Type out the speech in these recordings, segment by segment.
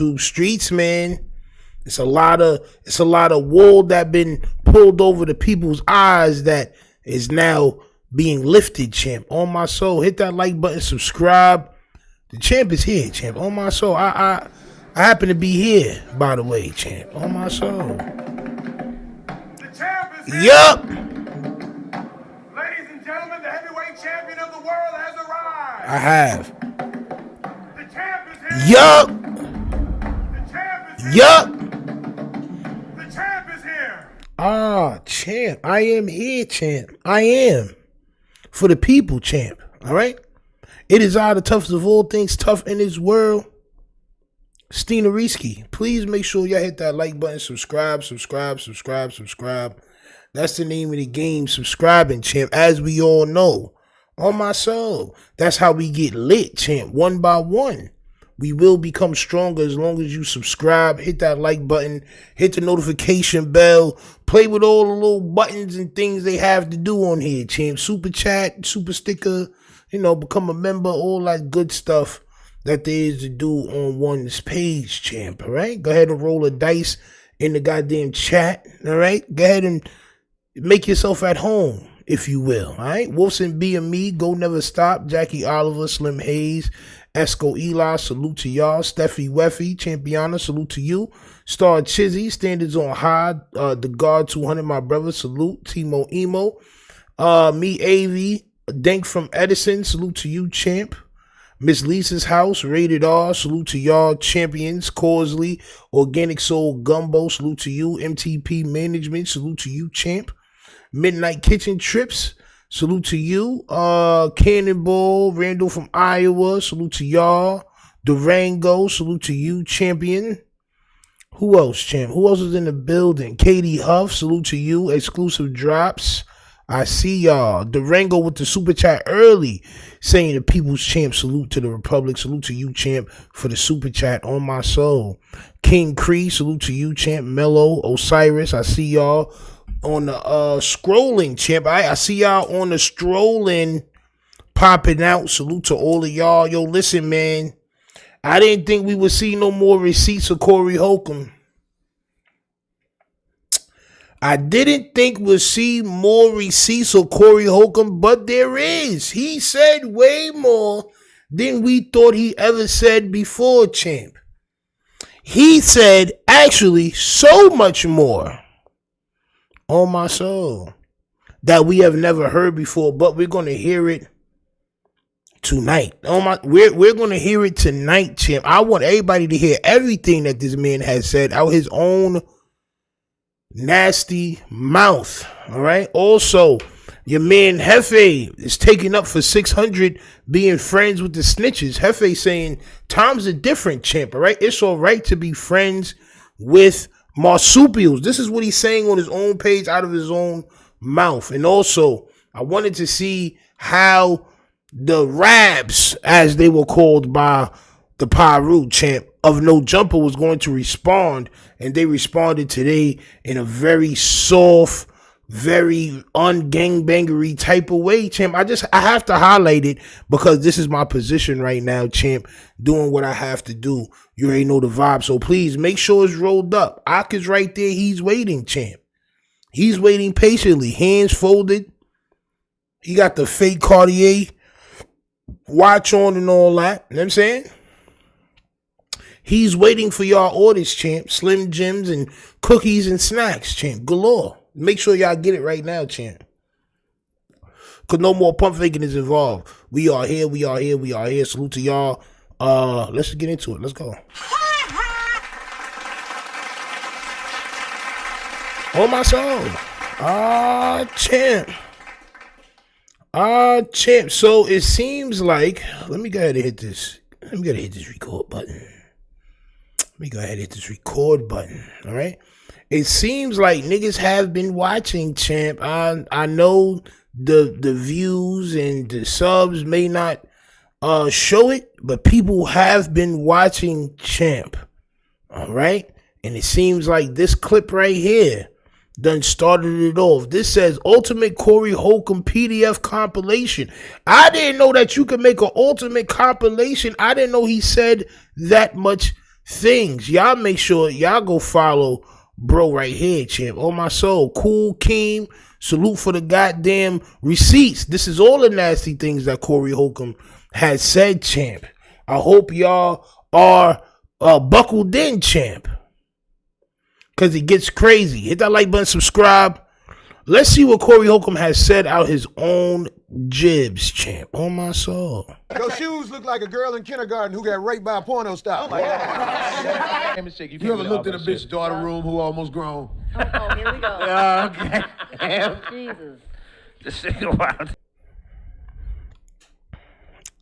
YouTube streets, man. It's a lot of wool that been pulled over the people's eyes that is now being lifted, champ. On my soul, hit that like button, subscribe. The champ is here, champ. On my soul, I happen to be here, by the way, champ. On my soul. The champ is here. Yup. Ladies and gentlemen, the heavyweight champion of the world has arrived. I have. The champ is here. Yup. The champ is here. Yup. The champ is here. Champ. I am here, champ. I am. For the people, champ. All right? It is I, the toughest of all things tough in this world. Stina Risky. Please make sure y'all hit that like button. Subscribe. That's the name of the game. Subscribing, champ. As we all know. On my soul. That's how we get lit, champ. One by one. We will become stronger as long as you subscribe. Hit that like button. Hit the notification bell. Play with all the little buttons and things they have to do on here, champ. Super chat, super sticker. Become a member. All that good stuff that there is to do on one's page, champ. All right? Go ahead and roll a dice in the goddamn chat. All right? Go ahead and make yourself at home, if you will. All right? Wilson B and me, Go Never Stop, Jackie Oliver, Slim Hayes, Esco Eli, salute to y'all. Steffi Weffy, Champiana, salute to you. Star Chizzy, Standards on High, The Guard 200, my brother, salute. Timo Emo, me AV, Denk from Edison, salute to you, champ. Miss Lisa's House, Rated R, salute to y'all. Champions, Causley, Organic Soul Gumbo, salute to you. MTP Management, salute to you, champ. Midnight Kitchen Trips, salute to you. Cannonball, Randall from Iowa, salute to y'all. Durango, salute to you, champion. Who else, champ? Who else is in the building? Katie Huff, salute to you. Exclusive Drops, I see y'all. Durango with the super chat early, saying the people's champ, salute to the Republic, salute to you, champ, for the super chat. On my soul. King Cree, salute to you, champ. Mello, Osiris, I see y'all on the scrolling, champ. I see y'all on the strolling, popping out. Salute to all of y'all. Yo, listen, man. I didn't think we would see no more receipts of Corey Holcomb. I didn't think we'll see more receipts of Corey Holcomb, but there is. He said way more than we thought he ever said before, champ. He said actually so much more, on my soul, that we have never heard before, but we're going to hear it tonight. We're going to hear it tonight, champ. I want everybody to hear everything that this man has said out his own nasty mouth. All right. Also, your man Hefe is taking up for 600 being friends with the snitches. Hefe saying times are different, champ. All right. It's all right to be friends with marsupials. This is what he's saying on his own page out of his own mouth. And also, I wanted to see how the Rabs, as they were called by the Pyru, champ, of No Jumper was going to respond, and they responded today in a very soft, very ungangbangery type of way, champ. I have to highlight it because this is my position right now, champ, doing what I have to do. You already know the vibe, so please make sure it's rolled up. Ak is right there. He's waiting, champ. He's waiting patiently, hands folded. He got the fake Cartier watch on and all that. You know what I'm saying? He's waiting for y'all orders, champ. Slim Jims and cookies and snacks, champ. Galore. Make sure y'all get it right now, champ. Because no more pump faking is involved. We are here. Salute to y'all. Let's just get into it. Let's go. On my soul. Champ. Champ. So it seems like, let me go ahead and hit this. Record button. All right. It seems like niggas have been watching, champ. I know the views and the subs may not show it, but people have been watching, champ. All right. And it seems like this clip right here done started it off. This says Ultimate Corey Holcomb PDF compilation. I didn't know that you could make an ultimate compilation. I didn't know he said that much things. Y'all make sure y'all go follow bro right here, champ. On my soul. Cool Keem. Salute for the goddamn receipts. This is all the nasty things that Corey Holcomb has said, champ. I hope y'all are buckled in, champ. Because it gets crazy. Hit that like button, subscribe. Let's see what Corey Holcomb has said out his own jibs, champ. On my soul. Your shoes look like a girl in kindergarten who got raped by a porno star. Oh my God. You ever looked at a bitch's daughter room who almost grown? Oh, here we go. Okay. Jesus. Just single out.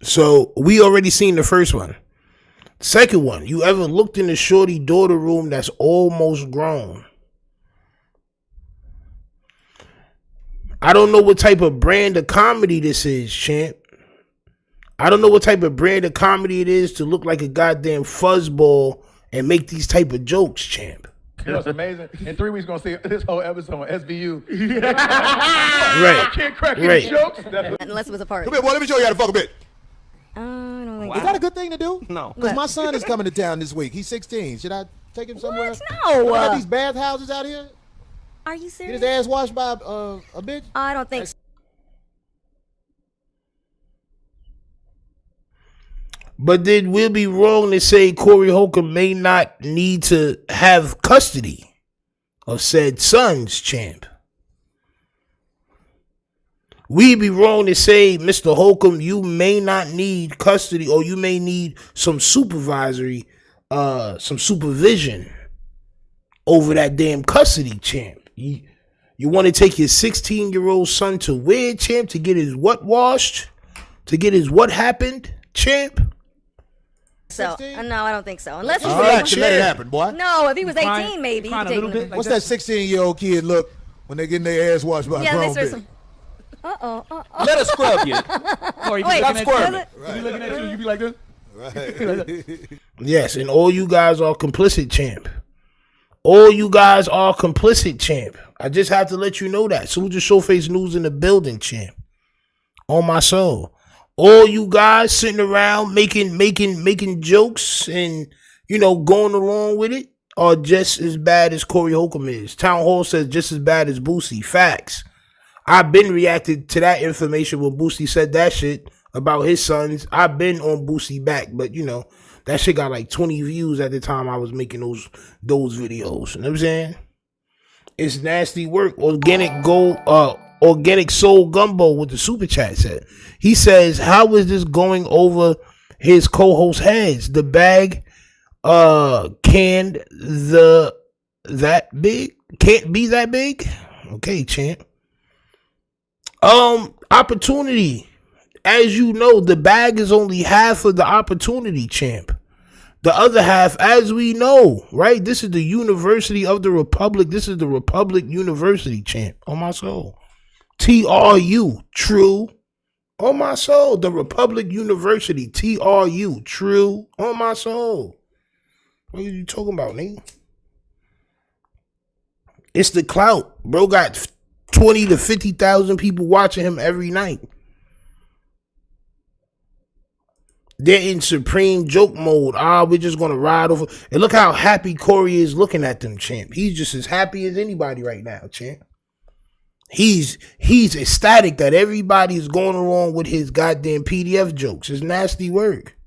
So we already seen the first one. Second one, you ever looked in the shorty daughter room that's almost grown? I don't know what type of brand of comedy this is, champ. I don't know what type of brand of comedy it is to look like a goddamn fuzzball and make these type of jokes, champ. You know what's amazing? In 3 weeks, we're going to see this whole episode on SVU. Right. I can't crack any jokes. Unless it was a party. Come here, boy. Let me show you how to fuck a bitch. I don't think Is that a good thing to do? No. Because my son is coming to town this week. He's 16. Should I take him somewhere? What? No. You got these bathhouses out here? Are you Get serious? his ass washed by a bitch? I don't think so. But then we'll be wrong to say Corey Holcomb may not need to have custody of said sons, champ. We'd be wrong to say, Mr. Holcomb, you may not need custody or you may need some supervision over that damn custody, champ. You want to take your 16-year-old son to where, champ, to get his what washed? To get his what happened, champ? So, 16? no, I don't think so. Unless he All was right, 18. let it happen, boy. No, if he was 18, maybe. You could take him. What's that 16-year-old kid look when they getting their ass washed by a Yeah, grown there's bitch? some. Uh-oh. Let us scrub you. Or you Wait, be looking does at it? you. You be looking at you. You be like this. Right. Yes, and all you guys are complicit, champ. All you guys are complicit, champ. I just have to let you know that. Salute the Showface News in the building, champ. On my soul. All you guys sitting around making jokes and, going along with it are just as bad as Corey Holcomb is. Town Hall says just as bad as Boosie. Facts. I've been reacted to that information when Boosie said that shit about his sons. I've been on Boosie back, but that shit got like 20 views at the time I was making those videos. You know what I'm saying? It's nasty work. Organic Soul Gumbo with the super chat said. He says, how is this going over his co-host heads? The bag can't be that big? Okay, champ. Opportunity. As you know, the bag is only half of the opportunity, champ. The other half, as we know, right? This is the University of the Republic. This is the Republic University, champ. On my soul. TRU, true. On my soul. The Republic University, TRU, true. On my soul. What are you talking about, nigga? It's the clout. Bro got 20 to 50,000 people watching him every night. They're in supreme joke mode. We're just going to ride over. And look how happy Corey is looking at them, champ. He's just as happy as anybody right now, champ. He's ecstatic that everybody is going along with his goddamn PDF jokes. It's nasty work.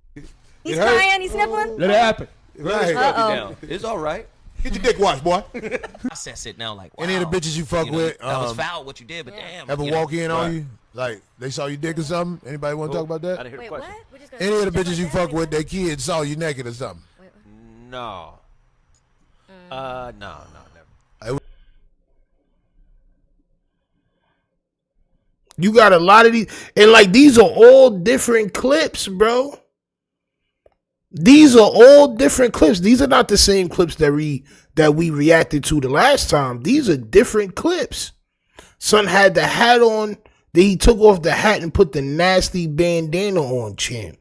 He's crying. He's sniffling. Let it happen. Right. Uh-oh. It's all right. Get your dick washed, boy. Process it now, like, wow. Any of the bitches you fuck with, that was foul what you did, but damn. ever walk in on you? Like, they saw you dick or something? Anybody want to talk about that? Wait, what? We're just gonna Any of the just bitches you like fuck that? with, their kids saw you naked or something? No. No, never. You got a lot of these. And like, these are all different clips, bro. These are all different clips. These are not the same clips that we reacted to the last time. These are different clips. Son had the hat on. Then he took off the hat and put the nasty bandana on, champ.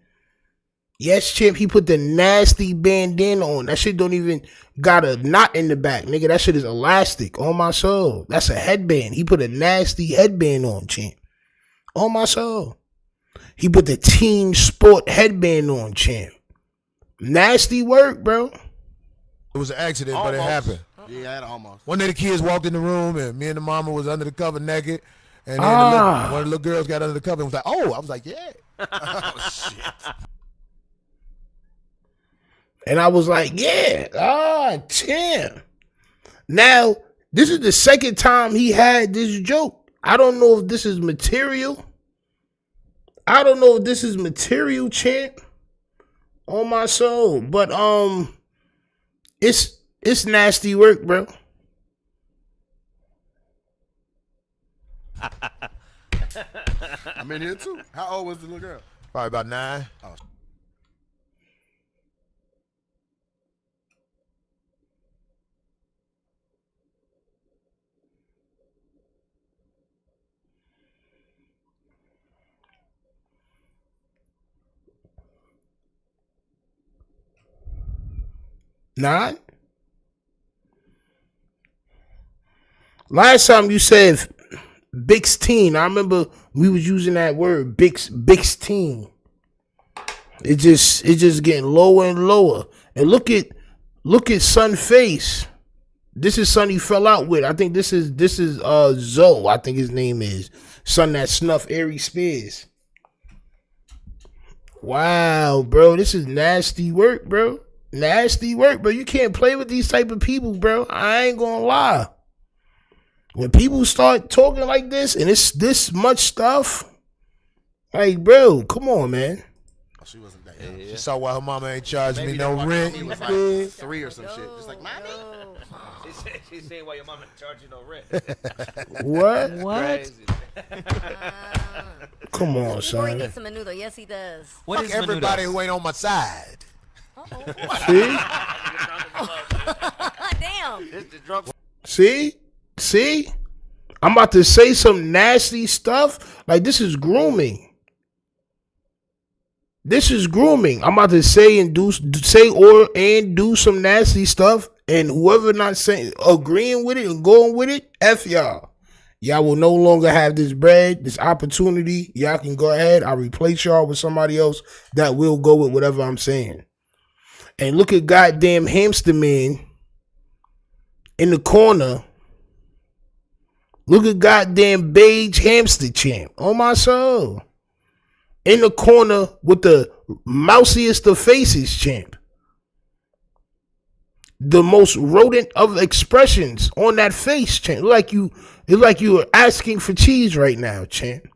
Yes, champ, he put the nasty bandana on. That shit don't even got a knot in the back, nigga. That shit is elastic. On my soul. That's a headband. He put a nasty headband on, champ. On my soul. He put the team sport headband on, champ. Nasty work, bro. It was an accident, but it happened. Yeah, I had almost. One day the kids walked in the room, and me and the mama was under the cover naked. And then one of the little girls got under the cover and was like, oh. I was like, yeah. Oh, shit. And I was like, yeah. Damn. Now, this is the second time he had this joke. I don't know if this is material. Champ. On my soul. But, it's nasty work, bro. I'm in here too. How old was the little girl? Probably about 9. Oh. Not. Last time you said Bixteen. I remember we was using that word Bixteen. It just getting lower and lower. And look at Son face. This is son he fell out with. I think this is Zoe. I think his name is son that snuffed Ari Spears. Wow, bro, this is nasty work, bro. Nasty work, bro. You can't play with these type of people, bro. I ain't gonna lie. When people start talking like this and it's this much stuff, like, bro, come on, man. Oh, she wasn't that young. She saw why her mama ain't charging me no rent. He was like 3 or some shit. Just like, mommy. She's saying why your mama charge you no rent. What? What? Come on, Boy son. needs some menudo. Yes, he does. What Fuck is everybody menudo? who ain't on my side. See? See? I'm about to say some nasty stuff. Like, this is grooming. This is grooming. I'm about to say and do some nasty stuff. And whoever not saying, agreeing with it and going with it, F y'all. Y'all will no longer have this bread, this opportunity. Y'all can go ahead. I'll replace y'all with somebody else that will go with whatever I'm saying. And look at goddamn Hamster Man in the corner. Look at goddamn Beige Hamster Champ. On my soul. In the corner with the mousiest of faces, champ. The most rodent of expressions on that face, champ. It's like you are asking for cheese right now, champ.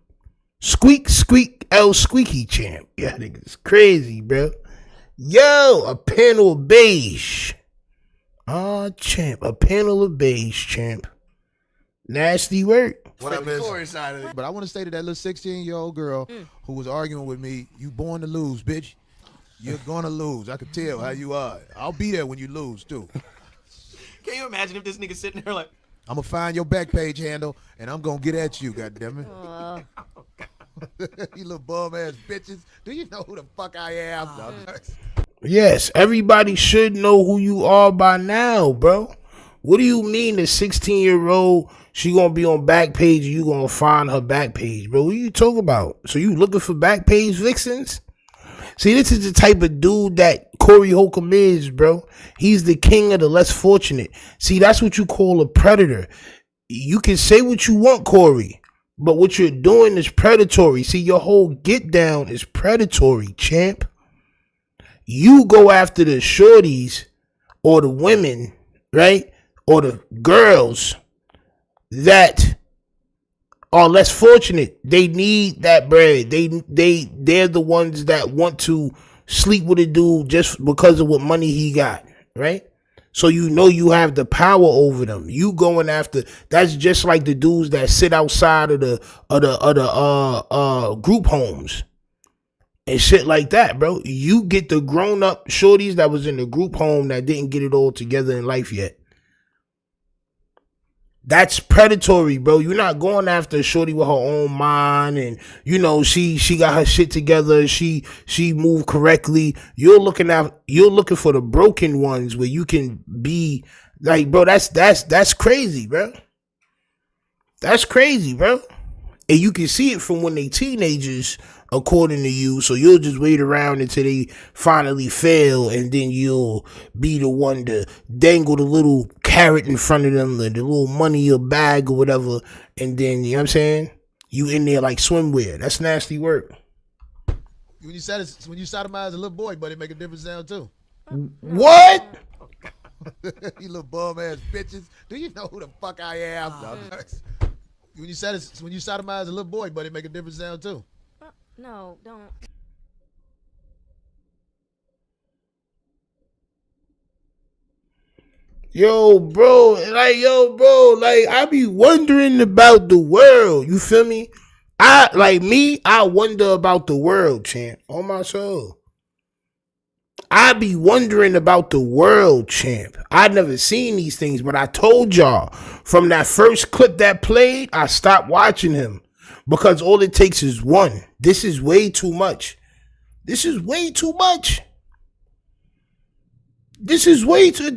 Squeak, squeak, L squeaky, champ. Yeah, niggas crazy, bro. Yo, a panel of beige. Champ. A panel of beige, champ. Nasty work. What up, but I want to say to that little 16-year-old girl who was arguing with me, you born to lose, bitch. You're gonna lose. I can tell how you are. I'll be there when you lose, too. Can you imagine if this nigga sitting there like, I'm gonna find your back page handle, and I'm gonna get at you, goddammit. You little bum-ass bitches. Do you know who the fuck I am? Yes, everybody should know who you are by now, bro. What do you mean the 16-year-old, she gonna be on back page and you gonna find her back page, bro? What are you talking about? So you looking for back page vixens? See, this is the type of dude that Corey Holcomb is, bro. He's the king of the less fortunate. See, that's what you call a predator. You can say what you want, Corey, but what you're doing is predatory. See, your whole get down is predatory, champ. You go after the shorties or the women, right? Or the girls that are less fortunate. They need that bread. They're the ones that want to sleep with a dude just because of what money he got, right? So you know you have the power over them. You going after, that's just like the dudes that sit outside of the group homes and shit like that, bro. You get the grown up shorties that was in the group home that didn't get it all together in life yet. That's predatory, bro. You're not going after a shorty with her own mind and, you know, she got her shit together. She moved correctly. You're looking for the broken ones where you can be like, bro, that's crazy, bro. That's crazy, bro. And you can see it from when they teenagers according to you. So you'll just wait around until they finally fail, and then you'll be the one to dangle the little carrot in front of them, the little money or bag or whatever, and then, you know what I'm saying? You in there like swimwear. That's nasty work. When you sodomize a little boy, but it make a different sound too. What? You little bum ass bitches. Do you know who the fuck I am? When you sodomize a little boy, but it make a different sound too. No, don't. Yo, bro, like, I be wondering about the world. You feel me? I wonder about the world, champ. On my soul. I be wondering about the world, champ. I never seen these things, but I told y'all from that first clip that played, I stopped watching him because all it takes is one. This is way too much. This is way too much. This is way too.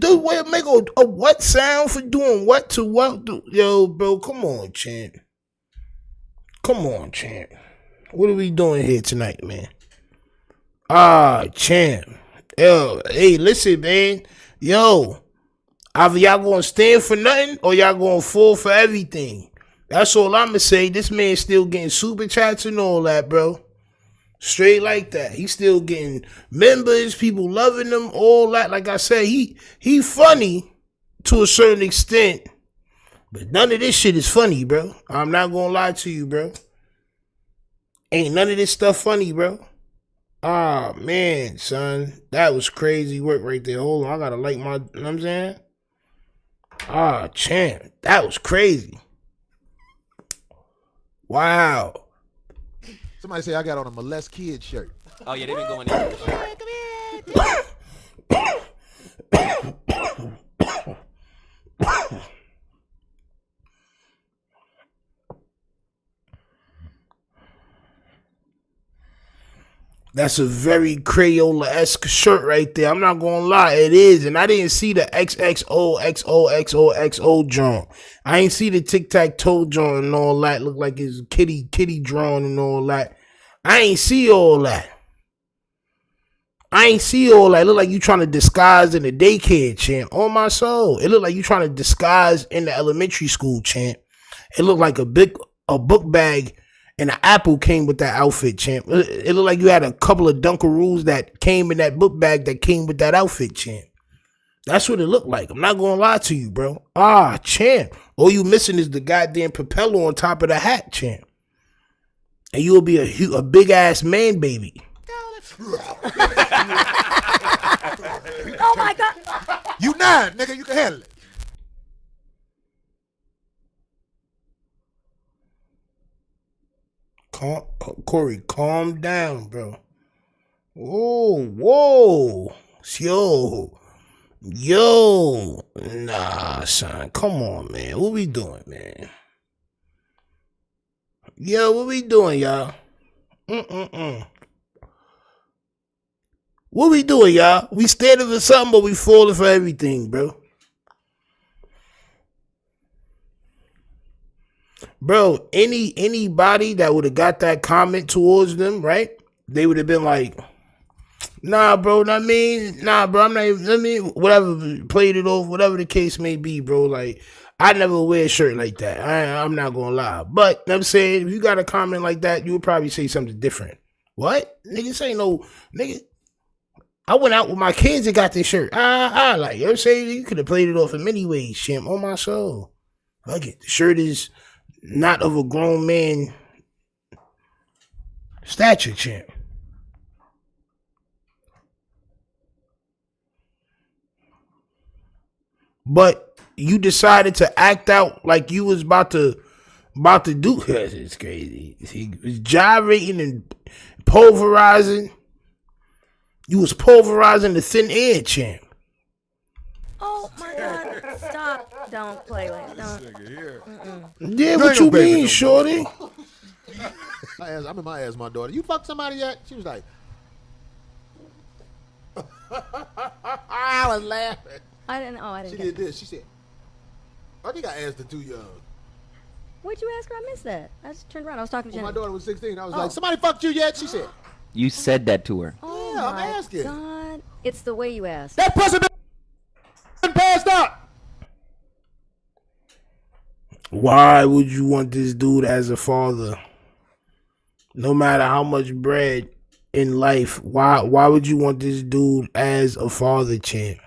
Make a what sound for doing what to what? Yo, bro, come on, champ. Come on, champ. What are we doing here tonight, man? Champ. Yo, hey, listen, man. Yo, either y'all gonna stand for nothing or y'all gonna fall for everything. That's all I'ma say. This man's still getting super chats and all that, bro. Straight like that. He's still getting members, people loving him, all that. Like I said, he funny to a certain extent, but none of this shit is funny, bro. I'm not gonna lie to you, bro. Ain't none of this stuff funny, bro. Ah, man, son. That was crazy work right there. Hold on, I gotta like my, you know what I'm saying? Champ. That was crazy. Wow. Somebody say I got on a molest kid shirt. Oh yeah, they been going in. That's a very Crayola-esque shirt right there. I'm not gonna lie, it is. And I didn't see the XXOXOXOXO drawing. I ain't see the tic-tac-toe drawing and all that. Look like it's kitty drawing and all that. I ain't see all that. It look like you trying to disguise in the daycare, champ. On my soul. It look like you trying to disguise in the elementary school, champ. It looked like a book bag and an apple came with that outfit, champ. It looked like you had a couple of Dunkaroos that came in that book bag that came with that outfit, champ. That's what it looked like. I'm not gonna lie to you, bro. Champ. All you missing is the goddamn propeller on top of the hat, champ. And you'll be a big ass man baby. Oh my God. You 9, nigga. You can handle it. Corey, calm down, bro. Whoa. Yo. Nah, son. Come on, man. What we doing, man? Yo, what we doing, y'all? What we doing, y'all? We standing for something, but we falling for everything, bro. Bro, anybody that would have got that comment towards them, right? They would have been like, nah, bro, I'm not even, whatever, played it off, whatever the case may be, bro. Like, I never wear a shirt like that. I'm not gonna lie. But, I'm saying, if you got a comment like that, you would probably say something different. What? Niggas ain't no, nigga. I went out with my kids and got this shirt. Like, you know what I'm saying? You could have played it off in many ways, champ. On my soul. Look it. The shirt is not of a grown man stature, champ. But you decided to act out like you was about to do. It's crazy. He was gyrating and pulverizing. You was pulverizing the thin air, champ. Oh my God. Stop. Don't play like that. Yeah, what you mean, shorty? I'm in my ass, my daughter. You fucked somebody yet? She was like, I was laughing. I didn't. She did this. She said, I think I asked her too young. What'd you ask her? I missed that. I just turned around. I was talking to When Jenny. my daughter was 16, I was like, somebody fucked you yet? She said, You said that to her. Oh yeah, I'm my asking. God. It's the way you asked. that pussy been passed out. Why would you want this dude as a father? No matter how much bread in life, why would you want this dude as a father, champ?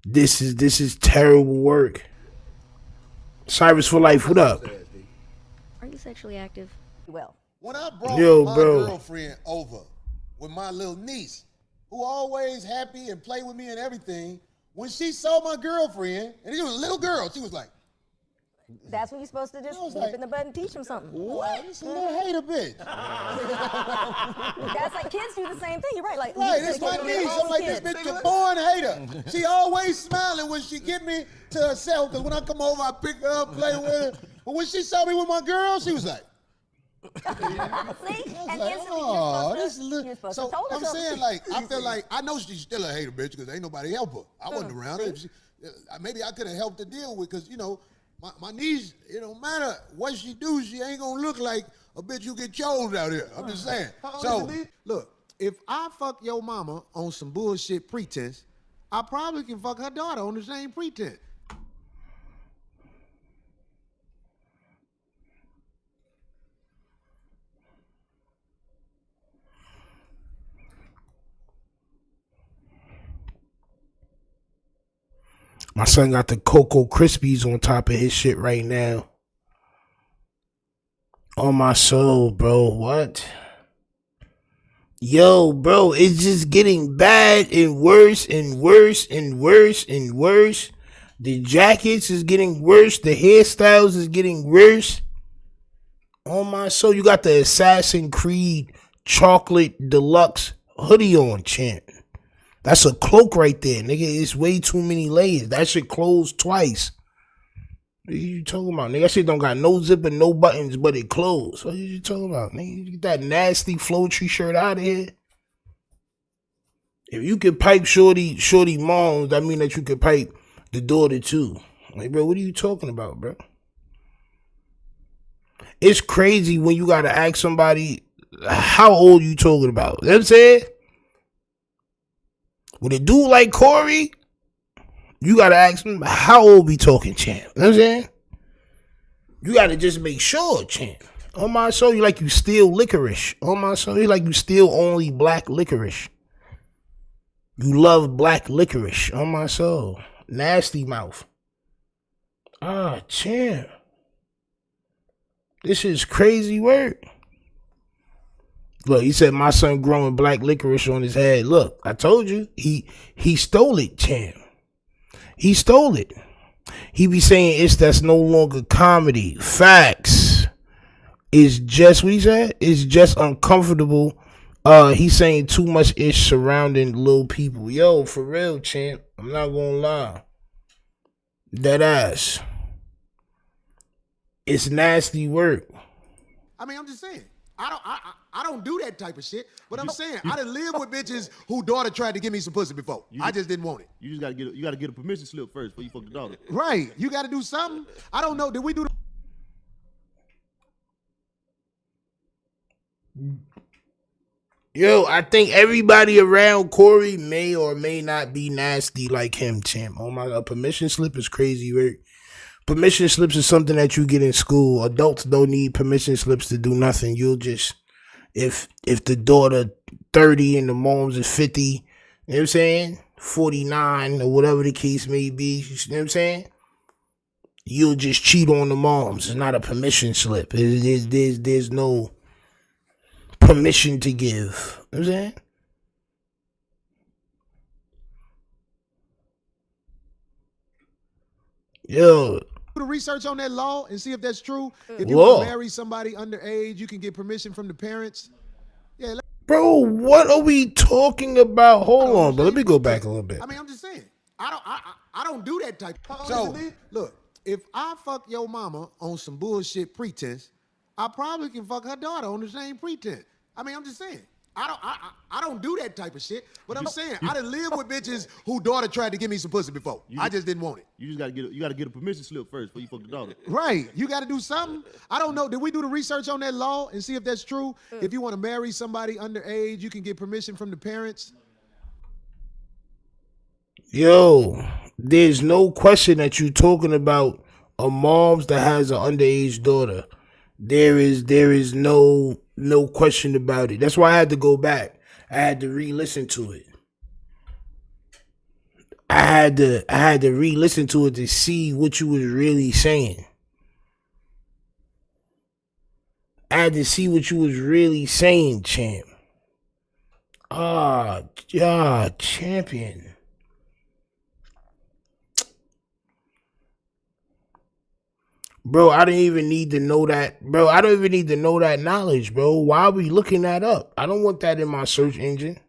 This is terrible work. Cyrus for life, what up? Are you sexually active? Well. When I brought Yo, my bro. girlfriend over with my little niece, who always happy and play with me and everything, when she saw my girlfriend, and she was a little girl, she was like, That's what you're supposed to just I was nip like, in the bud and teach them something. what? This little hater bitch. That's like kids do the same thing. You're right. Like, Right, it's my niece. I'm like, this bitch a born hater. She always smiling when she get me to herself, because when I come over, I pick her up, play with her. But when she saw me with my girl, she was like, See? And like, instantly oh, you're this supposed little. to, you're supposed So to told her I'm something. saying, like, I feel like I know she's still a hater, bitch, because ain't nobody help her. I wasn't around her. If she, maybe I could have helped her deal with, because my niece. It don't matter what she do, she ain't gonna look like a bitch who get chose out here. I'm just saying. So Look, if I fuck your mama on some bullshit pretense, I probably can fuck her daughter on the same pretense. My son got the Cocoa Krispies on top of his shit right now. On my soul, bro. What? Yo, bro, it's just getting bad and worse and worse and worse and worse. The jackets is getting worse. The hairstyles is getting worse. On my soul, you got the Assassin's Creed chocolate deluxe hoodie on, champ. That's a cloak right there, nigga. It's way too many layers. That shit closed twice. What are you talking about, nigga? That shit don't got no zip and no buttons, but it closed. What are you talking about, nigga? You get that nasty Flowtree shirt out of here. If you could pipe shorty moms, that mean that you could pipe the daughter too. Like, bro, what are you talking about, bro? It's crazy when you gotta ask somebody how old you talking about. You know what I'm saying? With a dude like Corey, you gotta ask him how old we talking, champ. You know what I'm saying? You gotta just make sure, champ. On my soul, you like you steal licorice. On my soul, you like you steal only black licorice. You love black licorice. On my soul. Nasty mouth. Ah, champ. This is crazy work. Look, he said my son growing black licorice on his head. Look, I told you. He stole it, champ. He stole it. He be saying that's no longer comedy. Facts. It's just what he said. It's just uncomfortable. He's saying too much ish surrounding little people. Yo, for real, champ. I'm not gonna lie. That ass. It's nasty work. I mean, I'm just saying. I don't do that type of shit. But I'm saying I done lived with bitches whose daughter tried to give me some pussy before. I just didn't want it. You just gotta get a permission slip first before you fuck the daughter. Right. You got to do something. I don't know. Did we do the Yo, I think everybody around Corey may or may not be nasty like him, champ. Oh my God, permission slip is crazy work. Permission slips is something that you get in school. Adults don't need permission slips to do nothing. You'll just, if the daughter 30 and the moms is 50, you know what I'm saying? 49 or whatever the case may be, you know what I'm saying? You'll just cheat on the moms. It's not a permission slip. There's no permission to give. You know what I'm saying? Yo. Do the research on that law and see if that's true? If you marry somebody underage, you can get permission from the parents. Yeah. Bro, what are we talking about? Hold on, but let me go back a little bit. I mean, I'm just saying. I don't do that type. So look, if I fuck your mama on some bullshit pretense, I probably can fuck her daughter on the same pretense. I mean, I'm just saying. I don't do that type of shit. But I'm saying I done lived with bitches who daughter tried to give me some pussy before. I just didn't want it. You just gotta get a permission slip first before you fuck the daughter. Right. You got to do something. I don't know. Did we do the research on that law and see if that's true? If you want to marry somebody underage, you can get permission from the parents. Yo, there's no question that you're talking about a moms that has an underage daughter. There is no question about it. That's why I had to go back. I had to re-listen to it. I had to re-listen to it to see what you was really saying. I had to see what you was really saying, champ. Champion. Bro, I didn't even need to know that. Bro, I don't even need to know that knowledge, bro. Why are we looking that up? I don't want that in my search engine.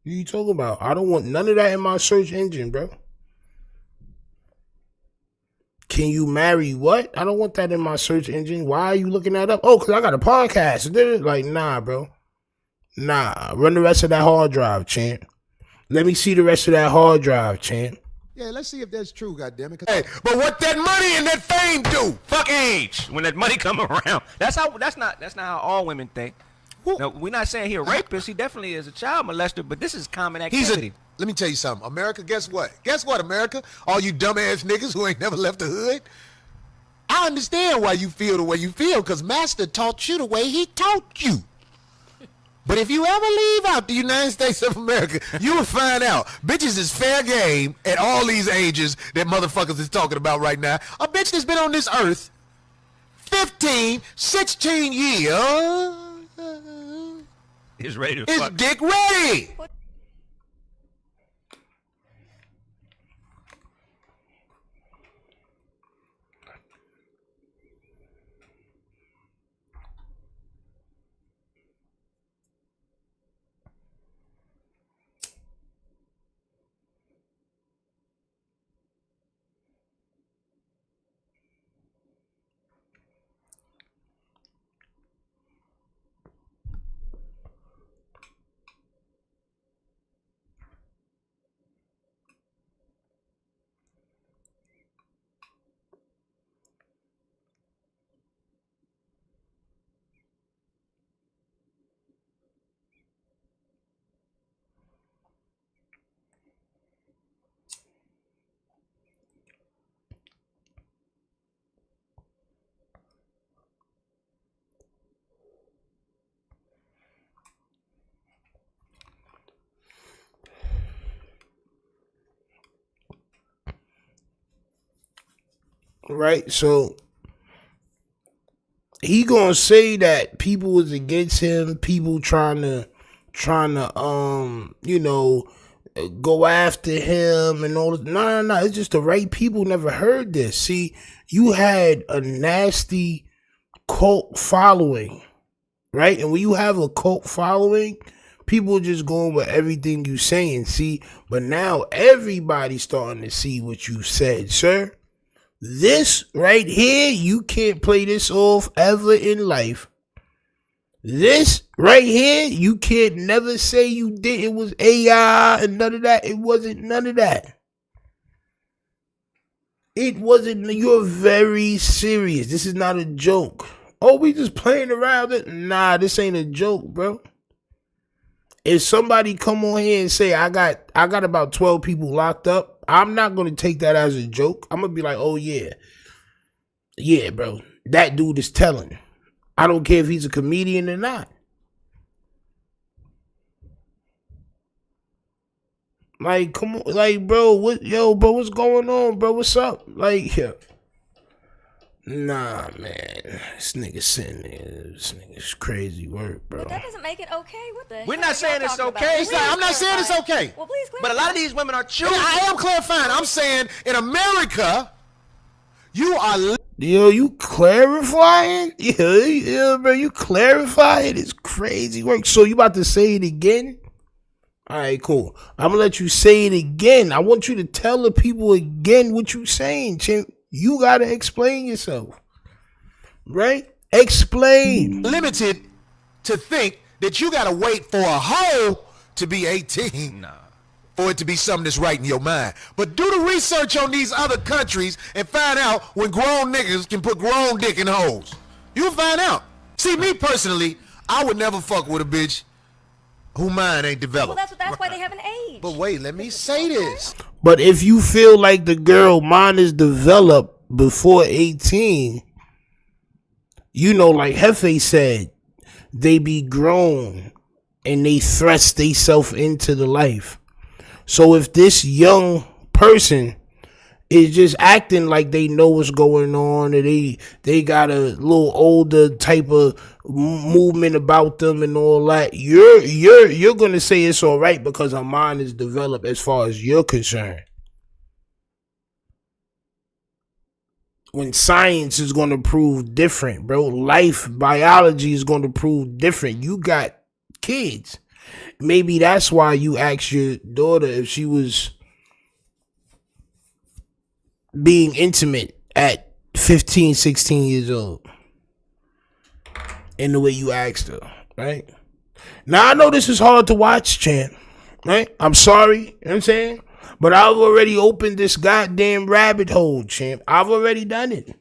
What are you talking about? I don't want none of that in my search engine, bro. Can you marry what? I don't want that in my search engine. Why are you looking that up? Oh, because I got a podcast. Like, nah, bro. Nah. Run the rest of that hard drive, champ. Let me see the rest of that hard drive, champ. Yeah, let's see if that's true, goddammit. Hey, but what that money and that fame do? Fuck age. When that money come around, that's not how all women think. No, we're not saying he a rapist. He definitely is a child molester, but this is common activity. Let me tell you something. America, guess what? Guess what, America? All you dumbass niggas who ain't never left the hood. I understand why you feel the way you feel, because Master taught you the way he taught you. But if you ever leave out the United States of America, you will find out bitches is fair game at all these ages that motherfuckers is talking about right now. A bitch that's been on this earth 15, 16 years is ready to is fuck. dick ready. Right? So he gonna say that people was against him, people trying to go after him and all this. No, it's just the right people never heard this. See, you had a nasty cult following, right? And when you have a cult following, people are just going with everything you saying. See, but now everybody's starting to see what you said, sir. This right here, you can't play this off ever in life. This right here, you can't never say you did. It was AI and none of that. It wasn't none of that. It wasn't. You're very serious. This is not a joke. Oh, we just playing around it? Nah, this ain't a joke, bro. If somebody come on here and say I got about 12 people locked up, I'm not gonna take that as a joke. I'm gonna be like, oh yeah, bro, that dude is telling. I don't care if he's a comedian or not. Like, come on, like, bro, what's going on, bro? What's up? Like, yeah. Nah, man. This nigga sitting there. This nigga's crazy work, bro. But that doesn't make it okay. What the We're hell not are saying y'all it's talking okay. about? I'm not saying it's okay. Well, please clarify. But a lot of these women are choosing. I am clarifying. I'm saying in America, you are. Yo, you clarifying? Yeah, bro, you clarifying? It's crazy work. So you about to say it again? All right, cool. I'm gonna let you say it again. I want you to tell the people again what you saying, Chimp. You gotta explain yourself, right? Explain. Limited to think that you got to wait for a hoe to be 18 for it to be something that's right in your mind. But do the research on these other countries and find out when grown niggas can put grown dick in hoes. You'll find out. See, me personally, I would never fuck with a bitch who mind ain't developed. Well, that's why they have an age. But wait, let me say this. But if you feel like the girl mind is developed before 18, you know, like Hefe said, they be grown and they thrust themselves into the life. So if this young person is just acting like they know what's going on, and they got a little older type of movement about them and all that, you're gonna say it's all right because her mind is developed as far as you're concerned. When science is gonna prove different, bro. Life, biology is gonna prove different. You got kids. Maybe that's why you asked your daughter if she was being intimate at 15, 16 years old. In the way you asked her, right? Now, I know this is hard to watch, champ, right? I'm sorry, you know what I'm saying? But I've already opened this goddamn rabbit hole, champ. I've already done it.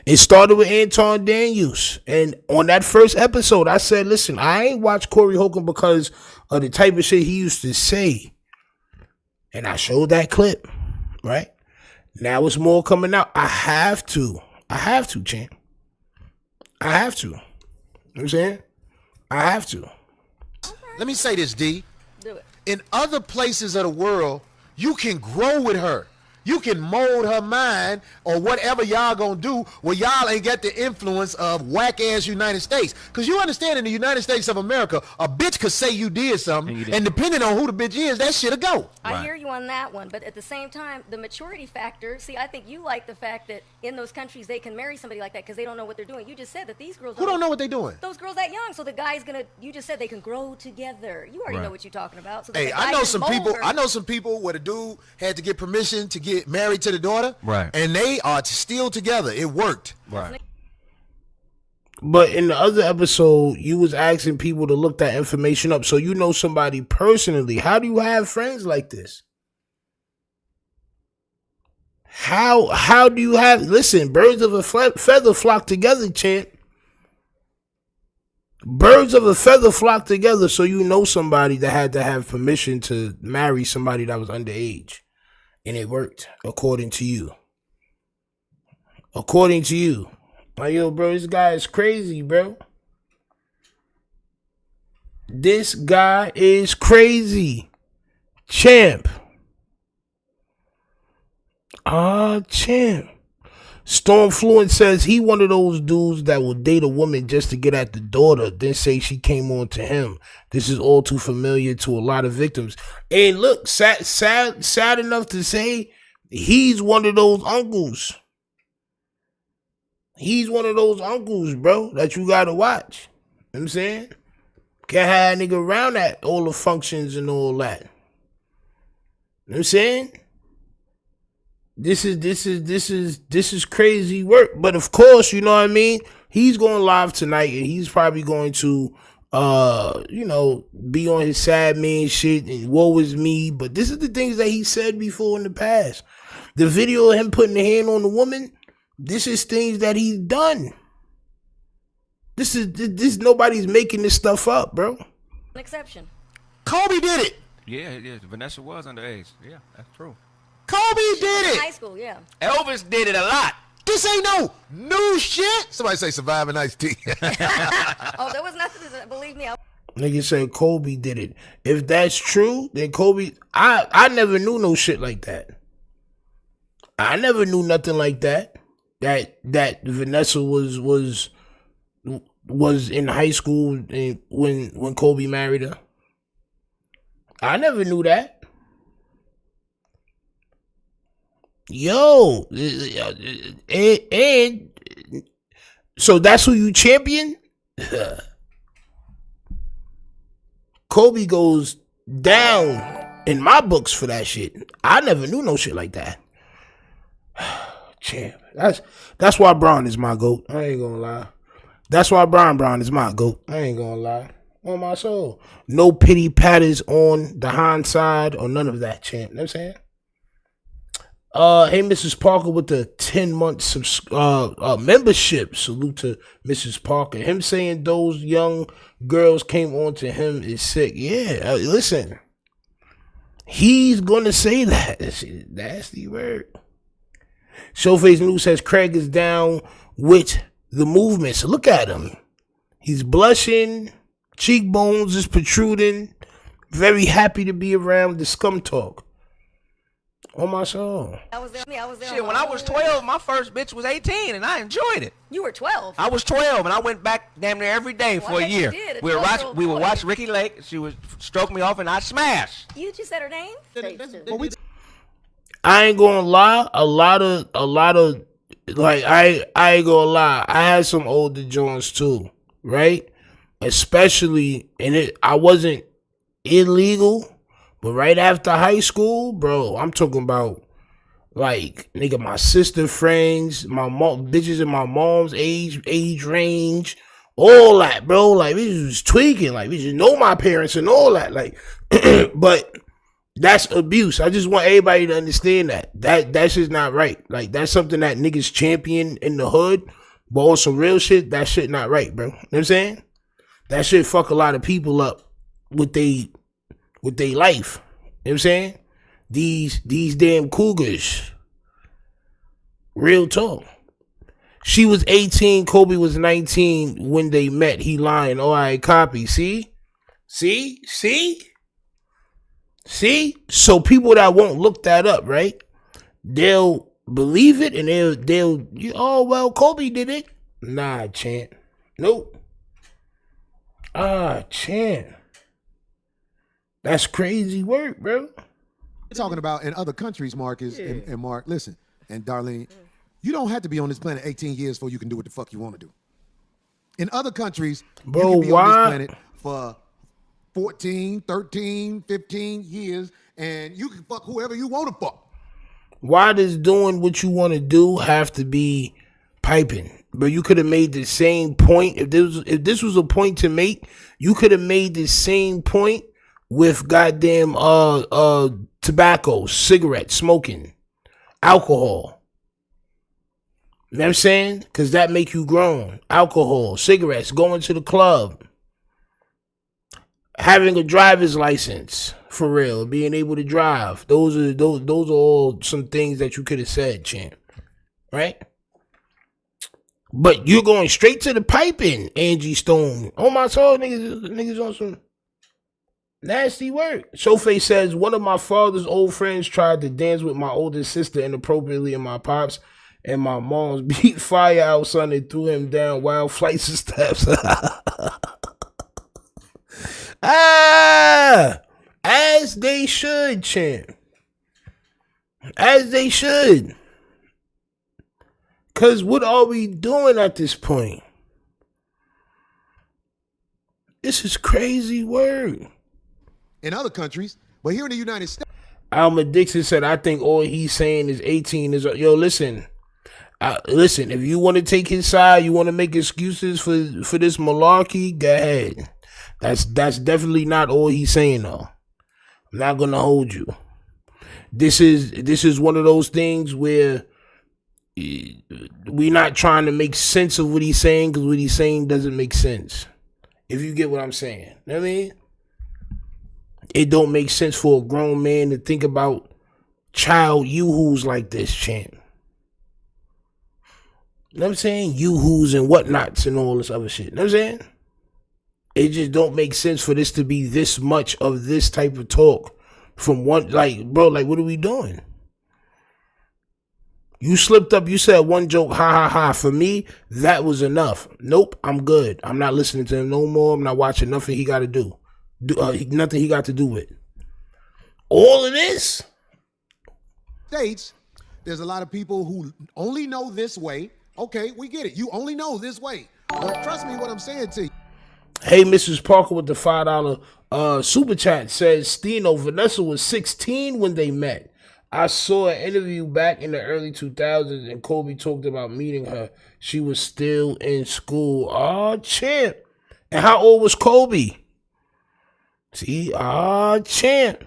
It started with Anton Daniels. And on that first episode, I said, listen, I ain't watched Corey Holcomb because of the type of shit he used to say. And I showed that clip, right? Now it's more coming out. I have to, champ. I have to. You know what I'm saying? I have to. Let me say this, D. Do it. In other places of the world, you can grow with her. You can mold her mind or whatever y'all gonna do where y'all ain't got the influence of whack-ass United States. Because you understand in the United States of America, a bitch could say you did something, and depending on who the bitch is, that shit'll go. I hear you on that one, but at the same time, the maturity factor, see, I think you like the fact that in those countries they can marry somebody like that because they don't know what they're doing. You just said that these girls Who don't know what they doing? Those girls that young, so the guy's gonna, you just said they can grow together. You already know what you're talking about. So Hey, I know some people where the dude had to get permission to get married to the daughter, right? And they are still together. It worked, right? But in the other episode, you was asking people to look that information up, so you know somebody personally. How do you have friends like this? How do you have? Listen, birds of a feather flock together, champ. Birds of a feather flock together, so you know somebody that had to have permission to marry somebody that was underage. And it worked, according to you. According to you. Like, yo, bro, this guy is crazy, bro. This guy is crazy. Champ. Champ. Stormfluent says he one of those dudes that will date a woman just to get at the daughter, then say she came on to him. This is all too familiar to a lot of victims. And look, sad enough to say, he's one of those uncles. He's one of those uncles, bro, that you gotta watch. You know what I'm saying? Can't have a nigga around at all the functions and all that. You know what I'm saying? This is crazy work. But of course, you know what I mean? He's going live tonight and he's probably going to be on his sad man shit and woe is me. But this is the things that he said before in the past. The video of him putting the hand on the woman, this is things that he's done. This nobody's making this stuff up, bro. An exception. Kobe did it. Yeah. Vanessa was underage. Yeah, that's true. Kobe did it. High school, yeah. Elvis did it a lot. This ain't no new shit. Somebody say surviving iced tea. Oh, there was nothing to believe me. Nigga said Kobe did it. If that's true, then Kobe, I never knew no shit like that. I never knew nothing like that. That Vanessa was in high school when Kobe married her. I never knew that. Yo, and so that's who you champion? Kobe goes down in my books for that shit. I never knew no shit like that. Champ. That's why Bron is my GOAT. I ain't gonna lie. That's why Bron is my GOAT. I ain't gonna lie. On my soul. No pity patters on the hind side or none of that, champ. You know what I'm saying? Hey, Mrs. Parker with the 10-month membership. Salute to Mrs. Parker. Him saying those young girls came on to him is sick. Yeah, listen. He's going to say that. That's a nasty word. Showface News says Craig is down with the movement. So look at him. He's blushing. Cheekbones is protruding. Very happy to be around the scum talk. On my soul. I was there. Shit, when I was 12, my first bitch was 18, and I enjoyed it. You were 12. I was 12, and I went back damn near every day for a year. We would watch Ricky Lake. She would stroke me off, and I'd smash. You just said her name? I ain't gonna lie. A lot of like I ain't gonna lie. I had some older Jones too, right? Especially, and I wasn't illegal. But right after high school, bro, I'm talking about, like, nigga, my sister friends, my mom, bitches in my mom's age range, all that, bro. Like, we was tweaking. Like, we just know my parents and all that. Like, but that's abuse. I just want everybody to understand that. That's just not right. Like, that's something that niggas champion in the hood. But on some real shit, that shit not right, bro. You know what I'm saying? That shit fuck a lot of people up with they life. You know what I'm saying? These damn cougars. Real talk. She was 18, Kobe was 19 when they met. He lying. All right, copy. See? So people that won't look that up, right? They'll believe it and they'll oh well, Kobe did it. Nah, champ. Nope. Champ. That's crazy work, bro. We're talking about in other countries, Marcus and Mark. Listen, and Darlene, you don't have to be on this planet 18 years before you can do what the fuck you want to do. In other countries, bro, you can be why? on this planet for 14, 13, 15 years, and you can fuck whoever you want to fuck. Why does doing what you want to do have to be piping? But you could have made the same point. If this was a point to make, you could have made the same point with goddamn tobacco, cigarettes, smoking, alcohol. You know what I'm saying? Because that make you grown. Alcohol, cigarettes, going to the club, having a driver's license, for real, being able to drive. Those are all some things that you could have said, champ. Right? But you're going straight to the piping, Angie Stone. Oh my soul, niggas on some nasty work. Showface says, one of my father's old friends tried to dance with my older sister inappropriately in my pops, and my mom's beat fire out, son, and threw him down wild flights of steps. As they should, champ. As they should. Because what are we doing at this point? This is crazy work. In other countries, but here in the United States. Alma Dixon said, I think all he's saying is 18 is... Yo, listen. Listen, if you want to take his side, you want to make excuses for this malarkey, go ahead. That's definitely not all he's saying, though. I'm not going to hold you. This is one of those things where we're not trying to make sense of what he's saying, because what he's saying doesn't make sense. If you get what I'm saying. You know what I mean? It don't make sense for a grown man to think about child yoo-hoos like this, champ. You know what I'm saying? Yoo-hoos and whatnots and all this other shit. You know what I'm saying? It just don't make sense for this to be this much of this type of talk from one, like, bro, like, what are we doing? You slipped up, you said one joke, ha ha ha. For me, that was enough. Nope, I'm good. I'm not listening to him no more. I'm not watching nothing he got to do. Nothing he got to do with. All of this? States, there's a lot of people who only know this way. Okay, we get it. You only know this way. But trust me what I'm saying to you. Hey, Mrs. Parker with the $5 super chat says, Stino, Vanessa was 16 when they met. I saw an interview back in the early 2000s and Kobe talked about meeting her. She was still in school. Oh, champ. And how old was Kobe? See, champ.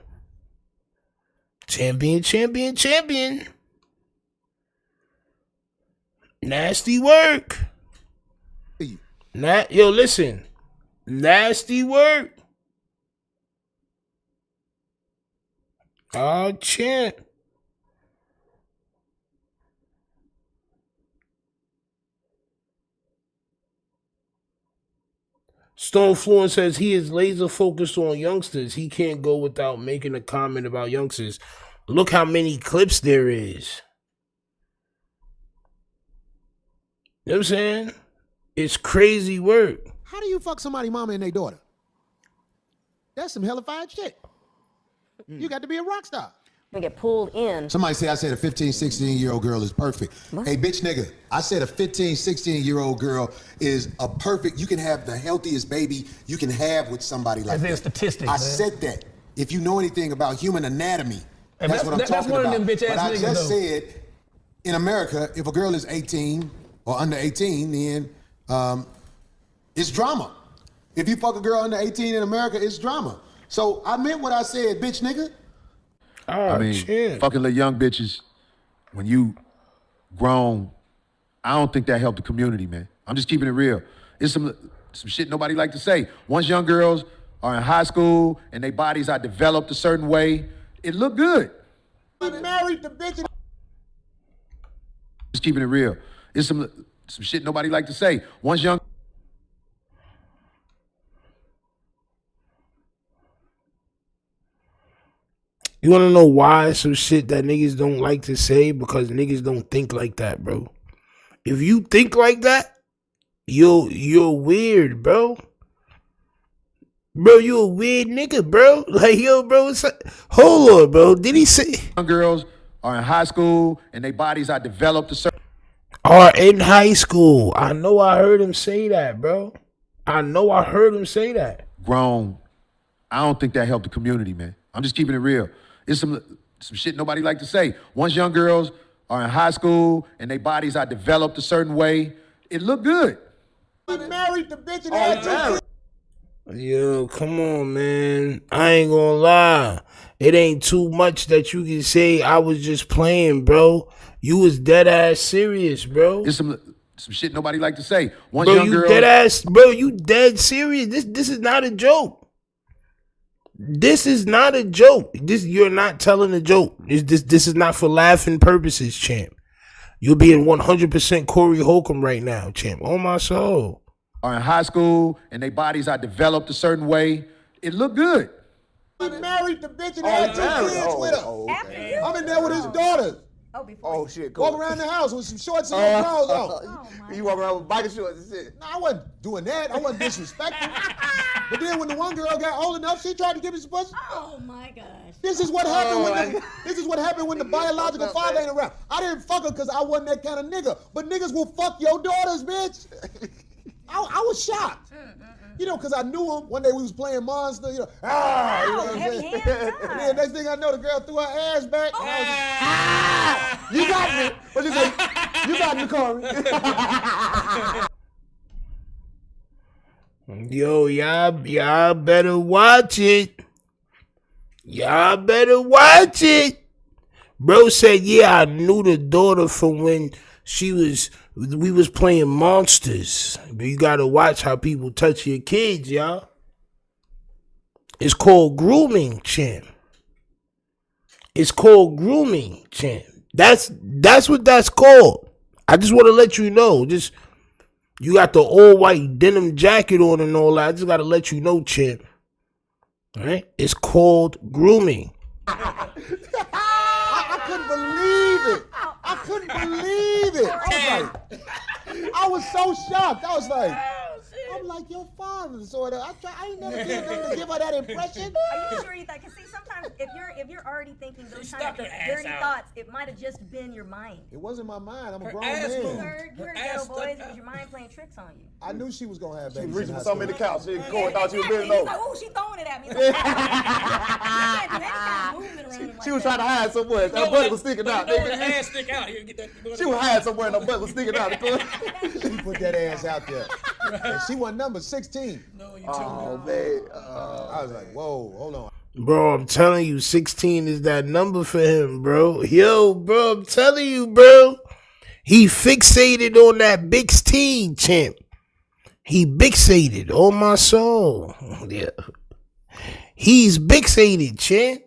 Champion. Nasty work. Yo, listen. Nasty work. Champ. Stone Fluent says he is laser focused on youngsters. He can't go without making a comment about youngsters. Look how many clips there is. You know what I'm saying? It's crazy work. How do you fuck somebody mama and their daughter? That's some hellified shit. You got to be a rock star. We get pulled in. Somebody say I said a 15, 16-year-old girl is perfect. What? Hey, bitch nigga, I said a 15, 16-year-old girl is a perfect, you can have the healthiest baby you can have with somebody like that. Statistics, I said that. If you know anything about human anatomy, that's what I'm talking that's one about. Of them bitch ass but I niggas, just though. said, in America, if a girl is 18 or under 18, then it's drama. If you fuck a girl under 18 in America, it's drama. So I meant what I said, bitch nigga. Fucking little young bitches, when you grown, I don't think that helped the community, man. I'm just keeping it real. It's some shit nobody like to say. Once young girls are in high school and their bodies are developed a certain way, it look good. I married the bitch. Just keeping it real. It's some shit nobody like to say. Once young You want to know why some shit that niggas don't like to say? Because niggas don't think like that, bro. If you think like that, you're weird, bro. Bro, you a weird nigga, bro. Like, yo, bro, hold on, bro. Did he say young girls are in high school and their bodies are developed a certain are in high school? I know I heard him say that, bro. I know I heard him say that. Grown. I don't think that helped the community, man. I'm just keeping it real. It's some shit nobody like to say. Once young girls are in high school and their bodies are developed a certain way, it look good. I married the bitch and had two kids. Yo, come on, man. I ain't gonna lie. It ain't too much that you can say I was just playing, bro. You was dead ass serious, bro. It's some shit nobody like to say. Once Bro, young you girls, dead ass, bro. You dead serious. This is not a joke. This is not a joke. You're not telling a joke. This is not for laughing purposes, champ. You're being 100% Corey Holcomb right now, champ. Oh my soul. are in high school and their bodies are developed a certain way, it look good. He married the bitch and had two kids with her. I'm in there with his daughters. Oh shit, cool. Walk around the house with some shorts and some drawers on. You walk around with biker shorts and shit. No, I wasn't doing that. I wasn't disrespecting. But then when the one girl got old enough, she tried to give me some pussy. Oh my gosh. This is what happened when the biological father ain't around. I didn't fuck her because I wasn't that kind of nigga. But niggas will fuck your daughters, bitch. I was shocked. You know, because I knew him. One day we was playing Monster, you know. You know what I'm saying? And then next thing I know, the girl threw her ass back. And I was just, You got me. What you say? You got me, Corey. Yo, y'all better watch it. Y'all better watch it. Bro said, yeah, I knew the daughter from when we was playing Monsters. But you gotta watch how people touch your kids, y'all. It's called grooming, champ. It's called grooming, champ. That's what that's called. I just want to let you know. Just you got the all white denim jacket on and all that. I just gotta let you know, champ. All right? It's called grooming. I couldn't believe it. I couldn't believe it. I was so shocked. I was like, I'm like your father, sort of. I ain't never did nothing to give her that impression. Are you sure you thought? Because see, sometimes if you're already thinking those kind of dirty thoughts, it might have just been your mind. It wasn't my mind. I'm a grown You man. heard ghetto boys. It was your mind playing tricks on you. I knew she was gonna have babies. She reaching in for high something in the couch. Corey thought she was He's bending like, over. oh, she throwing it at me. She was trying to hide somewhere. Her butt was sticking out. Her ass stick out here. Get that. She was hiding somewhere and her butt was sticking out. school. She put that ass out there. And she was number 16. No, you told me. Man. I was like, whoa, hold on. Bro, I'm telling you, 16 is that number for him, bro. Yo, bro, I'm telling you, bro. He fixated on that big team, champ. He fixated on my soul. Yeah. He's fixated, champ.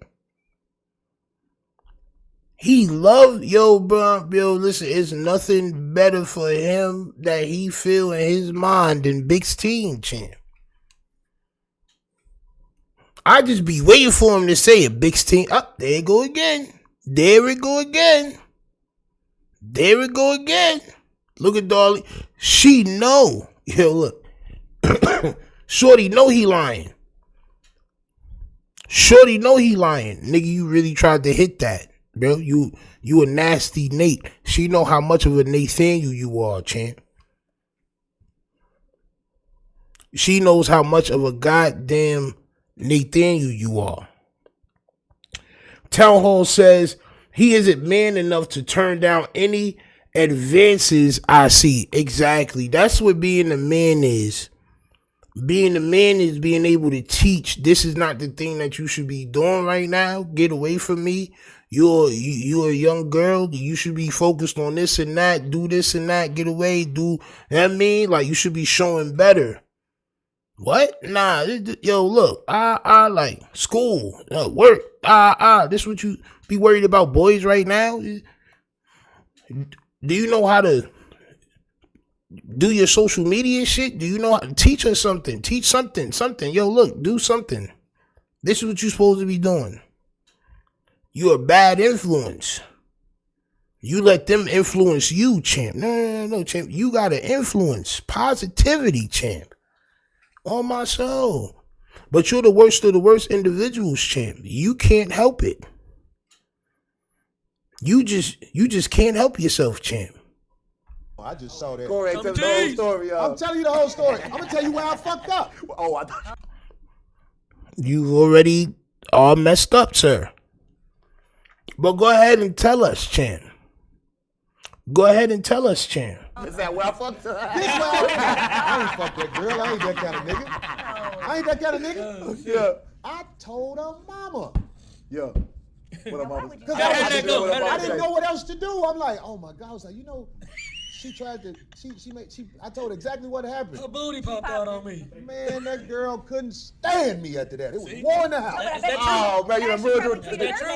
He loved, yo, bro, yo, listen, it's nothing better for him that he feel in his mind than big team, champ. I just be waiting for him to say it. Big team. Up, there it go again. There it go again. There it go again. Look at Dolly. She know. Yo, look. Shorty know he lying. Shorty know he lying. Nigga, you really tried to hit that, bro. You a nasty Nate. She know how much of a Nathaniel you are, champ. She knows how much of a goddamn Nathaniel you are. Town Hall says he isn't man enough to turn down any advances I see. Exactly. That's what being a man is. Being a man is being able to teach. This is not the thing that you should be doing right now. Get away from me. You're a young girl. You should be focused on this and that. Do this and that. Get away. Do, you know what I mean? Like, you should be showing better. What? Nah, yo, look, I like school, work, this what you be worried about, boys, right now? Do you know how to do your social media shit? Do you know how to teach her something? Teach something. Yo, look, do something. This is what you're supposed to be doing. You're a bad influence. You let them influence you, champ. No, champ. You gotta influence. Positivity, champ. On my soul. But you're the worst of the worst individuals, champ. You can't help it. You just can't help yourself, champ. I just saw that. Corey, tell me the whole story, y'all. I'm telling you the whole story. I'm gonna tell you where I fucked up. Oh, I thought You've already all messed up, sir. But go ahead and tell us, champ. Go ahead and tell us, champ. is that where I fucked up? I ain't fuck that girl. I ain't that kind of nigga. I ain't that kind of nigga. Yeah. I told her mama. Yeah. What am I? Because I didn't know what else to do. I'm like, oh my God. I was like, you know, she tried to, I told her exactly what happened. Her booty popped out on me. Man, that girl couldn't stand me after that. It was war in the house. Oh, man, you done ruined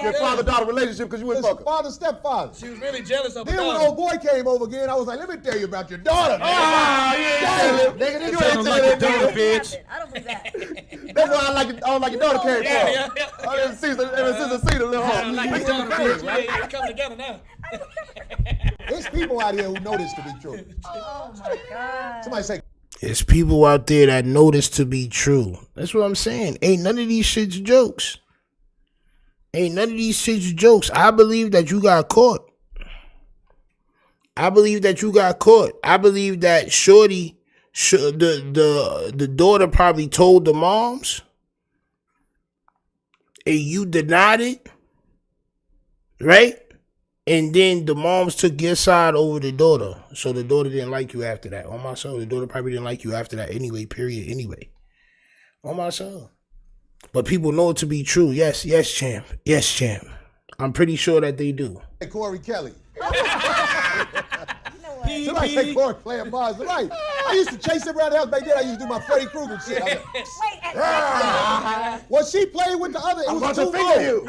your father-daughter relationship because you went fucking. Father, stepfather. She was really jealous of her Then when daughter. old boy came over again, I was like, let me tell you about your daughter. Yeah. Nigga, you Sound ain't like telling your daughter, that bitch. I don't believe that. That's why I don't like your daughter came Yeah. from. I didn't see the little I don't like hoe. your daughter, bitch. Yeah, we come together now. There's people out here who know this to be true. Oh my God. Somebody say, There's people out there that know this to be true. That's what I'm saying. Ain't none of these shits jokes. Ain't none of these shits jokes. I believe that you got caught. I believe that Shorty, the daughter probably told the moms, and you denied it, right? And then the moms took your side over the daughter. So the daughter didn't like you after that. On my soul, the daughter probably didn't like you after that anyway, period, anyway. On my soul. But people know it to be true. Yes, champ. Yes, champ. I'm pretty sure that they do. hey, Corey Kelly. P. Somebody say Corey playing bars. Right. I used to chase him around the house back then. I used to do my Freddy Krueger shit. I was like, well, she played with the other. It was too low.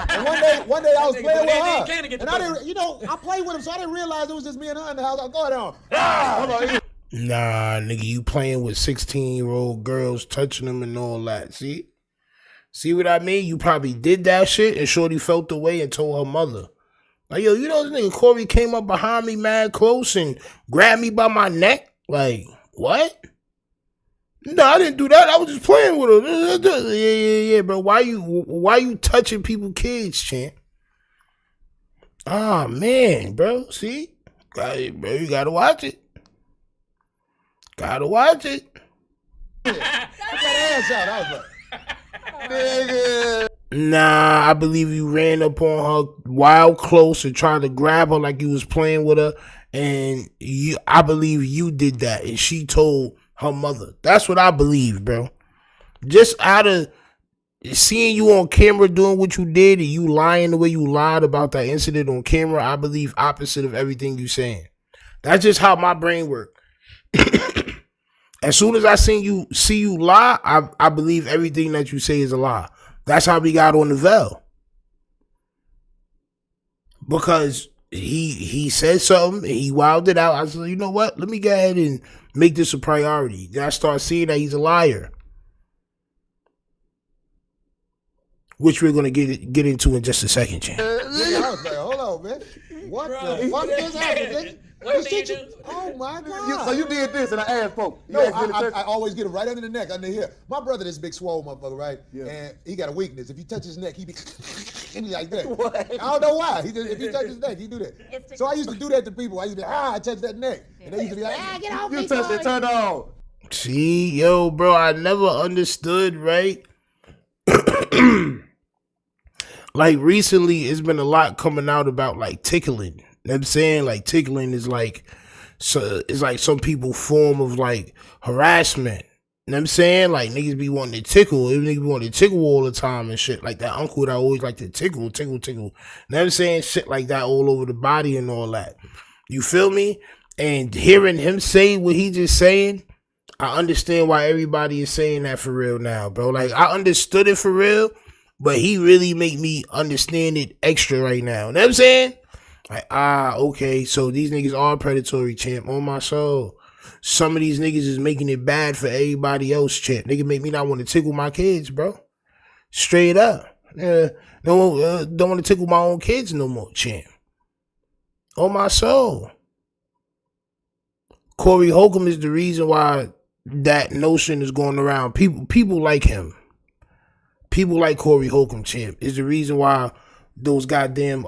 And one day I was playing with her. And I didn't, you know, I played with him, so I didn't realize it was just me and her in the house. I was going on. Nah, nigga, you playing with 16-year-old girls, touching them and all that. See what I mean? You probably did that shit, and Shorty felt the way and told her mother. Like, yo, you know this nigga Corey came up behind me mad close and grabbed me by my neck? Like, what? No, I didn't do that. I was just playing with her. Yeah, bro. Why you touching people's kids, champ? Ah, man, bro. See? Bro, you gotta watch it. Gotta watch it. Put that ass out. I was like, nigga. Nah, I believe you ran up on her wild close and tried to grab her like you was playing with her, And I believe you did that, and she told her mother. That's what I believe, bro. Just out of seeing you on camera doing what you did and you lying the way you lied about that incident on camera, I believe opposite of everything you saying. That's just how my brain works. As soon as I see you lie, I believe everything that you say is a lie. That's how we got on the Veil. Because he said something and he wilded out. I said, you know what? Let me go ahead and make this a priority. Then I start seeing that he's a liar. Which we're gonna get into in just a second, Chan. I was like, hold on, man. What the fuck just happened? Oh my God. So you did this and I asked folks. No, I always get him right under the neck, under here. My brother, this big swole motherfucker, right? Yeah. And he got a weakness. If you touch his neck, he be like that. What? I don't know why. If he touch his neck, he do that. So I used to do that to people. I used to be I touch that neck. And they used to be like, get off me, you touched it, turn on. See, yo, bro, I never understood, right? Like recently, it's been a lot coming out about like tickling. You know what I'm saying? Like tickling is like, so it's like some people form of like harassment. You know what I'm saying? Like niggas be wanting to tickle. Niggas be wanting to tickle all the time and shit. Like that uncle that always like to tickle. You know what I'm saying? Shit like that all over the body and all that. You feel me? And hearing him say what he just saying, I understand why everybody is saying that for real now, bro. Like I understood it for real. But he really make me understand it extra right now. You know what I'm saying? Like, okay, so these niggas are predatory, champ. On my soul. Some of these niggas is making it bad for everybody else, champ. Nigga make me not want to tickle my kids, bro. Straight up. Don't want to tickle my own kids no more, champ. On my soul. Corey Holcomb is the reason why that notion is going around. People like him. People like Corey Holcomb, champ, is the reason why those goddamn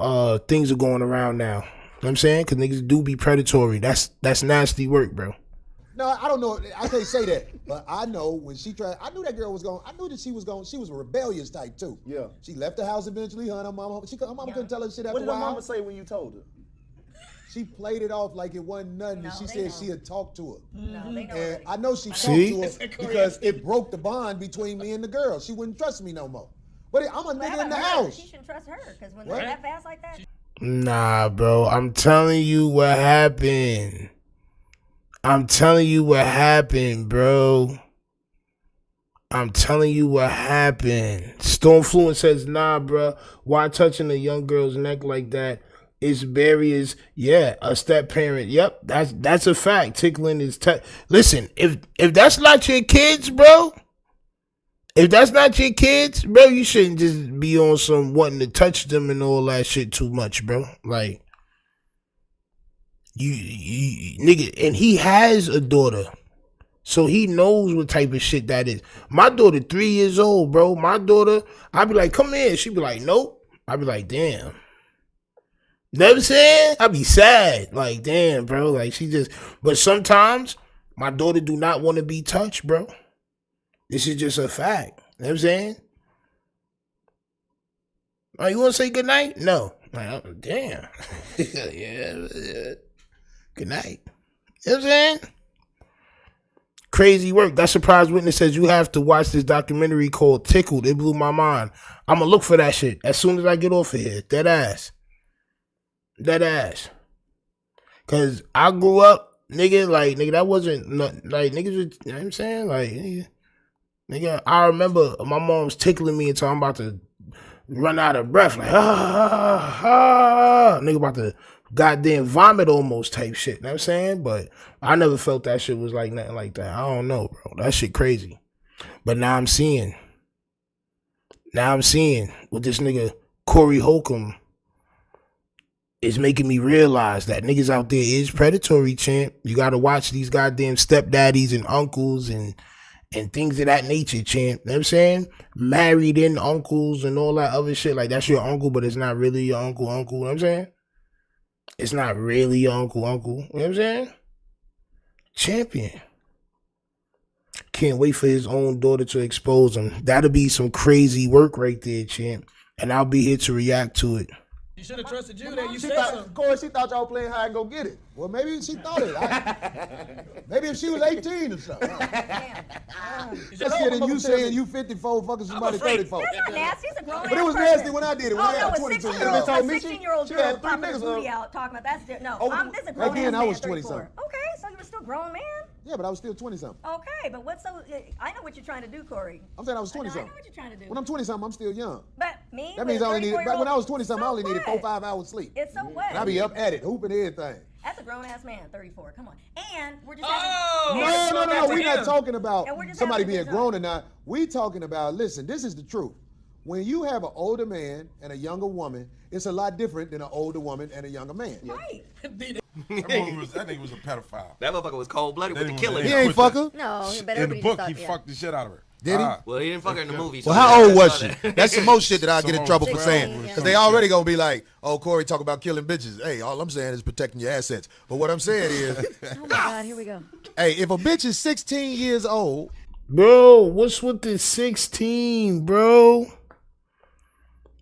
things are going around now. You know what I'm saying? Because niggas do be predatory. That's nasty work, bro. No, I don't know. I can't say that. But I know when she tried, I knew that girl was going, I knew that she was going, she was a rebellious type too. Yeah. She left the house eventually, her and her mama. Her mama couldn't tell her shit after a while. What did her mama say when you told her? She played it off like it wasn't nothing, and she said she had talked to her. No, they know. And I know she talked to her because it broke the bond between me and the girl. She wouldn't trust me no more. But I'm a nigga in the house. She shouldn't trust her because when they're that fast like that. Nah, bro. I'm telling you what happened. I'm telling you what happened, bro. I'm telling you what happened. Stormfluent says, nah, bro. Why touching a young girl's neck like that? It's barriers. Yeah, a step parent. Yep, that's a fact. Tickling is listen, if that's not your kids, bro. If that's not your kids, bro, you shouldn't just be on some wanting to touch them and all that shit too much, bro. Like you nigga, and he has a daughter. So he knows what type of shit that is. My daughter 3 years old, bro. My daughter, I'd be like, come here. She'd be like, nope. I'd be like, damn. You know what I'm saying? I'd be sad. Like, damn, bro. Like, she just... But sometimes, my daughter do not want to be touched, bro. This is just a fact. You know what I'm saying? Oh, you want to say goodnight? No. Like, oh, damn. yeah. Good night. You know what I'm saying? Crazy work. That surprise witness says you have to watch this documentary called Tickled. It blew my mind. I'm going to look for that shit as soon as I get off of here. Dead ass. Cause I grew up, nigga, like, nigga, that wasn't, like, niggas, you know what I'm saying? Like, nigga, I remember my mom was tickling me until I'm about to run out of breath, like, nigga about to goddamn vomit almost type shit, you know what I'm saying? But I never felt that shit was like nothing like that. I don't know, bro. That shit crazy. But now I'm seeing with this nigga Corey Holcomb is making me realize that niggas out there is predatory, champ. You gotta watch these goddamn stepdaddies and uncles and things of that nature, champ. You know what I'm saying? Married in uncles and all that other shit. Like, that's your uncle, but it's not really your uncle. You know what I'm saying? It's not really your uncle. You know what I'm saying? Champion. Can't wait for his own daughter to expose him. That'll be some crazy work right there, champ. And I'll be here to react to it. She should have trusted you that you She said thought, something. Corey, she thought y'all playing hide and go get it. Well, maybe she thought it. Maybe if she was 18 or something. That's shit, and you saying you 54, fucking somebody 34. That's not nasty. It's a grown ass But it was person. nasty when I did it. When Oh, I no, got a 22 years 16-year-old, old. a 16-year-old She had girl three popping his niggas booty up. out talking about that's no. Oh, This is a grown again, ass I man, was 20 34. something. Okay, so you were still grown man. Yeah, but I was still 20 something. Okay, but what's so? I know what you're trying to do, Corey. I'm saying I was 20 I know something. what you're trying to do. When I'm 20 something, I'm still young. But me, That means I only needed, back when I was 20 something, I only needed 4 or what? 5 hours sleep. It's so what? And I be up at it, hooping everything. That's a grown ass man, 34. Come on, and we're just. No, we're not talking about And we're just somebody having a being good grown time. or not. We talking about, listen, this is the truth. When you have an older man and a younger woman, it's a lot different than an older woman and a younger man. Right. That nigga was a pedophile. That motherfucker was cold-blooded with the killing. He ain't fuck her. No, but In the everybody book, just he thought, yeah. fucked the shit out of her. Did he? Well, he didn't fuck her in the movie. So Well, how old was saw she? that. That's some more shit that I'll get in trouble for 16, saying. yeah. Because they already going to be like, oh, Corey talk about killing bitches. Hey, all I'm saying is protecting your assets. But what I'm saying is, Oh my God, here we go. hey, if a bitch is 16 years old, Bro, what's with the 16, bro?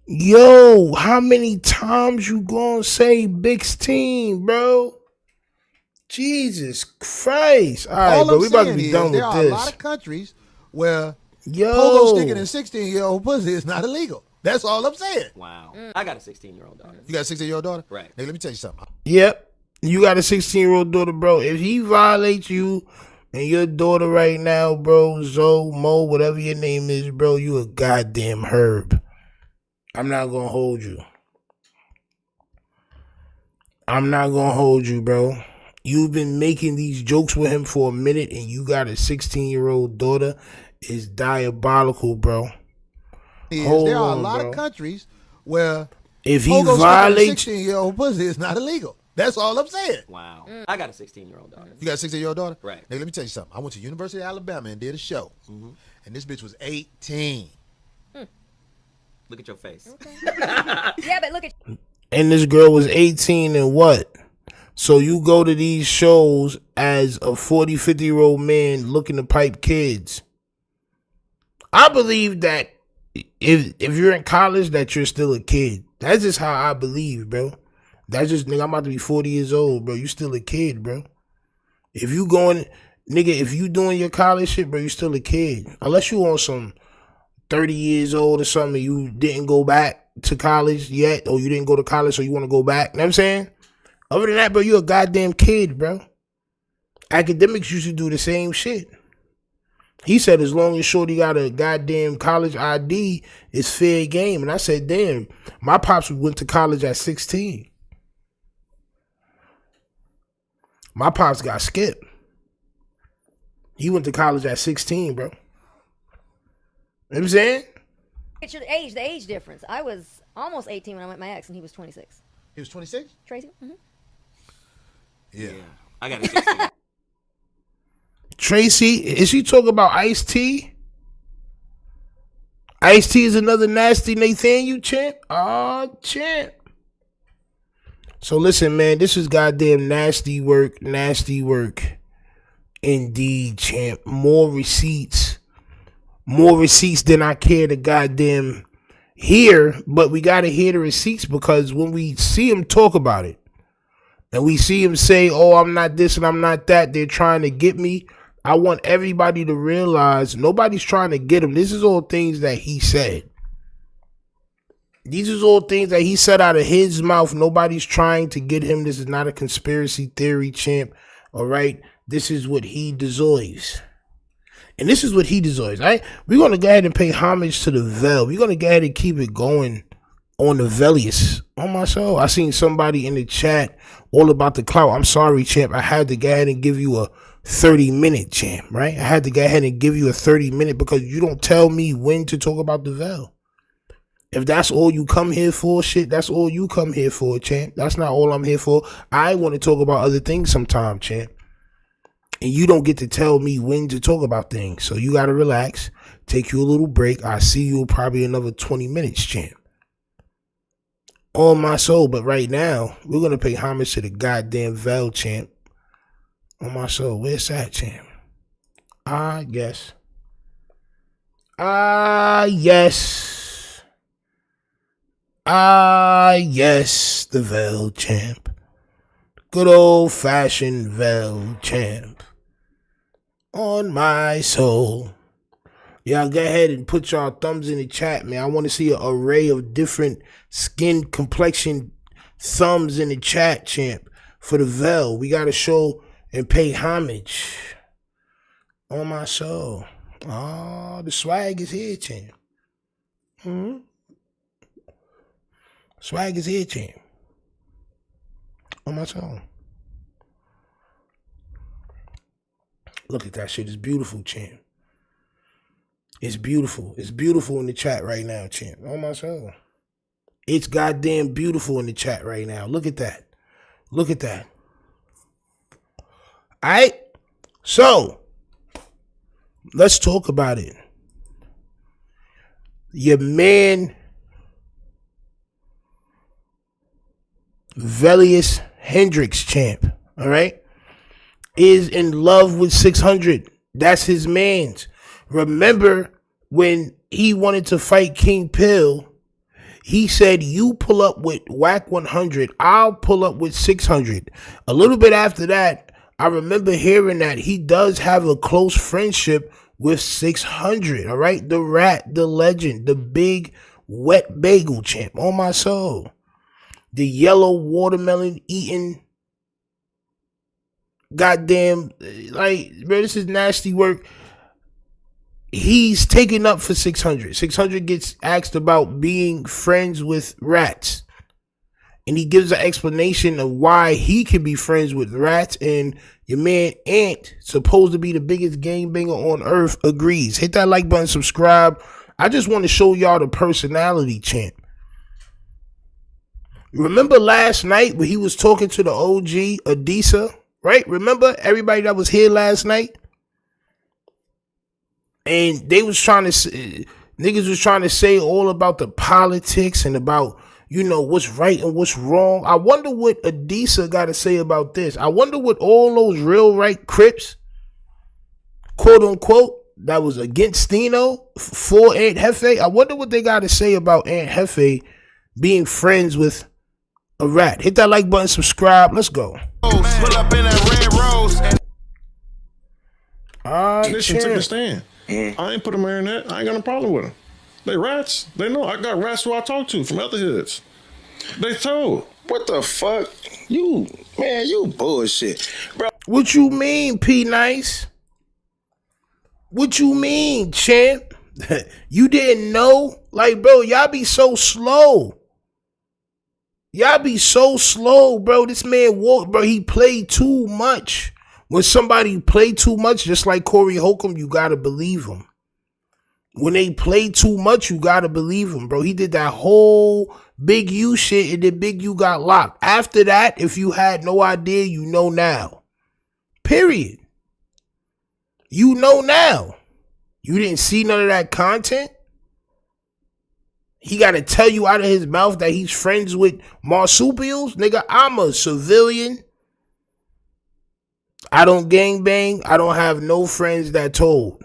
Yo, how many times you gonna say Big Teen, bro? Jesus Christ. All right, all bro, I'm we about to saying be is done there with are a lot this. of countries where pogo Yo. sticking in 16-year-old pussy is not illegal. That's all I'm saying. Wow. I got a 16-year-old daughter. You got a 16-year-old daughter? Right. Hey, let me tell you something. Yep. You got a 16-year-old daughter, bro. If he violates you and your daughter right now, bro, Zoe, Mo, whatever your name is, bro, you a goddamn herb. I'm not gonna hold you. I'm not gonna hold you, bro. You've been making these jokes with him for a minute and you got a 16-year-old daughter. It's diabolical, bro. Hold There are a on, lot bro. of countries where If he pogo violates, sticking in 16-year-old pussy is not illegal. That's all I'm saying. Wow. I got a 16-year-old daughter. You got a 16-year-old daughter? Right. Hey, let me tell you something. I went to University of Alabama and did a show. And this bitch was 18. Look at your face. Yeah, but look at and this girl was 18 and what? So you go to these shows as a 40, 50-year-old man looking to pipe kids. I believe that if you're in college, that you're still a kid. That's just how I believe, bro. That's just, nigga, I'm about to be 40 years old, bro. You still a kid, bro. If you going, nigga, if you doing your college shit, bro, you still a kid. Unless you on some 30 years old or something, you didn't go back to college yet, or you didn't go to college, so you want to go back. You know what I'm saying? Other than that, bro, you a goddamn kid, bro. Academics used to do the same shit. He said as long as Shorty got a goddamn college ID, it's fair game. And I said, damn, my pops went to college at 16. My pops got skipped. He went to college at 16, bro. You know what I'm saying? It's your age, the age difference. I was almost 18 when I met my ex, and he was 26. He was 26? Tracy? Mm-hmm. Yeah. I got a 16. Tracy, is she talking about Ice-T? Ice-T is another nasty Nathaniel champ? Oh, champ. So listen, man, this is goddamn nasty work indeed, champ. More receipts than I care to goddamn hear, but we gotta hear the receipts because when we see him talk about it and we see him say, oh, I'm not this and I'm not that, they're trying to get me. I want everybody to realize nobody's trying to get him. This is all things that he said. These is all things that he said out of his mouth. Nobody's trying to get him. This is not a conspiracy theory, champ. All right? This is what he deserves. And this is what he deserves. All right? We're going to go ahead and pay homage to the Vel. We're going to go ahead and keep it going on the Velius. On my soul. I seen somebody in the chat all about the clout. I'm sorry, champ. I had to go ahead and give you a 30-minute, champ, right? I had to go ahead and give you a 30-minute because you don't tell me when to talk about the Vel. If that's all you come here for, shit, that's all you come here for, champ. That's not all I'm here for. I want to talk about other things sometime, champ. And you don't get to tell me when to talk about things. So you got to relax, take you a little break. I'll see you probably another 20 minutes, champ. On my soul, but right now, we're going to pay homage to the goddamn Vel, champ. On my soul, where's that, champ? Yes. Yes. Ah, yes, the Vel champ. Good old-fashioned Vel champ. On my soul. Y'all go ahead and put y'all thumbs in the chat, man. I want to see an array of different skin complexion thumbs in the chat, champ. For the Vel, we got to show and pay homage. On my soul. Oh, the swag is here, champ. Swag is here, champ. On my soul. Look at that shit. It's beautiful, champ. It's beautiful. It's beautiful in the chat right now, champ. On my soul. It's goddamn beautiful in the chat right now. Look at that. Look at that. All right. So, let's talk about it. Your man, Velius Hendricks, champ, all right, is in love with 600. That's his man's. Remember when he wanted to fight King Pill, he said, you pull up with whack 100, I'll pull up with 600. A little bit after that, I remember hearing that he does have a close friendship with 600, all right? The rat, the legend, the big wet bagel champ, on my soul. The yellow watermelon eating, goddamn, like, bro, this is nasty work. He's taken up for 600. 600 gets asked about being friends with rats. And he gives an explanation of why he can be friends with rats. And your man Ant, supposed to be the biggest gangbanger on earth, agrees. Hit that like button, subscribe. I just want to show y'all the personality, champ. Remember last night when he was talking to the OG, Adisa, right? Remember everybody that was here last night? And they was trying to, niggas was trying to say all about the politics and about, you know, what's right and what's wrong. I wonder what Adisa got to say about this. I wonder what all those real right Crips, quote unquote, that was against Stino for Aunt Hefe. I wonder what they got to say about Aunt Hefe being friends with a rat. Hit that like button, subscribe. Let's go. Pull up in that red rose. Listen, took the stand. I ain't put them in that. I ain't got no problem with them. They rats. They know. I got rats who I talk to from other hoods. They told. What the fuck? You bullshit. Bro. What you mean, P Nice? What you mean, champ? You didn't know? Like, bro, y'all be so slow. Y'all be so slow, bro. This man walked, bro. He played too much. When somebody play too much, just like Corey Holcomb, you gotta believe him. When they play too much, you gotta believe him, bro. He did that whole Big U shit, and then Big U got locked. After that, if you had no idea, you know now. Period. You know now. You didn't see none of that content? He gotta tell you out of his mouth that he's friends with marsupials? Nigga, I'm a civilian. I don't gangbang. I don't have no friends that told.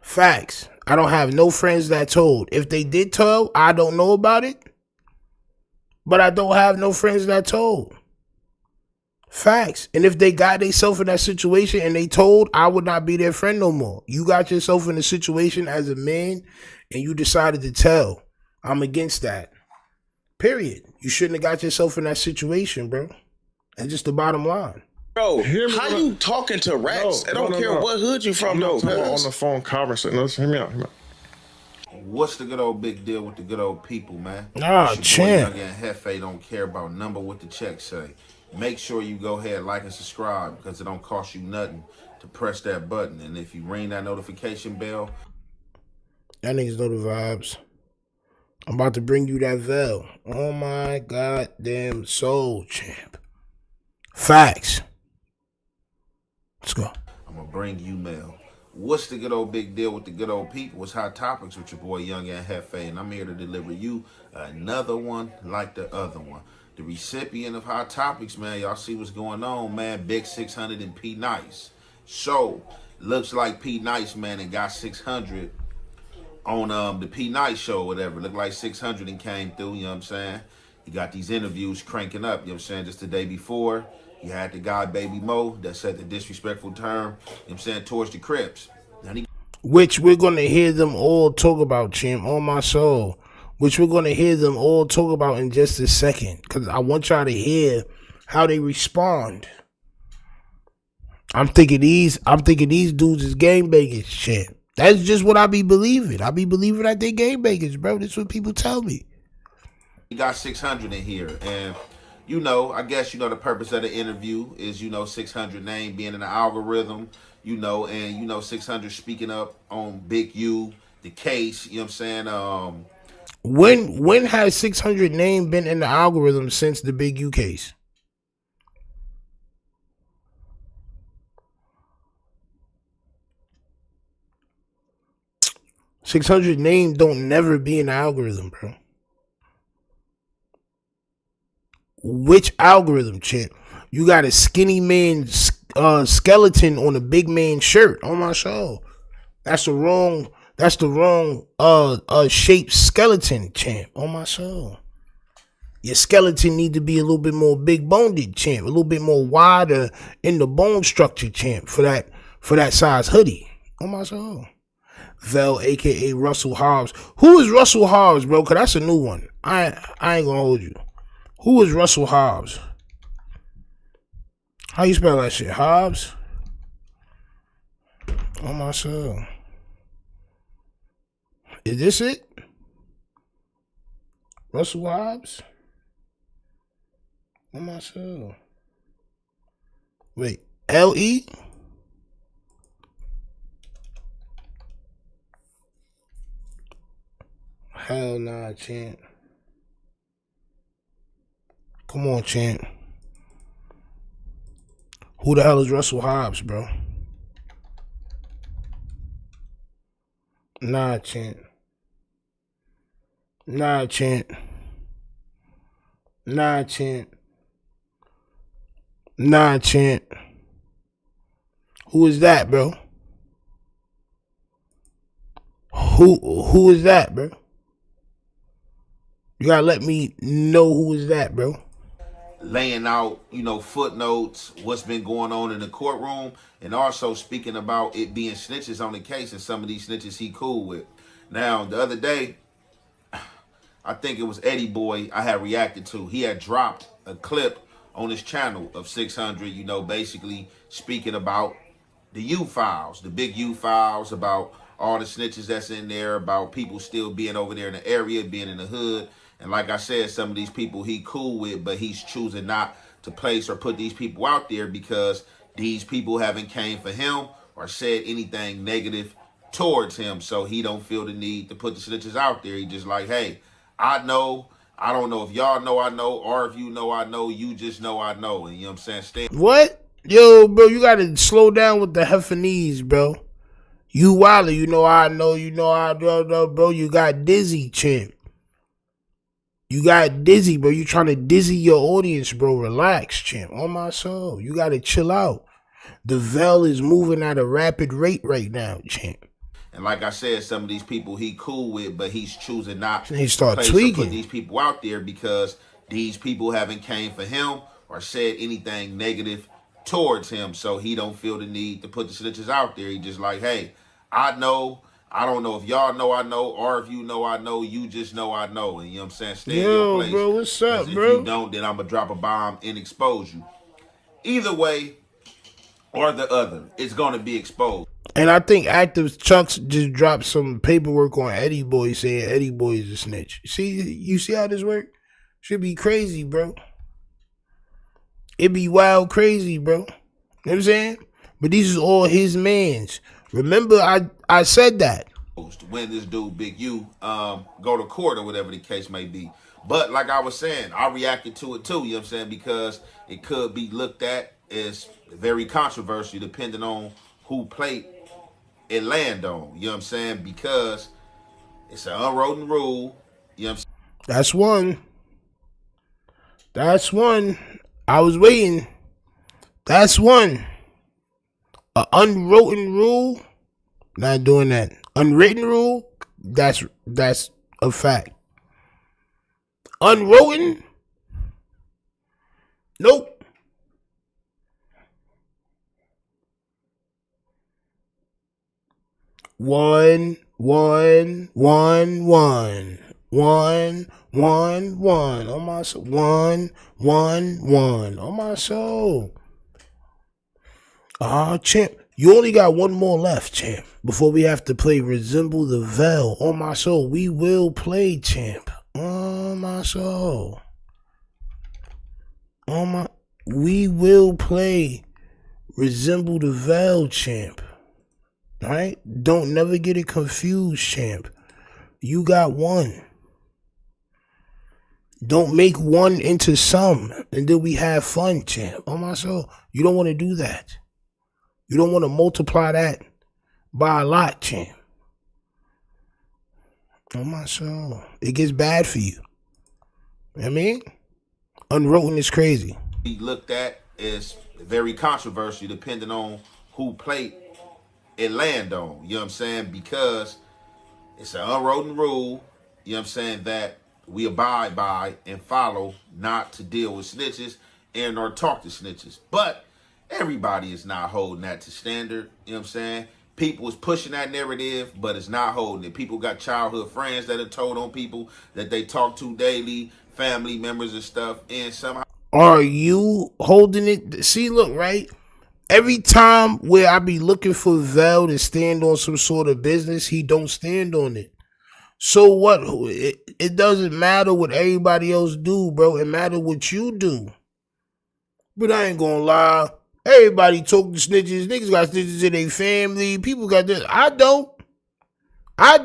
Facts. I don't have no friends that told. If they did tell, I don't know about it. But I don't have no friends that told. Facts. And if they got themselves in that situation and they told, I would not be their friend no more. You got yourself in a situation as a man and you decided to tell. I'm against that. Period. You shouldn't have got yourself in that situation, bro. That's just the bottom line. Bro, how you talking to rats? I don't care what hood you from, though. On the phone conversation. Listen, hear me out. Hear me out. What's the good old big deal with the good old people, man? Nah, champ. Young and Hefe don't care about number what the check say. Make sure you go ahead, like and subscribe, because it don't cost you nothing to press that button. And if you ring that notification bell, that niggas know the vibes. I'm about to bring you that Vel. Oh my goddamn soul, champ. Facts. Let's go. I'm gonna bring you mail. What's the good old big deal with the good old people? It's Hot Topics with your boy Young and Hefe, and I'm here to deliver you another one like the other one. The recipient of Hot Topics, man, y'all see what's going on, man. Big 600 and P Nice. So, looks like P Nice, man, and got 600 on the P Night show or whatever. Looked like 600 and came through, you know what I'm saying? You got these interviews cranking up, you know what I'm saying? Just the day before, you had the guy Baby Mo that said the disrespectful term, you know what I'm saying, towards the Crips. Which we're going to hear them all talk about, champ, on my soul. Which we're going to hear them all talk about in just a second. Because I want y'all to hear how they respond. I'm thinking these dudes is gangbangers, champ. That's just what I be believing. I be believing that they gangbangers, bro. That's what people tell me. You got 600 in here, and you know, I guess you know the purpose of the interview is 600 name being in the algorithm, and 600 speaking up on Big U, the case. You know what I'm saying? When has 600 name been in the algorithm since the Big U case? $600 name don't never be in the algorithm, bro. Which algorithm, champ? You got a skinny man skeleton on a big man shirt on my show. That's the wrong shaped skeleton, champ, on my show. Your skeleton need to be a little bit more big boned, champ, a little bit more wider in the bone structure, champ, for that size hoodie on my show. Vel, aka Russell Hobbs. Who is Russell Hobbs, bro? Cause that's a new one. I ain't gonna hold you. Who is Russell Hobbs? How you spell that shit? Hobbs? On my soul. Is this it? Russell Hobbs? On my soul. Wait, L-E? Hell nah, champ. Come on, champ. Who the hell is Russell Hobbs, bro? Nah, champ. Nah, champ. Nah, champ. Nah, champ. Who is that, bro? Who is that, bro? You gotta let me know who is that, bro. Laying out, footnotes, what's been going on in the courtroom, and also speaking about it being snitches on the case, and some of these snitches he cool with. Now, the other day, I think it was Eddie Boy I had reacted to. He had dropped a clip on his channel of 600, basically speaking about the U files, the big U files, about all the snitches that's in there, about people still being over there in the area, being in the hood. And like I said, some of these people he cool with, but he's choosing not to place or put these people out there because these people haven't came for him or said anything negative towards him. So he don't feel the need to put the snitches out there. He just like, hey, I know. I don't know if y'all know I know, or if you know I know, you just know I know. And you know what I'm saying? What? Yo, bro, you gotta slow down with the Heffanese, bro. You wilder, I know, I know, bro. You got dizzy, champ. You got dizzy, bro. You trying to dizzy your audience, bro. Relax, champ. On my soul. You got to chill out. The Vel is moving at a rapid rate right now, champ. And like I said, some of these people he cool with, but he's choosing not to start put these people out there because these people haven't came for him or said anything negative towards him. So he don't feel the need to put the snitches out there. He just like, hey, I know. I don't know if y'all know I know, or if you know I know, you just know I know. And you know what I'm saying? Stay in your place. Bro, what's up, if bro? you don't, then I'm going to drop a bomb and expose you. Either way or the other, it's going to be exposed. And I think Active Chucks just dropped some paperwork on Eddie Boy saying Eddie Boy is a snitch. You see how this work? Should be crazy, bro. It be wild crazy, bro. You know what I'm saying? But these is all his mans. Remember, I said that. When this dude, Big U, go to court or whatever the case may be. But like I was saying, I reacted to it too, you know what I'm saying? Because it could be looked at as very controversial depending on who plate it land on. You know what I'm saying? Because it's an unwritten rule. You know what I'm saying? That's one. That's one. I was waiting. That's one. An unwritten rule? Not doing that. Unwritten rule? That's a fact. Unwritten? Nope. One. On my soul. 1 on my soul. Champ. You only got one more left, champ. Before we have to play Resemble the Veil. On my soul. We will play, champ. On my soul. We will play Resemble the Veil, champ. Alright? Don't never get it confused, champ. You got one. Don't make one into some, and then we have fun, champ. On my soul. You don't want to do that. You don't want to multiply that by a lot, champ. On my soul. It gets bad for you. I mean, unwritten is crazy. We looked at is very controversial depending on who plate it land on. You know what I'm saying? Because it's an unwritten rule, you know what I'm saying, that we abide by and follow, not to deal with snitches and or talk to snitches. But everybody is not holding that to standard. You know what I'm saying? People is pushing that narrative, but it's not holding it. People got childhood friends that are told on people that they talk to daily, family members and stuff, and somehow. Are you holding it? See, look, right? Every time where I be looking for Vel to stand on some sort of business, he don't stand on it. So what? It doesn't matter what everybody else do, bro. It matters what you do. But I ain't gonna lie. Everybody talk to snitches. Niggas got snitches in their family. People got this. I don't. I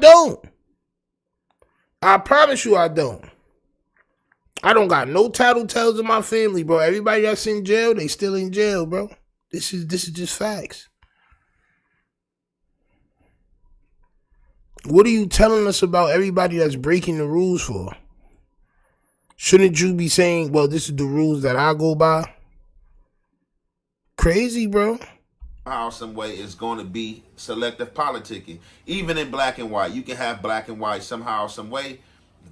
promise you I don't. I don't got no tattletales in my family, bro. Everybody that's in jail, they still in jail, bro. This is just facts. What are you telling us about everybody that's breaking the rules for? Shouldn't you be saying, well, this is the rules that I go by? Crazy, bro. How some way is going to be selective politicking. Even in black and white, you can have black and white somehow, some way.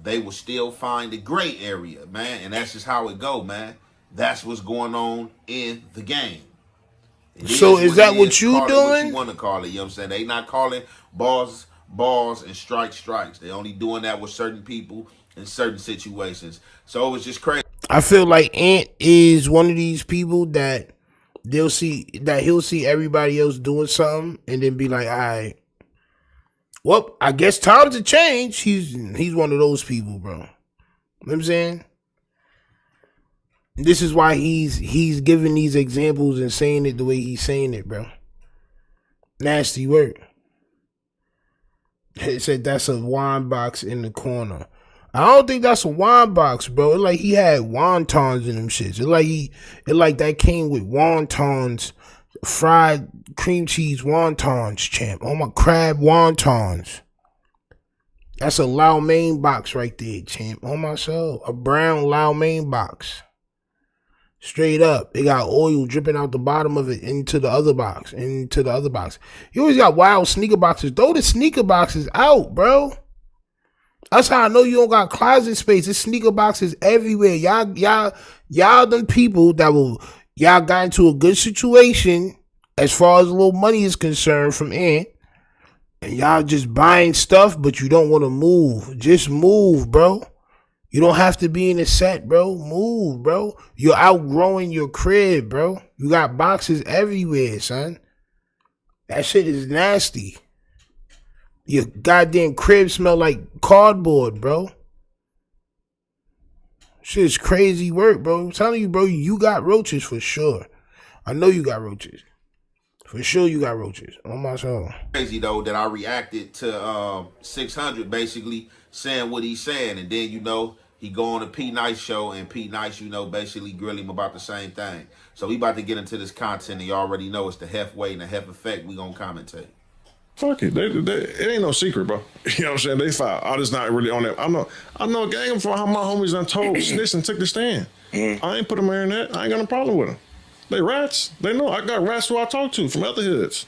They will still find a gray area, man. And that's just how it go, man. That's what's going on in the game. So is that what you call doing? It what you want to call it, you know what I'm saying? They not calling balls and strikes. They only doing that with certain people in certain situations. So it's just crazy. I feel like Ant is one of these people that he'll see everybody else doing something and then be like, all right, well, I guess times have changed. He's one of those people, bro. You know what I'm saying? This is why he's giving these examples and saying it the way he's saying it, bro. Nasty word. It said that's a wine box in the corner. I don't think that's a wine box, bro. It like he had wontons in them shits. It like that came with wontons, fried cream cheese wontons, champ. Oh my, crab wontons. That's a Lau Mein box right there, champ. Oh my soul. A brown Lau Mein box. Straight up. It got oil dripping out the bottom of it into the other box. You always got wild sneaker boxes. Throw the sneaker boxes out, bro. That's how I know you don't got closet space. There's sneaker boxes everywhere. Y'all them people that y'all got into a good situation as far as a little money is concerned from Ant. And y'all just buying stuff, but you don't want to move. Just move, bro. You don't have to be in a set, bro. Move, bro. You're outgrowing your crib, bro. You got boxes everywhere, son. That shit is nasty. Your goddamn crib smell like cardboard, bro. Shit is crazy work, bro. I'm telling you, bro, you got roaches for sure. I know you got roaches. For sure you got roaches. On my soul. Crazy, though, that I reacted to 600 basically saying what he's saying. And then, he go on a P Nice show, and P Nice, basically grill him about the same thing. So we about to get into this content, and you already know it's the Hef way and the Hef effect. We gonna commentate. Fuck it. It ain't no secret, bro. You know what I'm saying? They filed. I just not really on that. I know a gang for how my homies done told snitch and took the stand. I ain't put them in that. I ain't got no problem with them. They rats. They know. I got rats who I talk to from other hoods.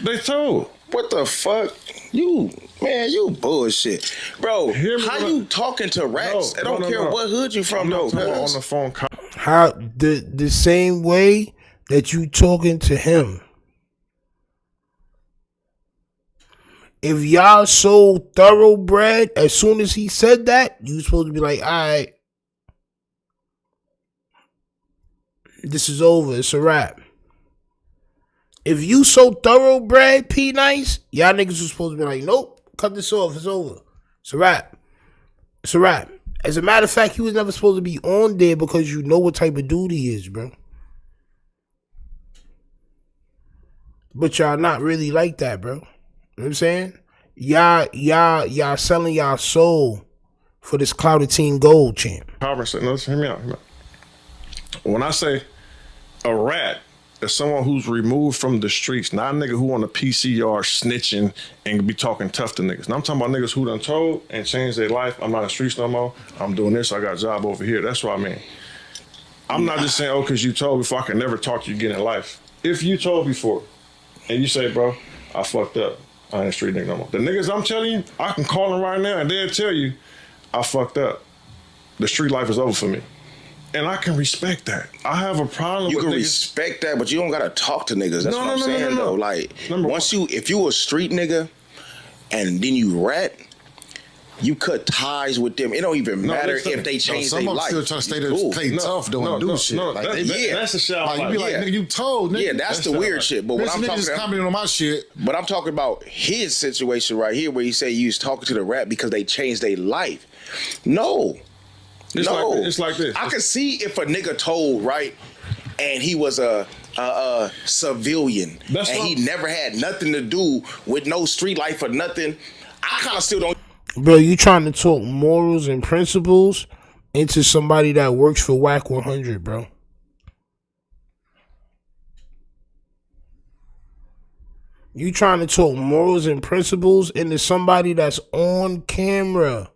They told. What the fuck? You Man, you bullshit. Bro, how you talking to rats? I don't care what hood you from, though. On the phone. How the same way that you talking to him. If y'all so thoroughbred, as soon as he said that, you supposed to be like, all right, this is over. It's a wrap. If you so thoroughbred, P Nice, y'all niggas was supposed to be like, nope, cut this off. It's over. It's a wrap. It's a wrap. As a matter of fact, he was never supposed to be on there because you know what type of dude he is, bro. But y'all not really like that, bro. You know what I'm saying? Y'all selling y'all soul for this clouded team gold, champ. No, hear me out. When I say a rat is someone who's removed from the streets, not a nigga who on the PC yard snitching and be talking tough to niggas. Now I'm talking about niggas who done told and changed their life. I'm not in the streets no more. I'm doing this. I got a job over here. That's what I mean. I'm not just saying, oh, because you told before, I can never talk to you again in life. If you told before and you say, bro, I fucked up. I ain't a street nigga no more. The niggas I'm telling you, I can call them right now and they'll tell you, I fucked up. The street life is over for me. And I can respect that. I have a problem with You can niggas. respect that, but you don't gotta talk to niggas. That's what I'm saying, though. Like, if you a street nigga and then you rat, you cut ties with them. It don't even matter if they change their life. Some of them still trying to stay there, play tough, don't do shit. That's a shout. Like, you be like, nigga, you told, nigga. Yeah, that's the weird shit. But what I'm talking about, commenting on my shit. But I'm talking about his situation right here, where he say you was talking to the rat because they changed their life. No, it's like this. I can see if a nigga told, right, and he was a civilian and he never had nothing to do with no street life or nothing. I kind of still don't. Bro, you trying to talk morals and principles into somebody that works for WAC 100, bro. You trying to talk morals and principles into somebody that's on camera.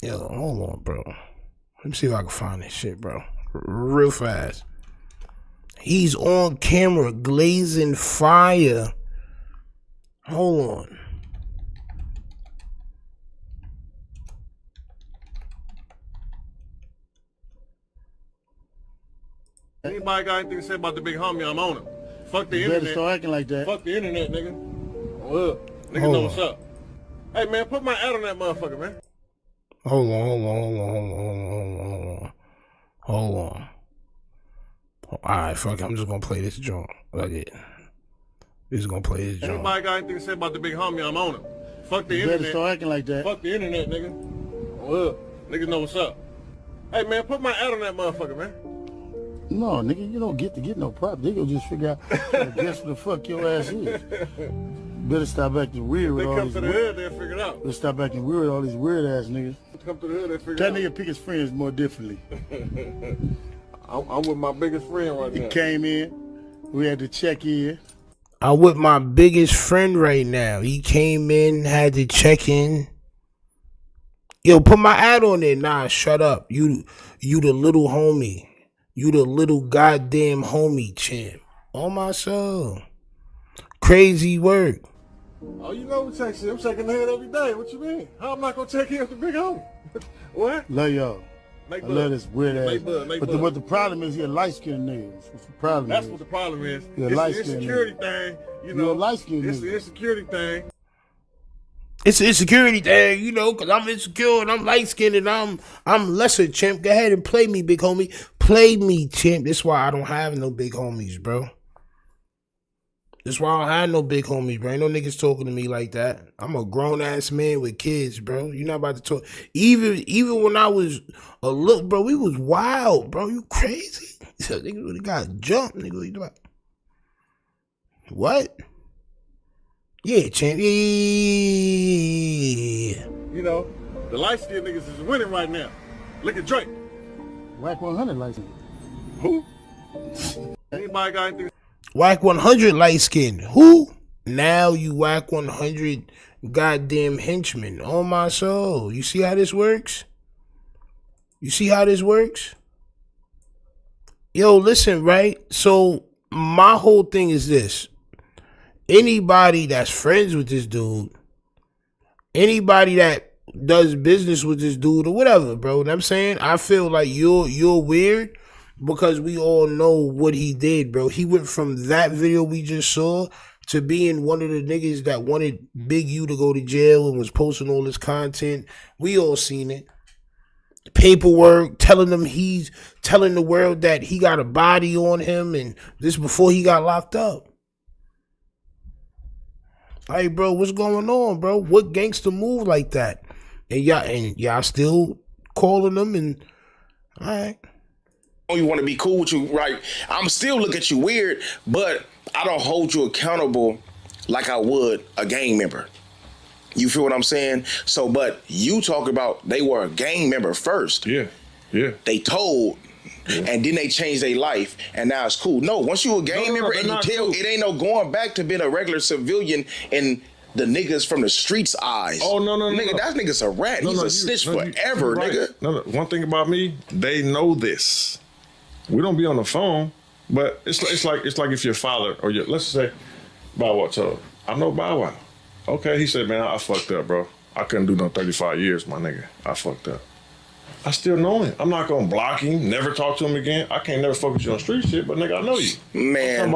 Hold on, bro. Let me see if I can find this shit, bro. Real fast. He's on camera glazing fire. Hold on. Anybody got anything to say about the big homie? I'm on him. Fuck the You internet. better start acting like that. Fuck the internet, nigga. Well, niggas know what's up. Hey, man, put my ad on that motherfucker, man. Hold on. Alright, fuck it. I'm just gonna play this joint. Fuck it. Just gonna play this joint. Anybody got anything to say about the big homie? I'm on him. Fuck the You internet. better start acting like that. Fuck the internet, nigga. Well, niggas know what's up. Hey, man, put my ad on that motherfucker, man. No, nigga, you don't get to get no prop. They gonna just figure out guess what the fuck your ass is. Better stop acting weird with They all come these to the hood, they'll figure it out. Better stop acting weird with all these weird ass niggas. Come to the hood, they figure That it nigga pick his friends more differently. out. I'm with my biggest friend right now. He came in, we had to check in. I'm with my biggest friend right now. He came in, had to check in. Yo, put my ad on there. Nah, shut up. You the little homie. You the little goddamn homie, champ. On my soul. Crazy work. Oh, you know we take shit. I'm checking the head every day. What you mean? How am I gonna take care of the big homie? What? Love y'all. Make I bud. love this weird ass. Make bud, make But bud. what the problem is, you're a light-skinned nigga. That's what the problem That's is. what the problem is. You're a It's the light-skinned insecurity nigga. thing. You You're know, a light-skinned it's nigga. the insecurity thing. It's an insecurity thing, you know, because I'm insecure and I'm light-skinned and I'm lesser, champ. Go ahead and play me, big homie. Play me, champ. That's why I don't have no big homies, bro. That's why I don't have no big homies, bro. Ain't no niggas talking to me like that. I'm a grown-ass man with kids, bro. You're not about to talk. Even when I was a little, bro, we was wild, bro. You crazy? Nigga really got jumped, nigga. What? Yeah, champ. Yeah. You know, the light skinned niggas is winning right now. Look at Drake. WAC 100 license. Who? Anybody got anything? WAC 100 light skin. Who? Now you WAC 100 goddamn henchman. On my soul. You see how this works? Yo, listen, right? So my whole thing is this. Anybody that's friends with this dude, anybody that does business with this dude or whatever, bro. You know what I'm saying? I feel like you're weird because we all know what he did, bro. He went from that video we just saw to being one of the niggas that wanted Big U to go to jail and was posting all this content. We all seen it. Paperwork, telling the world that he got a body on him, and this before he got locked up. Hey, bro, what's going on, bro? What gangster move like that? And y'all still calling them, and all right. You want to be cool with you, right? I'm still looking at you weird, but I don't hold you accountable like I would a gang member. You feel what I'm saying? So, but you talk about they were a gang member first. Yeah. They told, and then they changed their life, and now it's cool. No, once you a gang member and you tell, it ain't no going back to being a regular civilian in the niggas from the streets' eyes. Oh, no. Nigga, that nigga's a rat. He's a snitch forever, right. nigga. No. One thing about me, they know this. We don't be on the phone, but it's like if your father or let's say Bow Wow told, I know Bow Wow. Okay, he said, man, I fucked up, bro. I couldn't do no 35 years, my nigga. I fucked up. I still know him. I'm not gonna block him, never talk to him again. I can't never fuck with you on street shit, but nigga, I know you. Man,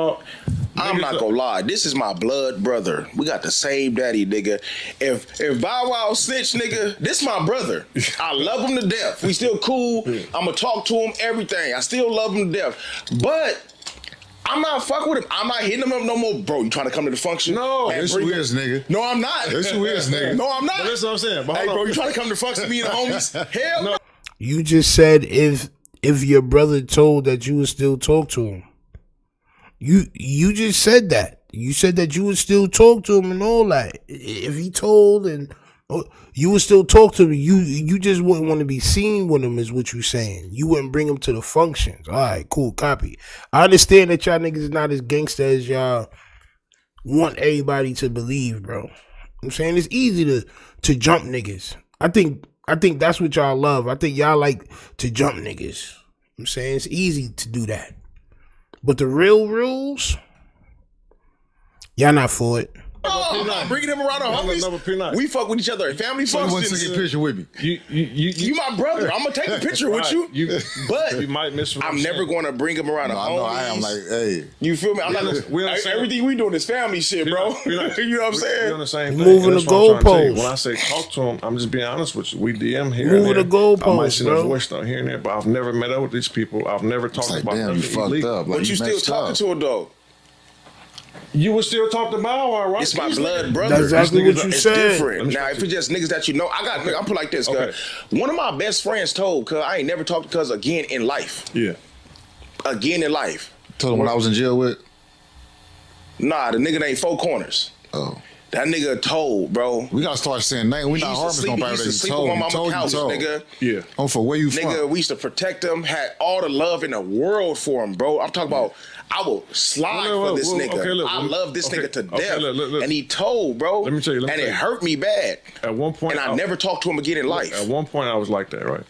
I'm not gonna lie. This is my blood brother. We got the same daddy, nigga. If Bow Wow snitch, nigga, this my brother. I love him to death. We still cool. I'ma talk to him, everything. I still love him to death. But I'm not fucking with him. I'm not hitting him up no more. Bro, you trying to come to the function? No. This you is, nigga. No, I'm not. This you is, nigga. No, I'm not. But that's what I'm saying. But hey, bro, you trying to come to the function, me and the homies? Hell no. You just said if your brother told that you would still talk to him. You just said that. You said that you would still talk to him and all that. If he told and you would still talk to him, you just wouldn't want to be seen with him is what you saying. You wouldn't bring him to the functions. All right, cool, copy. I understand that y'all niggas is not as gangster as y'all want everybody to believe, bro. I'm saying it's easy to jump niggas. I think that's what y'all love. I think y'all like to jump niggas. I'm saying it's easy to do that. But the real rules, y'all not for it. Oh, bringing him around the homies. We fuck with each other at family functions. You take a picture with me. You my brother. I'm gonna take a picture with you. But you might miss. I'm never gonna bring him around the homies. No, I am like, hey. You feel me? I'm not. Everything we doing is family shit, bro. You know what I'm saying? We're on the same thing. Moving the goalposts. When I say talk to him, I'm just being honest with you. We DM here. Moving the goalposts, I might send bro. a voice note here and there, but I've never met up with these people. I've never talked about damn, you fucked up. But you still talking to a dog. You would still talk to Bow Wow, right? It's my blood brother. That's exactly what you it's said. Different. Now, if it's just niggas that you know, I'm put like this, cuz one of my best friends told, cuz I ain't never talked to cuz again in life. Yeah. Again in life. Told him when I was in jail with? Nah, the nigga ain't Four Corners. Oh. That nigga told, bro. We gotta start saying names. We not harvesting on He used to sleep on my mama's couch, nigga. Yeah. Oh, for where you from? Nigga, we used to protect him, had all the love in the world for him, bro. I'm talking about, I will slide for this nigga. Okay, look, I love this nigga to death. Look. And he told, bro. Let me tell you. And it hurt me bad. At one point. And I never talked to him again in life. At one point, I was like that, right?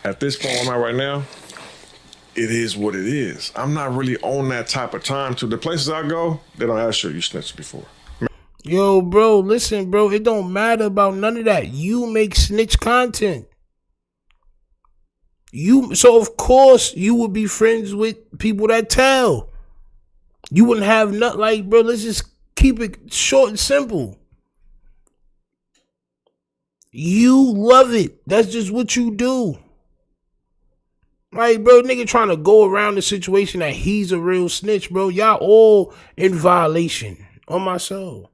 At this point I'm at right now, it is what it is. I'm not really on that type of time. To the places I go, they don't ask you snitched before. Yo, bro, listen, bro. It don't matter about none of that. You make snitch content. So of course you would be friends with people that tell. You wouldn't have nothing like, bro. Let's just keep it short and simple. You love it. That's just what you do. Like, bro, nigga trying to go around the situation that he's a real snitch, bro. Y'all all in violation. On my soul.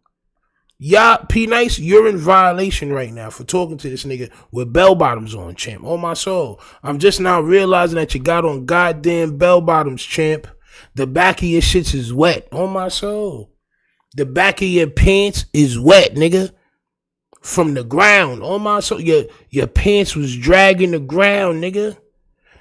Y'all, P-Nice, you're in violation right now for talking to this nigga with bell bottoms on, champ. On my soul. I'm just now realizing that you got on goddamn bell bottoms, champ. The back of your shits is wet. On my soul. The back of your pants is wet, nigga. From the ground. On my soul. Your pants was dragging the ground, nigga.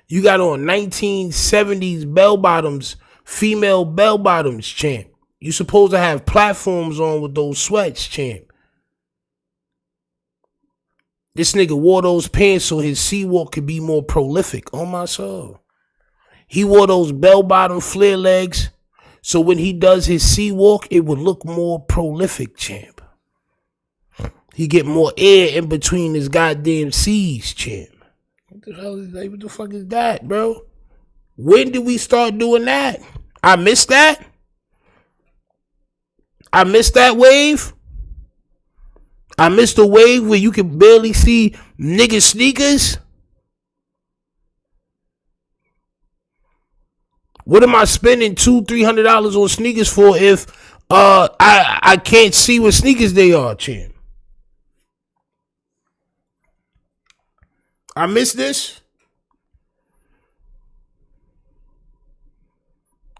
You got on 1970s bell bottoms, female bell bottoms, champ. You supposed to have platforms on with those sweats, champ. This nigga wore those pants so his C-walk could be more prolific. On my soul. He wore those bell-bottom flare legs so when he does his C-walk, it would look more prolific, champ. He get more air in between his goddamn C's, champ. What the hell is that? What the fuck is that, bro? When did we start doing that? I missed that? I missed that wave? I missed the wave where you can barely see nigga sneakers? What am I spending $200-$300 on sneakers for if I can't see what sneakers they are, champ? I missed this?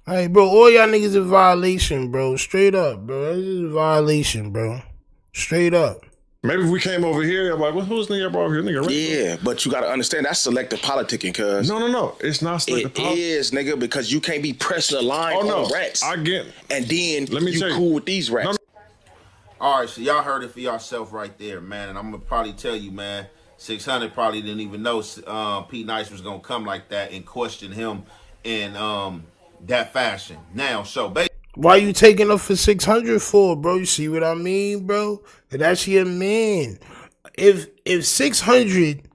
Hey, bro, all y'all niggas in violation, bro. Straight up, bro. This is a violation, bro. Straight up. Maybe if we came over here, I'm like, who's nigga brought over here? Nigga, right? Yeah, but you gotta understand that's selective politicking, cuz. No. It's not selective politicking. It is, nigga, because you can't be pressing a line on rats. I get and then Let me you cool with these rats. All right, so y'all heard it for yourself right there, man. And I'm gonna probably tell you, man, 600 probably didn't even know P Nice was gonna come like that and question him in that fashion. Now, so basically, why you taking up for 600 for, bro? You see what I mean, bro? That's your man. If 600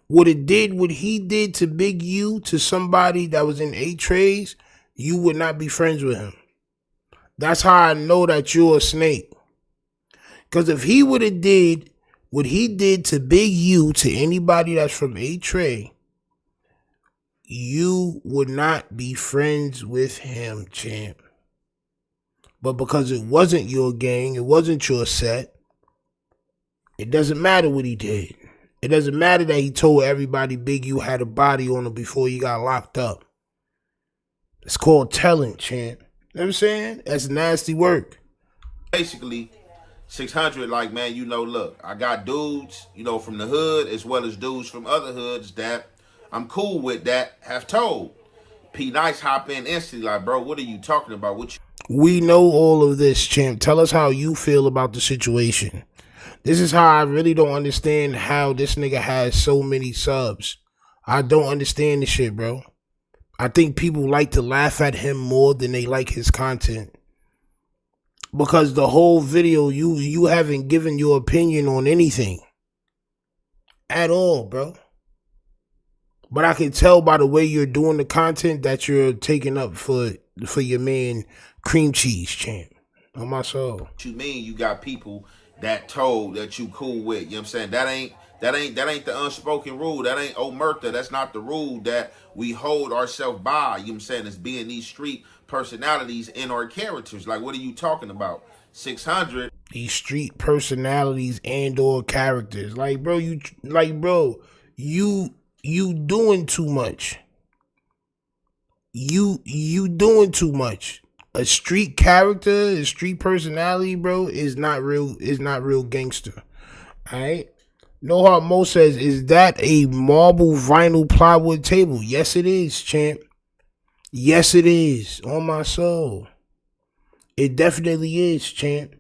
would have did what he did to Big U to somebody that was in 8 trays, you would not be friends with him. That's how I know that you're a snake. Because if he would have did what he did to Big U to anybody that's from 8 tray, you would not be friends with him, champ. But because it wasn't your gang, it wasn't your set, it doesn't matter what he did. It doesn't matter that he told everybody Big U had a body on him before he got locked up. It's called telling, champ. You know what I'm saying? That's nasty work. basically 600, like, man, you know, look, I got dudes, you know, from the hood as well as dudes from other hoods that I'm cool with that have told. P Nice hop in instantly like, bro, what are you talking about? What you We know all of this, champ. Tell us how you feel about the situation. This is how I really don't understand how this nigga has so many subs. I don't understand this shit, bro. I think people like to laugh at him more than they like his content. Because the whole video, you haven't given your opinion on anything. At all, bro. But I can tell by the way you're doing the content that you're taking up for your man Cream Cheese, champ. On my soul. What you mean you got people that told that you cool with? You know what I'm saying? That ain't the unspoken rule. That ain't omerta. That's not the rule that we hold ourselves by. You know what I'm saying? As being these street personalities in our characters. Like, what are you talking about? 600. These street personalities and or characters. Like, bro, you doing too much. You doing too much. A street character, a street personality, bro, is not real gangster. Alright? No Heart Mo says, is that a marble vinyl plywood table? Yes, it is, champ. Yes, it is. On my soul. It definitely is, champ.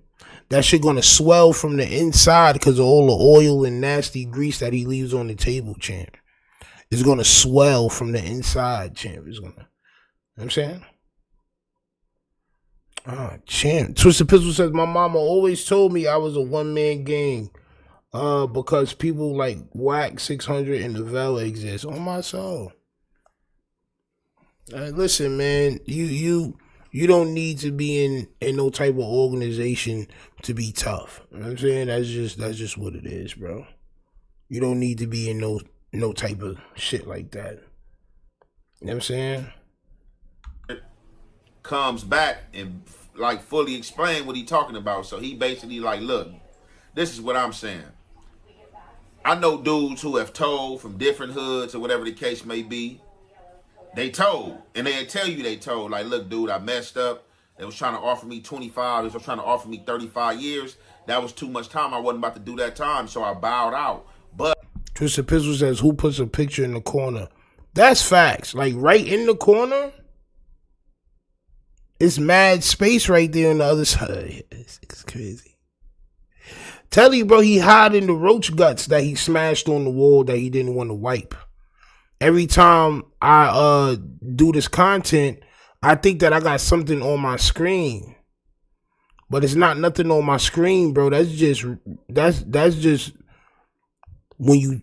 That shit gonna swell from the inside because of all the oil and nasty grease that he leaves on the table, champ. It's gonna swell from the inside, champ. It's gonna, you know what I'm saying? Champ. Twisted Pistol says, my mama always told me I was a one-man gang. Because people like Whack 600 and the Vela exist. On my soul. Listen, man, you don't need to be in no type of organization to be tough. You know what I'm saying? That's just what it is, bro. You don't need to be in no type of shit like that. You know what I'm saying? Comes back and like fully explain what he talking about. So he basically like, look, this is what I'm saying. I know dudes who have told from different hoods or whatever the case may be. They told, and they'll tell you they told, like, look, dude, I messed up. They was trying to offer me 25. They was trying to offer me 35 years. That was too much time. I wasn't about to do that time, so I bowed out. But Twisted Pistol says, who puts a picture in the corner? That's facts. Like, right in the corner, it's mad space right there on the other side. It's crazy. Tell you, bro, he hiding the roach guts that he smashed on the wall that he didn't want to wipe. Every time I do this content, I think that I got something on my screen. But it's not nothing on my screen, bro. That's just when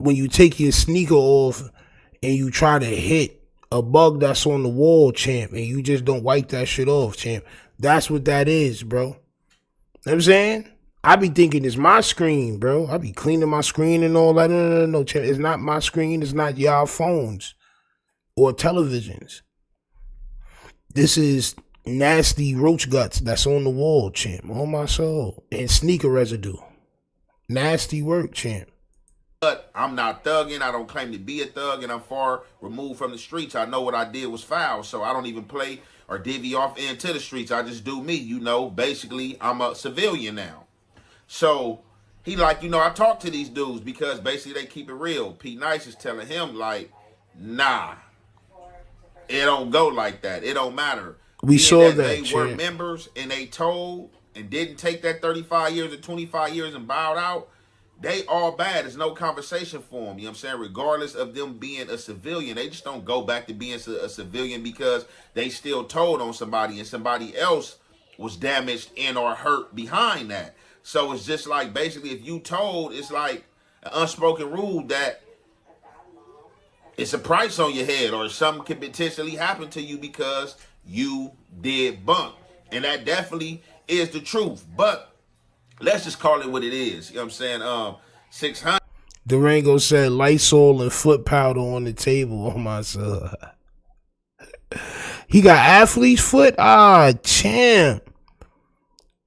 you take your sneaker off and you try to hit a bug that's on the wall, champ, and you just don't wipe that shit off, champ. That's what that is, bro. You know what I'm saying? I be thinking it's my screen, bro. I be cleaning my screen and all that. No, champ. It's not my screen. It's not y'all phones or televisions. This is nasty roach guts that's on the wall, champ. On my soul. And sneaker residue. Nasty work, champ. But I'm not thugging. I don't claim to be a thug, and I'm far removed from the streets. I know what I did was foul, so I don't even play or divvy off into the streets. I just do me, you know. Basically, I'm a civilian now. So he like, you know, I talk to these dudes because basically they keep it real. P Nice is telling him like, nah, it don't go like that. It don't matter. We saw that they were members and they told and didn't take that 35 years or 25 years and bowed out. They all bad. There's no conversation for them. You know what I'm saying? Regardless of them being a civilian, they just don't go back to being a civilian because they still told on somebody and somebody else was damaged and or hurt behind that. So it's just like basically if you told, it's like an unspoken rule that it's a price on your head or something could potentially happen to you because you did bunk. And that definitely is the truth. But let's just call it what it is. You know what I'm saying? 600. Durango said Lysol and foot powder on the table on my son. He got athlete's foot? Ah, champ.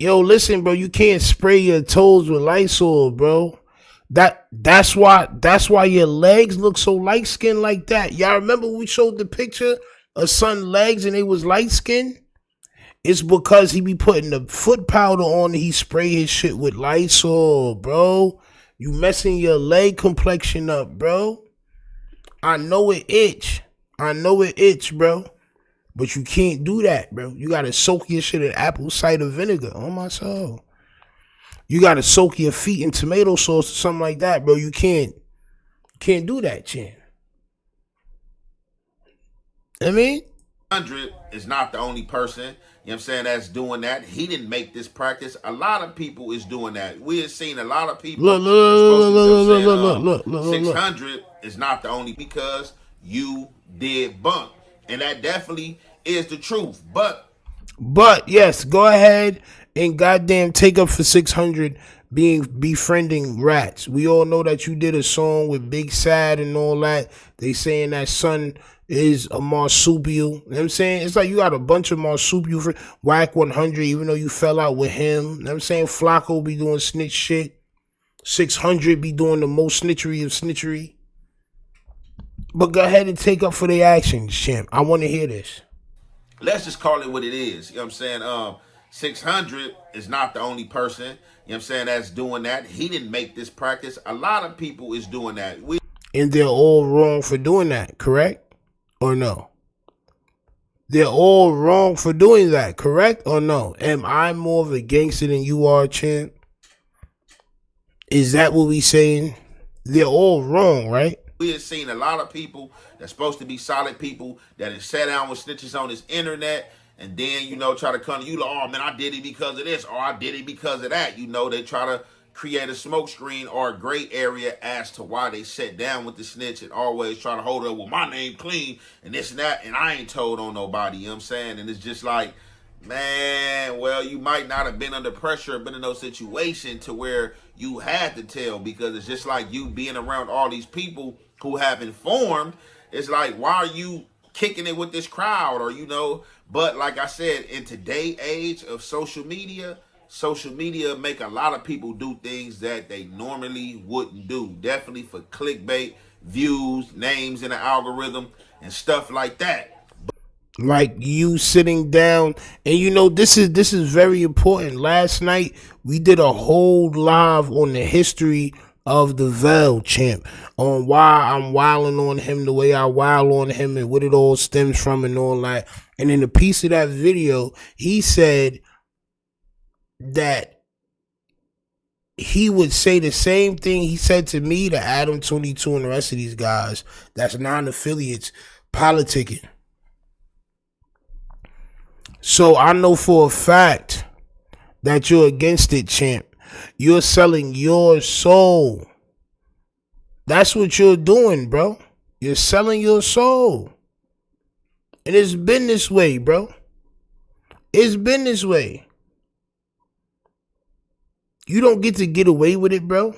Yo, listen, bro, you can't spray your toes with Lysol, bro. That's why your legs look so light skinned like that. Y'all remember we showed the picture of son's legs and they was light skinned? It's because he be putting the foot powder on and he spray his shit with Lysol, bro. You messing your leg complexion up, bro. I know it itch. Bro. But you can't do that, bro. You gotta soak your shit in apple cider vinegar. On my soul. You gotta soak your feet in tomato sauce or something like that, bro. You can't do that, Chin. I mean, 100 is not the only person, you know what I'm saying, that's doing that. He didn't make this practice. A lot of people is doing that. We have seen a lot of people. Look. 600 is not the only because you did bunk. And that definitely is the truth. But yes, go ahead and goddamn take up for 600 befriending rats. We all know that you did a song with Big Sad and all that. They saying that son is a marsupial. You know what I'm saying? It's like you got a bunch of marsupial for Whack 100, even though you fell out with him. You know what I'm saying? Flacco be doing snitch shit. 600 be doing the most snitchery of snitchery. But go ahead and take up for the actions, champ. I want to hear this. Let's just call it what it is. You know what I'm saying? 600 is not the only person, you know what I'm saying, that's doing that. He didn't make this practice. A lot of people is doing that. And they're all wrong for doing that, correct? Or no? They're all wrong for doing that, correct? Or no? Am I more of a gangster than you are, champ? Is that what we saying? They're all wrong, right? We have seen a lot of people that's supposed to be solid people that have sat down with snitches on this internet and then, you know, try to come to you like, oh, man, I did it because of this or I did it because of that. You know, they try to create a smoke screen or a gray area as to why they sat down with the snitch and always try to hold up, well, my name clean and this and that, and I ain't told on nobody, you know what I'm saying? And it's just like, man, well, you might not have been under pressure or been in no situation to where you had to tell, because it's just like you being around all these people who have informed. It's like, why are you kicking it with this crowd? Or, you know, but like I said, in today's age of social media make a lot of people do things that they normally wouldn't do. Definitely for clickbait, views, names in the algorithm, and stuff like that. Like you sitting down, and you know, this is very important. Last night we did a whole live on the history of the Vel, champ, on why I'm wilding on him the way I wild on him and what it all stems from and all that. And in a piece of that video, he said that he would say the same thing he said to me, to Adam 22 and the rest of these guys that's non-affiliates politicking. So I know for a fact that you're against it, champ. You're selling your soul. That's what you're doing, bro. You're selling your soul. And it's been this way, bro. It's been this way. You don't get to get away with it, bro.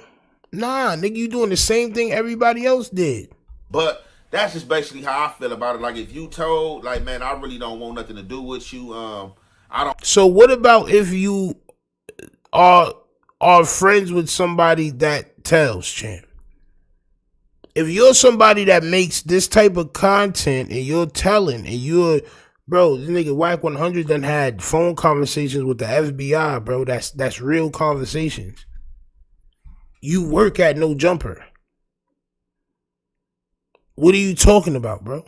Nah, nigga, you doing the same thing everybody else did. But that's just basically how I feel about it. Like, if you told, like, man, I really don't want nothing to do with you. I don't. So what about if you are friends with somebody that tells, champ? If you're somebody that makes this type of content and you're telling and you're, bro, this nigga Whack 100 done had phone conversations with the FBI, bro. That's real conversations. You work at No Jumper. What are you talking about, bro?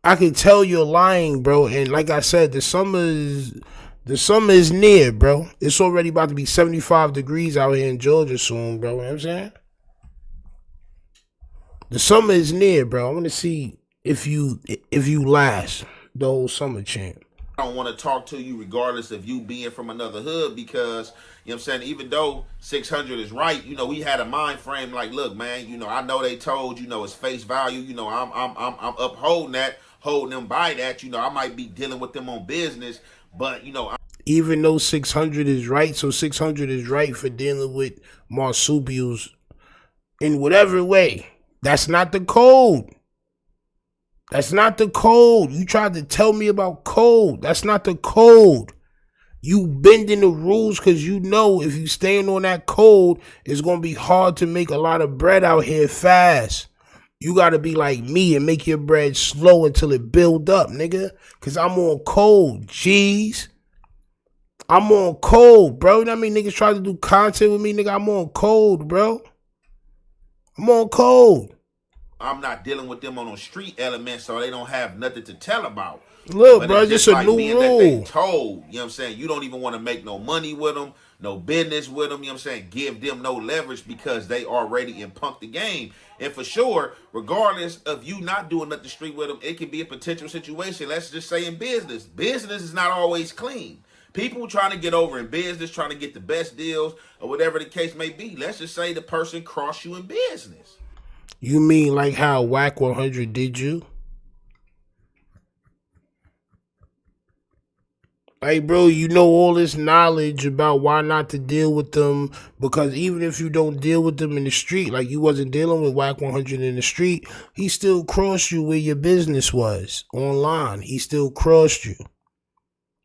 I can tell you're lying, bro. And like I said, the summer is near, bro. It's already about to be 75 degrees out here in Georgia soon, bro. You know what I'm saying? The summer is near, bro. I want to see if you last the whole summer, champ. I don't want to talk to you regardless of you being from another hood because, you know what I'm saying, even though 600 is right, you know, we had a mind frame like, look, man, you know, I know they told, you know, it's face value, you know, I'm upholding that, holding them by that, you know, I might be dealing with them on business, but, you know, even though 600 is right, so 600 is right for dealing with marsupials in whatever way. That's not the code. That's not the code. You tried to tell me about code. That's not the code. You bending the rules because you know if you stand on that code, it's going to be hard to make a lot of bread out here fast. You got to be like me and make your bread slow until it build up, nigga. Because I'm on code, jeez. I'm on code, bro. You know what I mean? Niggas try to do content with me, nigga. I'm on code, bro. I'm on code. I'm not dealing with them on a street element, so they don't have nothing to tell about. Look, but bro, just a like new being rule. That they told, you know what I'm saying? You don't even want to make no money with them, no business with them, you know what I'm saying? Give them no leverage because they already punked the game. And for sure, regardless of you not doing nothing street with them, it can be a potential situation. Let's just say in business. Business is not always clean. People trying to get over in business, trying to get the best deals, or whatever the case may be. Let's just say the person crossed you in business. You mean like how Whack 100 did you? Hey, bro, you know all this knowledge about why not to deal with them, because even if you don't deal with them in the street, like you wasn't dealing with Whack 100 in the street, he still crossed you where your business was online. He still crossed you,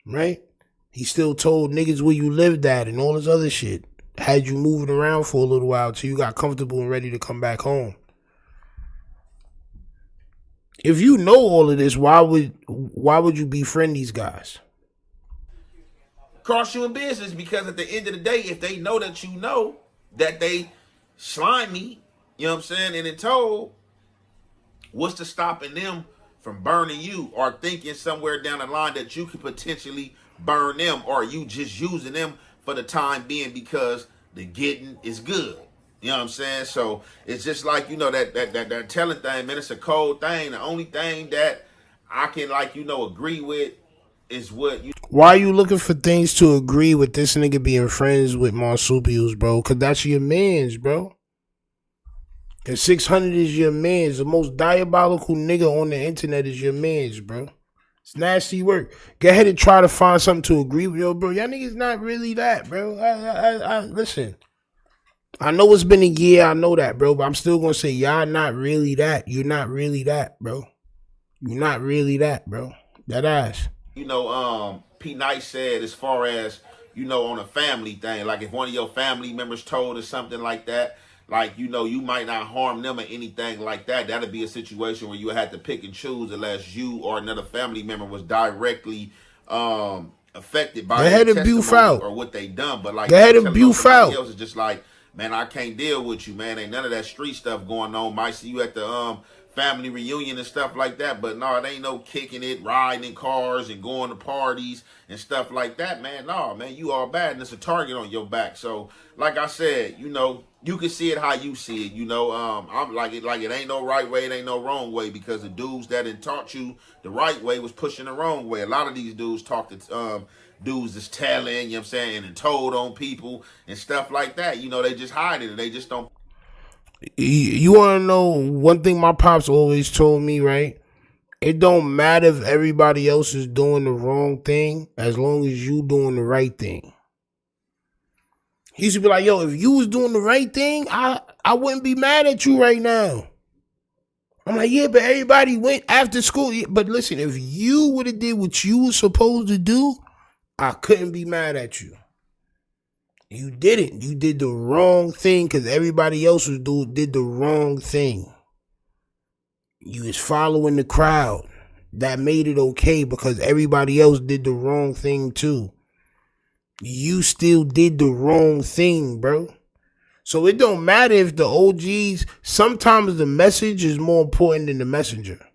right? He still told niggas where you lived at and all this other shit. Had you moving around for a little while till you got comfortable and ready to come back home. If you know all of this, why would you befriend these guys? Cross you in business because at the end of the day, if they know that they slimy, you know what I'm saying, and it told, what's to stopping them from burning you or thinking somewhere down the line that you could potentially burn them, or you just using them for the time being because the getting is good. You know what I'm saying? So it's just like, you know, that telling thing, man, it's a cold thing. The only thing that I can, like, you know, agree with is what you. Why are you looking for things to agree with this nigga being friends with marsupials, bro? Because that's your mans, bro. And 600 is your mans. The most diabolical nigga on the internet is your mans, bro. It's nasty work. Go ahead and try to find something to agree with. Yo, bro, y'all niggas not really that, bro. Listen. I know it's been a year, I know that, bro, but I'm still gonna say y'all not really that. You're not really that, bro. You're not really that, bro. That ass. You know, P. Nice said as far as, you know, on a family thing, like if one of your family members told or something like that, like, you know, you might not harm them or anything like that. That'd be a situation where you had to pick and choose unless you or another family member was directly affected by their testimony or what they done. But like, somebody else is just like, man, I can't deal with you, man. Ain't none of that street stuff going on. Might see you at the family reunion and stuff like that, but no, it ain't no kicking it, riding in cars and going to parties and stuff like that, man. No, man, you all bad and it's a target on your back. So, like I said, you know, you can see it how you see it. You know, I'm like it ain't no right way, it ain't no wrong way, because the dudes that had taught you the right way was pushing the wrong way. A lot of these dudes talked to dudes that's telling, you know what I'm saying, and told on people and stuff like that. You know, they just hide it. They just don't. You want to know one thing my pops always told me, right? It don't matter if everybody else is doing the wrong thing as long as you doing the right thing. He used to be like, yo, if you was doing the right thing, I wouldn't be mad at you right now. I'm like, yeah, but everybody went after school. Yeah, but listen, if you would have did what you were supposed to do, I couldn't be mad at you. You didn't. You did the wrong thing because everybody else did the wrong thing. You was following the crowd. That made it okay because everybody else did the wrong thing too. You still did the wrong thing, bro. So it don't matter if the OGs, sometimes the message is more important than the messenger. You know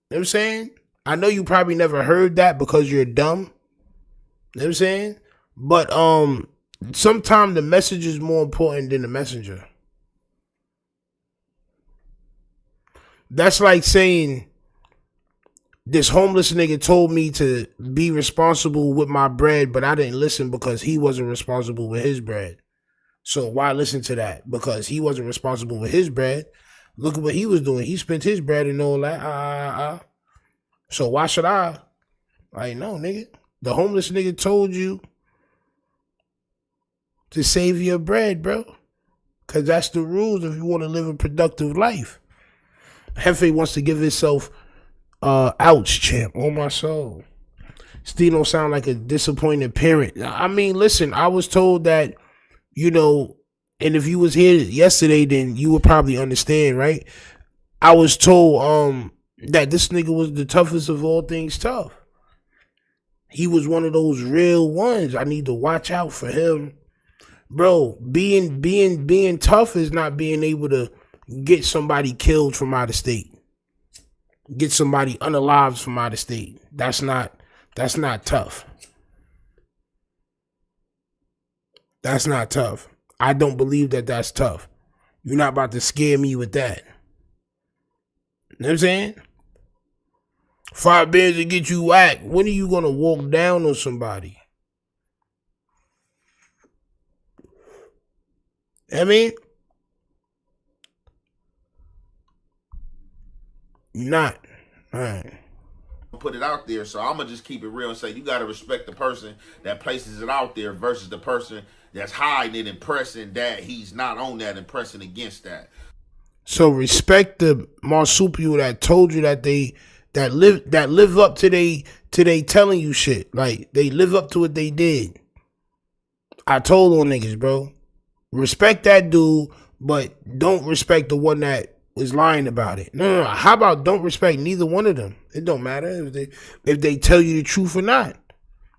what I'm saying? I know you probably never heard that because you're dumb. You know what I'm saying? But sometimes the message is more important than the messenger. That's like saying this homeless nigga told me to be responsible with my bread, but I didn't listen because he wasn't responsible with his bread. So why listen to that? Because he wasn't responsible with his bread. Look at what he was doing. He spent his bread and all that. So why should I? Like, no, nigga. The homeless nigga told you to save your bread, bro. Because that's the rules if you want to live a productive life. Hefe wants to give himself ouch, champ. On my soul. Still don't sound like a disappointed parent. I mean, listen, I was told that, you know, and if you was here yesterday, then you would probably understand, right? I was told that this nigga was the toughest of all things tough. He was one of those real ones. I need to watch out for him. Bro, being tough is not being able to get somebody killed from out of state. Get somebody unalived from out of state. That's not tough. That's not tough. I don't believe that that's tough. You're not about to scare me with that. You know what I'm saying? 5 bears to get you whacked. When are you going to walk down on somebody? I mean, not. All right. Put it out there, so I'm gonna just keep it real and say you gotta respect the person that places it out there versus the person that's hiding it and pressing that he's not on that and pressing against that. So respect the marsupial that told you that that live up to they telling you shit. Like they live up to what they did. I told on niggas, bro. Respect that dude, but don't respect the one that was lying about it. No. How about don't respect neither one of them? It don't matter if they tell you the truth or not.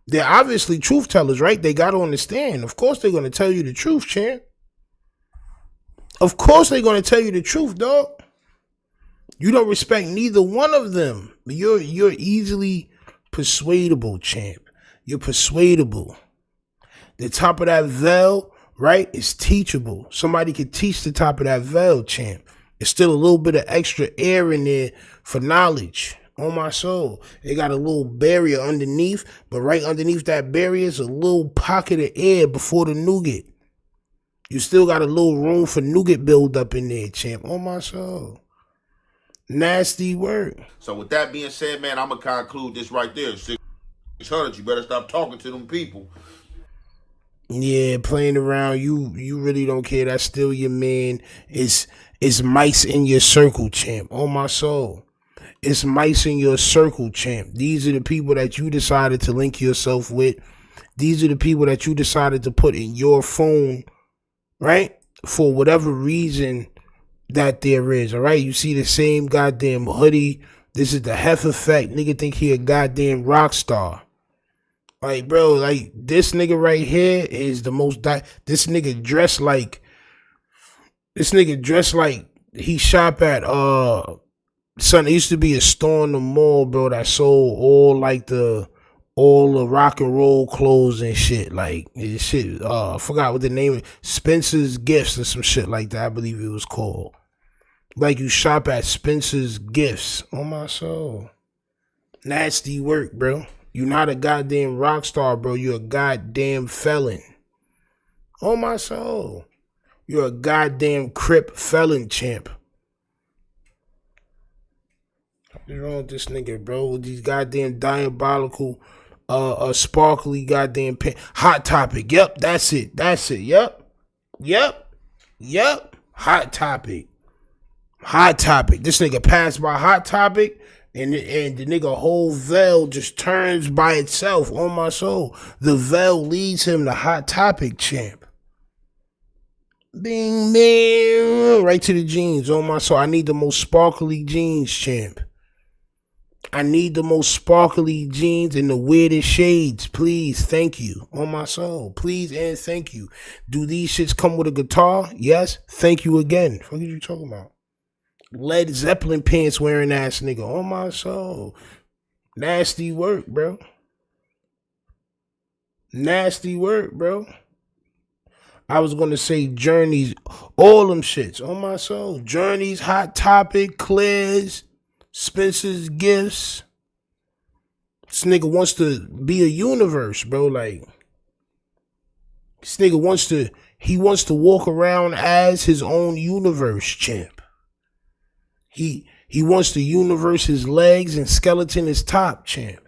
They're obviously truth tellers, right? They got to understand. Of course they're going to tell you the truth, champ. Of course they're going to tell you the truth, dog. You don't respect neither one of them. You're easily persuadable, champ. You're persuadable. The top of that veil, right, is teachable. Somebody could teach the top of that veil, champ. It's still a little bit of extra air in there for knowledge. On my soul. It got a little barrier underneath, but right underneath that barrier is a little pocket of air before the nougat. You still got a little room for nougat build up in there, champ. On my soul. Nasty word. So with that being said, man, I'm gonna conclude this right there. 600, you better stop talking to them people. Yeah, playing around, you really don't care. That's still your man. It's mice in your circle, champ. On my soul. It's mice in your circle, champ. These are the people that you decided to link yourself with. These are the people that you decided to put in your phone, right? For whatever reason that there is, all right? You see the same goddamn hoodie. This is the Hef effect. Nigga think he a goddamn rock star. Like, bro, like, this nigga right here is the most... This nigga dressed like he shop at... Son, it used to be a store in the mall, bro, that sold all the rock and roll clothes and shit. Like, shit, I forgot what the name is. Spencer's Gifts or some shit like that, I believe it was called. Like, you shop at Spencer's Gifts. On my soul. Nasty work, bro. You're not a goddamn rock star, bro. You're a goddamn felon. On my soul. You're a goddamn Crip felon, champ. What's wrong with this nigga, bro? With these goddamn diabolical, sparkly goddamn Hot Topic. Yep, that's it. That's it. Yep. Hot Topic. Hot Topic. This nigga passed by Hot Topic, and the nigga whole veil just turns by itself. On my soul. The veil leads him to Hot Topic, champ. Bing, bing. Right to the jeans. On my soul. I need the most sparkly jeans, champ. I need the most sparkly jeans in the weirdest shades. Please, thank you. On my soul. Please and thank you. Do these shits come with a guitar? Yes. Thank you again. What are you talking about? Led Zeppelin pants wearing ass nigga. On my soul. Nasty work, bro. Nasty work, bro. I was going to say Journeys. All them shits. On my soul. Journeys, Hot Topic, Claire's, Spencer's Gifts. This nigga wants to be a universe, bro. Like, this nigga wants to walk around as his own universe, champ. He wants the universe his legs and skeleton his top, champ.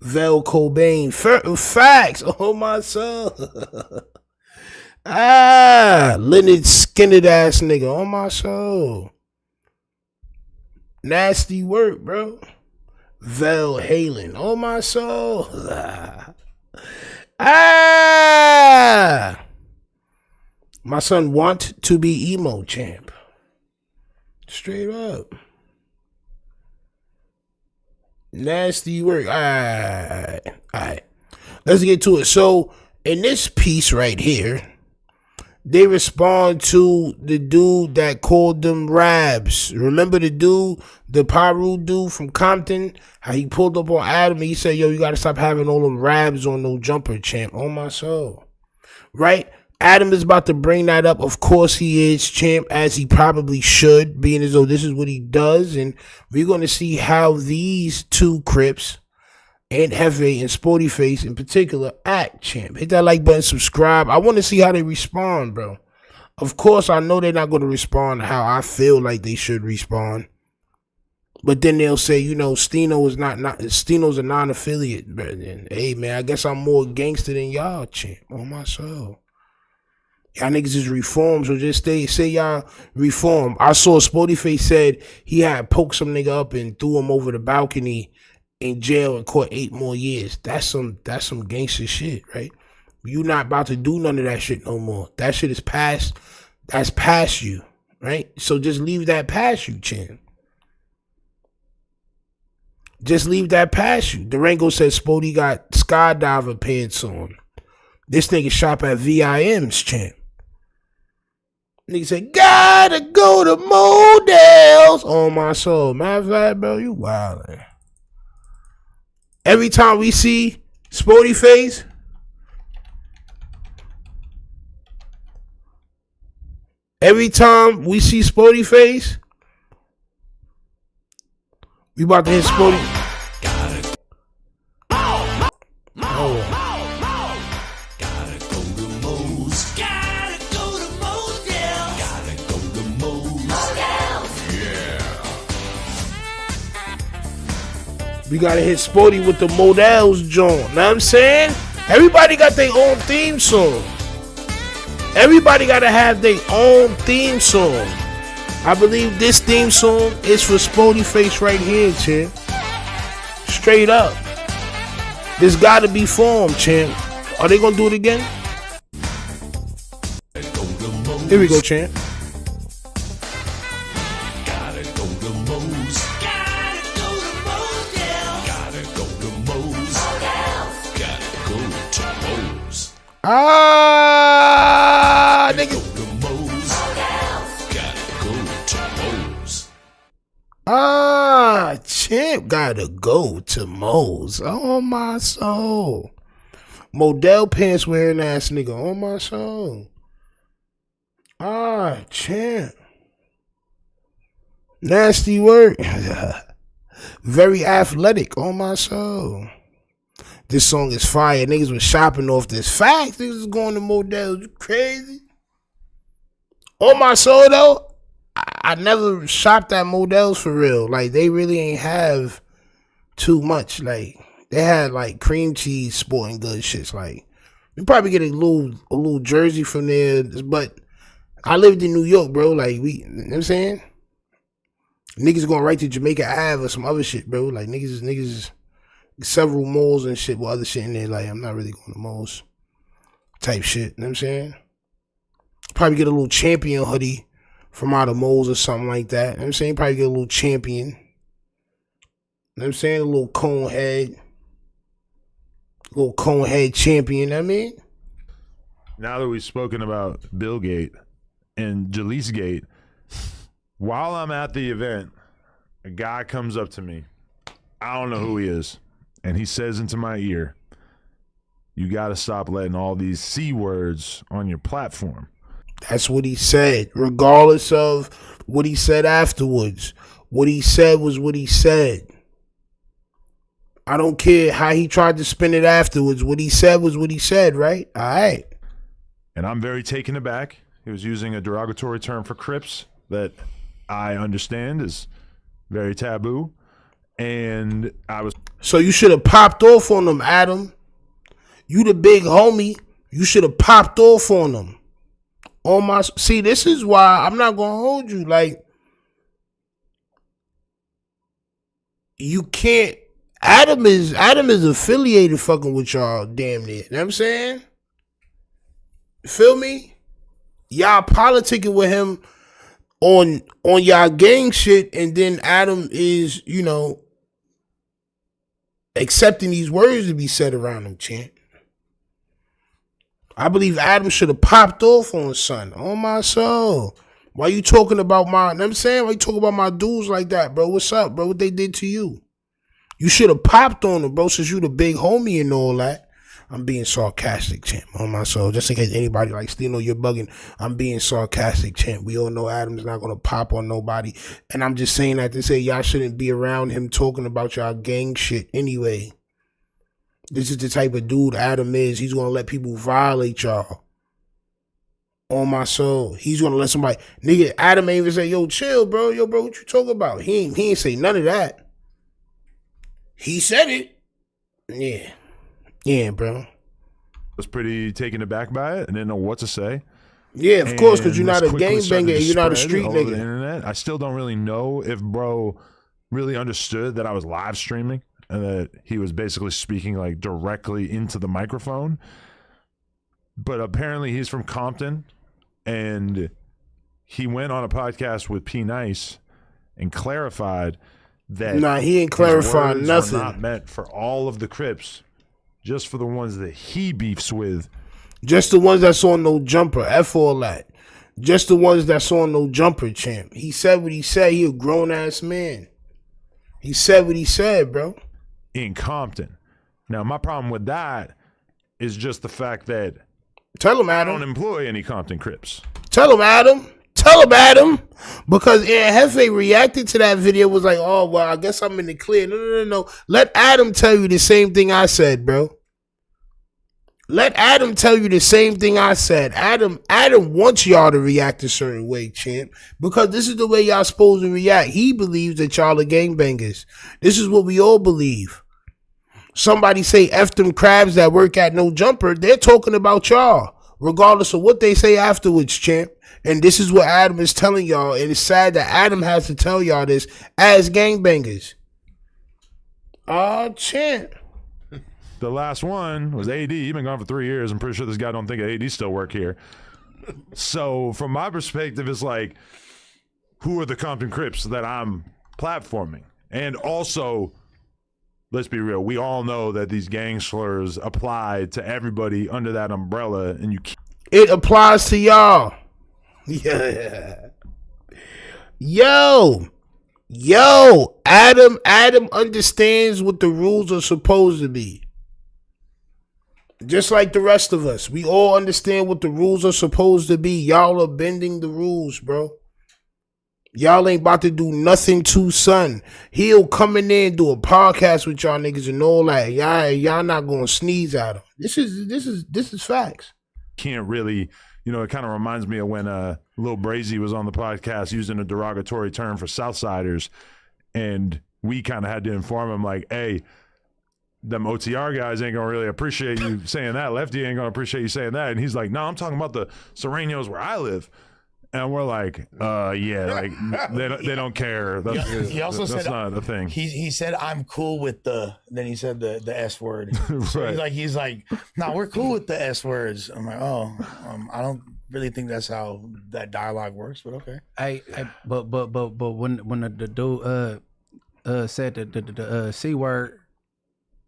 Vel Cobain. Facts. Oh, my soul. Leonard Skinner ass nigga. On my soul. Nasty work, bro. Vel Halen. On my soul. My son want to be emo, champ. Straight up. Nasty work. Alright. Let's get to it. So, in this piece right here, they respond to the dude that called them Rabs. Remember the dude, the Paru dude from Compton? How he pulled up on Adam and he said, yo, you gotta stop having all them Rabs on no jumper, champ. On my soul. Right? Adam is about to bring that up. Of course he is, champ, as he probably should, being as though this is what he does. And we're going to see how these two Crips, and Hefe and Sporty Face in particular, act, champ. Hit that like button, subscribe. I want to see how they respond, bro. Of course, I know they're not going to respond how I feel like they should respond. But then they'll say, you know, Stino's a non-affiliate. But then, hey, man, I guess I'm more gangster than y'all, champ. On my soul. Y'all niggas is reformed, so just say y'all reform. I saw Sporty Face said he had poked some nigga up and threw him over the balcony in jail and caught 8 more years. That's some gangster shit, right? You not about to do none of that shit no more. That shit is past. That's past you, right? So just leave that past you, Chin. Just leave that past you. Durango says Sporty got skydiver pants on. This nigga shop at VIM's, champ. Nigga said, gotta go to Models. On my soul. Matter of fact, bro, you wildin'. Every time we see Sporty Face, we about to hit Sporty. We gotta hit Sporty with the Models joint. Know what I'm saying? Everybody got their own theme song. Everybody gotta have their own theme song. I believe this theme song is for Sporty Face right here, champ. Straight up. This gotta be formed, champ. Are they gonna do it again? Here we go, champ. Nigga. Champ gotta go to Mo's. On my soul. Model pants wearing ass nigga. On my soul. Champ. Nasty work. very athletic on my soul. This song is fire. Niggas was shopping off this. Facts. Niggas was going to Models. You crazy? On my soul, though, I never shopped at Models for real. Like, they really ain't have too much. Like, they had, like, cream cheese sporting goods shits. Like, you probably get a little jersey from there. But I lived in New York, bro. Like, you know what I'm saying? Niggas going right to Jamaica Ave or some other shit, bro. Like, niggas several malls and shit with other shit in there. Like, I'm not really going to malls type shit. You know what I'm saying? Probably get a little Champion hoodie from out of malls or something like that. You know what I'm saying? Probably get a little Champion. You know what I'm saying? A little cone head. Little cone head Champion, you know what I mean? Now that we've spoken about Bill Gate and Jalise Gate, while I'm at the event, a guy comes up to me. I don't know who he is. And he says into my ear, you got to stop letting all these C words on your platform. That's what he said, regardless of what he said afterwards. What he said was what he said. I don't care how he tried to spin it afterwards. What he said was what he said, right? All right. And I'm very taken aback. He was using a derogatory term for Crips that I understand is very taboo. And I was... So you should have popped off on them, Adam. You the big homie. You should have popped off on them. On my... See, this is why I'm not going to hold you. Like, you can't... Adam is affiliated fucking with y'all damn near. You know what I'm saying? Feel me? Y'all politicking with him on y'all gang shit, and then Adam is, you know, accepting these words to be said around him, champ. I believe Adam should have popped off on son. On my soul. Why you talking about my, you know what I'm saying? Why you talking about my dudes like that, bro? What's up, bro? What they did to you? You should have popped on them, bro, since you the big homie and all that. I'm being sarcastic, champ, on my soul. Just in case anybody like, still know you're bugging. I'm being sarcastic, champ. We all know Adam's not going to pop on nobody. And I'm just saying that to say y'all shouldn't be around him talking about y'all gang shit anyway. This is the type of dude Adam is. He's going to let people violate y'all. On my soul. He's going to let somebody... Nigga, Adam ain't even say, yo, chill, bro. Yo, bro, what you talking about? He ain't say none of that. He said it. Yeah. Yeah, bro. Was pretty taken aback by it and didn't know what to say. Yeah, of course, because you're And not a this quickly started gangbanger. to You're not a spread street all over nigga. the internet. I still don't really know if bro really understood that I was live streaming and that he was basically speaking like directly into the microphone. But apparently he's from Compton, and he went on a podcast with P Nice and clarified that Nah, he ain't his clarified words nothing. are not meant for all of the Crips, just for the ones that he beefs with. Just the ones that's on no jumper. F all that. Just the ones that's on no jumper, champ. He said what he said. He a grown-ass man. He said what he said, bro. In Compton. Now, my problem with that is just the fact that Tell him, Adam. I don't employ any Compton Crips. Tell him, Adam. Tell him, Adam. Because Hefe reacted to that video, was like, oh, well, I guess I'm in the clear. No. Let Adam tell you the same thing I said, bro. Let Adam tell you the same thing I said. Adam wants y'all to react a certain way, champ. Because this is the way y'all supposed to react. He believes that y'all are gangbangers. This is what we all believe. Somebody say F them crabs that work at no jumper. They're talking about y'all. Regardless of what they say afterwards, champ. And this is what Adam is telling y'all. And it's sad that Adam has to tell y'all this as gangbangers. Champ. The last one was AD. He's been gone for 3 years. I'm pretty sure this guy don't think AD still work here. So from my perspective, it's like, who are the Compton Crips that I'm platforming? And also, let's be real, we all know that these gang slurs apply to everybody under that umbrella, and you can't. It applies to y'all. Yeah. Yo, Adam understands what the rules are supposed to be. Just like the rest of us. We all understand what the rules are supposed to be. Y'all are bending the rules, bro. Y'all ain't about to do nothing to son. He'll come in there and do a podcast with y'all niggas and all that. Y'all not gonna sneeze at him. This is facts. Can't really, it kind of reminds me of when Lil Brazy was on the podcast using a derogatory term for Southsiders, and we kind of had to inform him like, hey, them OTR guys ain't gonna really appreciate you saying that. Lefty ain't gonna appreciate you saying that. And he's like, no, I'm talking about the Serranos where I live. And we're like, yeah, like they don't care. He also said that's not a thing. He said I'm cool with then he said the S word. So Right. he's like, no, we're cool with the S words. I'm like, I don't really think that's how that dialogue works, but okay. But when the dude said the C word,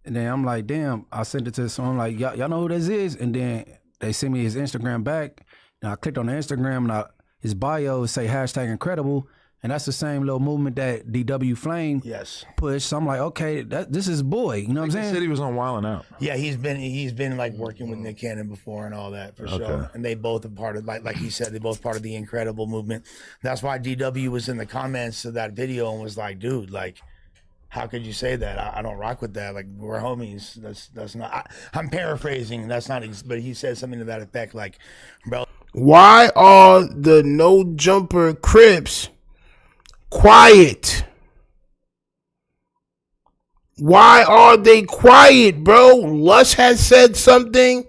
and then I'm like, damn, I sent it to someone like, y'all know who this is? And then they sent me his Instagram back, and I clicked on the Instagram, and his bio say #incredible, and that's the same little movement that DW Flame pushed. So I'm like, okay, this is boy. You know what I'm saying? He said he was on Wild 'N Out. Yeah, he's been like working with Nick Cannon before and all that for sure. And they both are part of like he said, they both part of the Incredible movement. That's why DW was in the comments of that video and was like, dude, like, how could you say that? I don't rock with that. Like, we're homies. That's not. I'm paraphrasing. That's not. But he said something to that effect, like, bro. Why are the no jumper Crips quiet? Why are they quiet, bro? Lush has said something.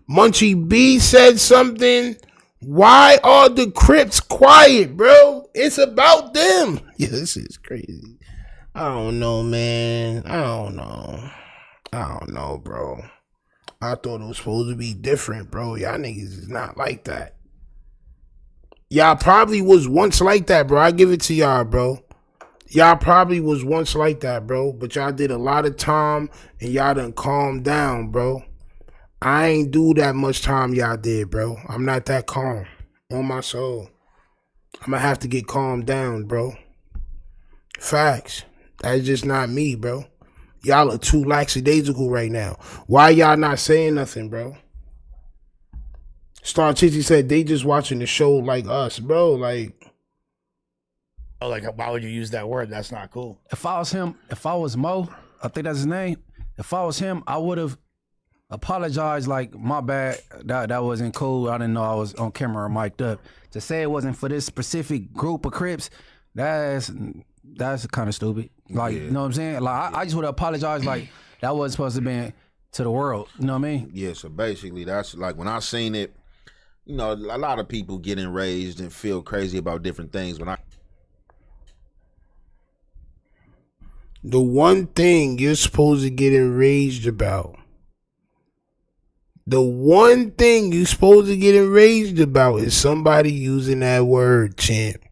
Munchie B said something. Why are the Crips quiet, bro? It's about them. Yeah, this is crazy. I don't know, man. I don't know, bro. I thought it was supposed to be different, bro. Y'all niggas is not like that. Y'all probably was once like that, bro. I give it to y'all, bro. Y'all probably was once like that, bro. But y'all did a lot of time and y'all done calmed down, bro. I ain't do that much time y'all did, bro. I'm not that calm. On my soul. I'm gonna have to get calmed down, bro. Facts. That's just not me, bro. Y'all are too lackadaisical right now. Why y'all not saying nothing, bro? Star Chizzy said they just watching the show like us, bro. Like, why would you use that word? That's not cool. If I was him, if I was Mo, I think that's his name. If I was him, I would have apologized. Like, my bad, that wasn't cool. I didn't know I was on camera or mic'd up. To say it wasn't for this specific group of Crips, that's kind of stupid. Like, you know what I'm saying? Like, I just would have apologized. Like, that wasn't supposed to be to the world. You know what I mean? Yeah. So basically, that's like when I seen it. A lot of people get enraged and feel crazy about different things. The one thing you're supposed to get enraged about. The one thing you're supposed to get enraged about is somebody using that word, champ.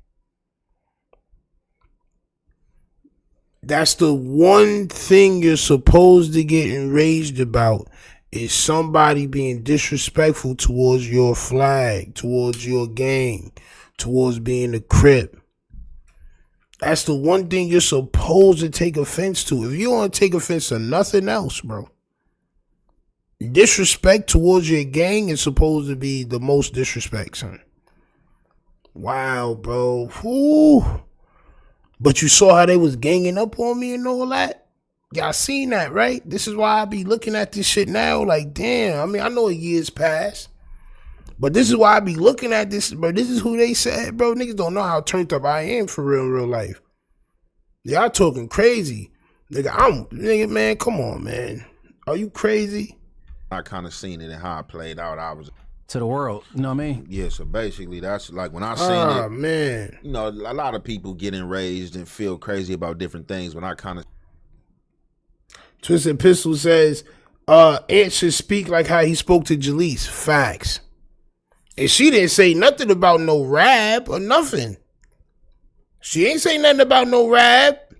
That's the one thing you're supposed to get enraged about is somebody being disrespectful towards your flag, towards your gang, towards being a Crip. That's the one thing you're supposed to take offense to. If you want to take offense to nothing else, bro, disrespect towards your gang is supposed to be the most disrespect, son. Wow, bro. Whew. But you saw how they was ganging up on me and all that? Y'all seen that, right? This is why I be looking at this shit now like, damn. I mean, I know a year's passed. But this is why I be looking at this, bro. This is who they said, bro. Niggas don't know how turned up I am for real in real life. Y'all talking crazy. Nigga, man, come on, man. Are you crazy? I kind of seen it and how it played out. I was to the world. You know what I mean? Yeah, so basically that's like when I seen it. Oh, man. A lot of people get enraged and feel crazy about different things when I kind of. Twisted Pistol says, Ant should speak like how he spoke to Jaleese. Facts. And she didn't say nothing about no rap or nothing. She ain't say nothing about no rap.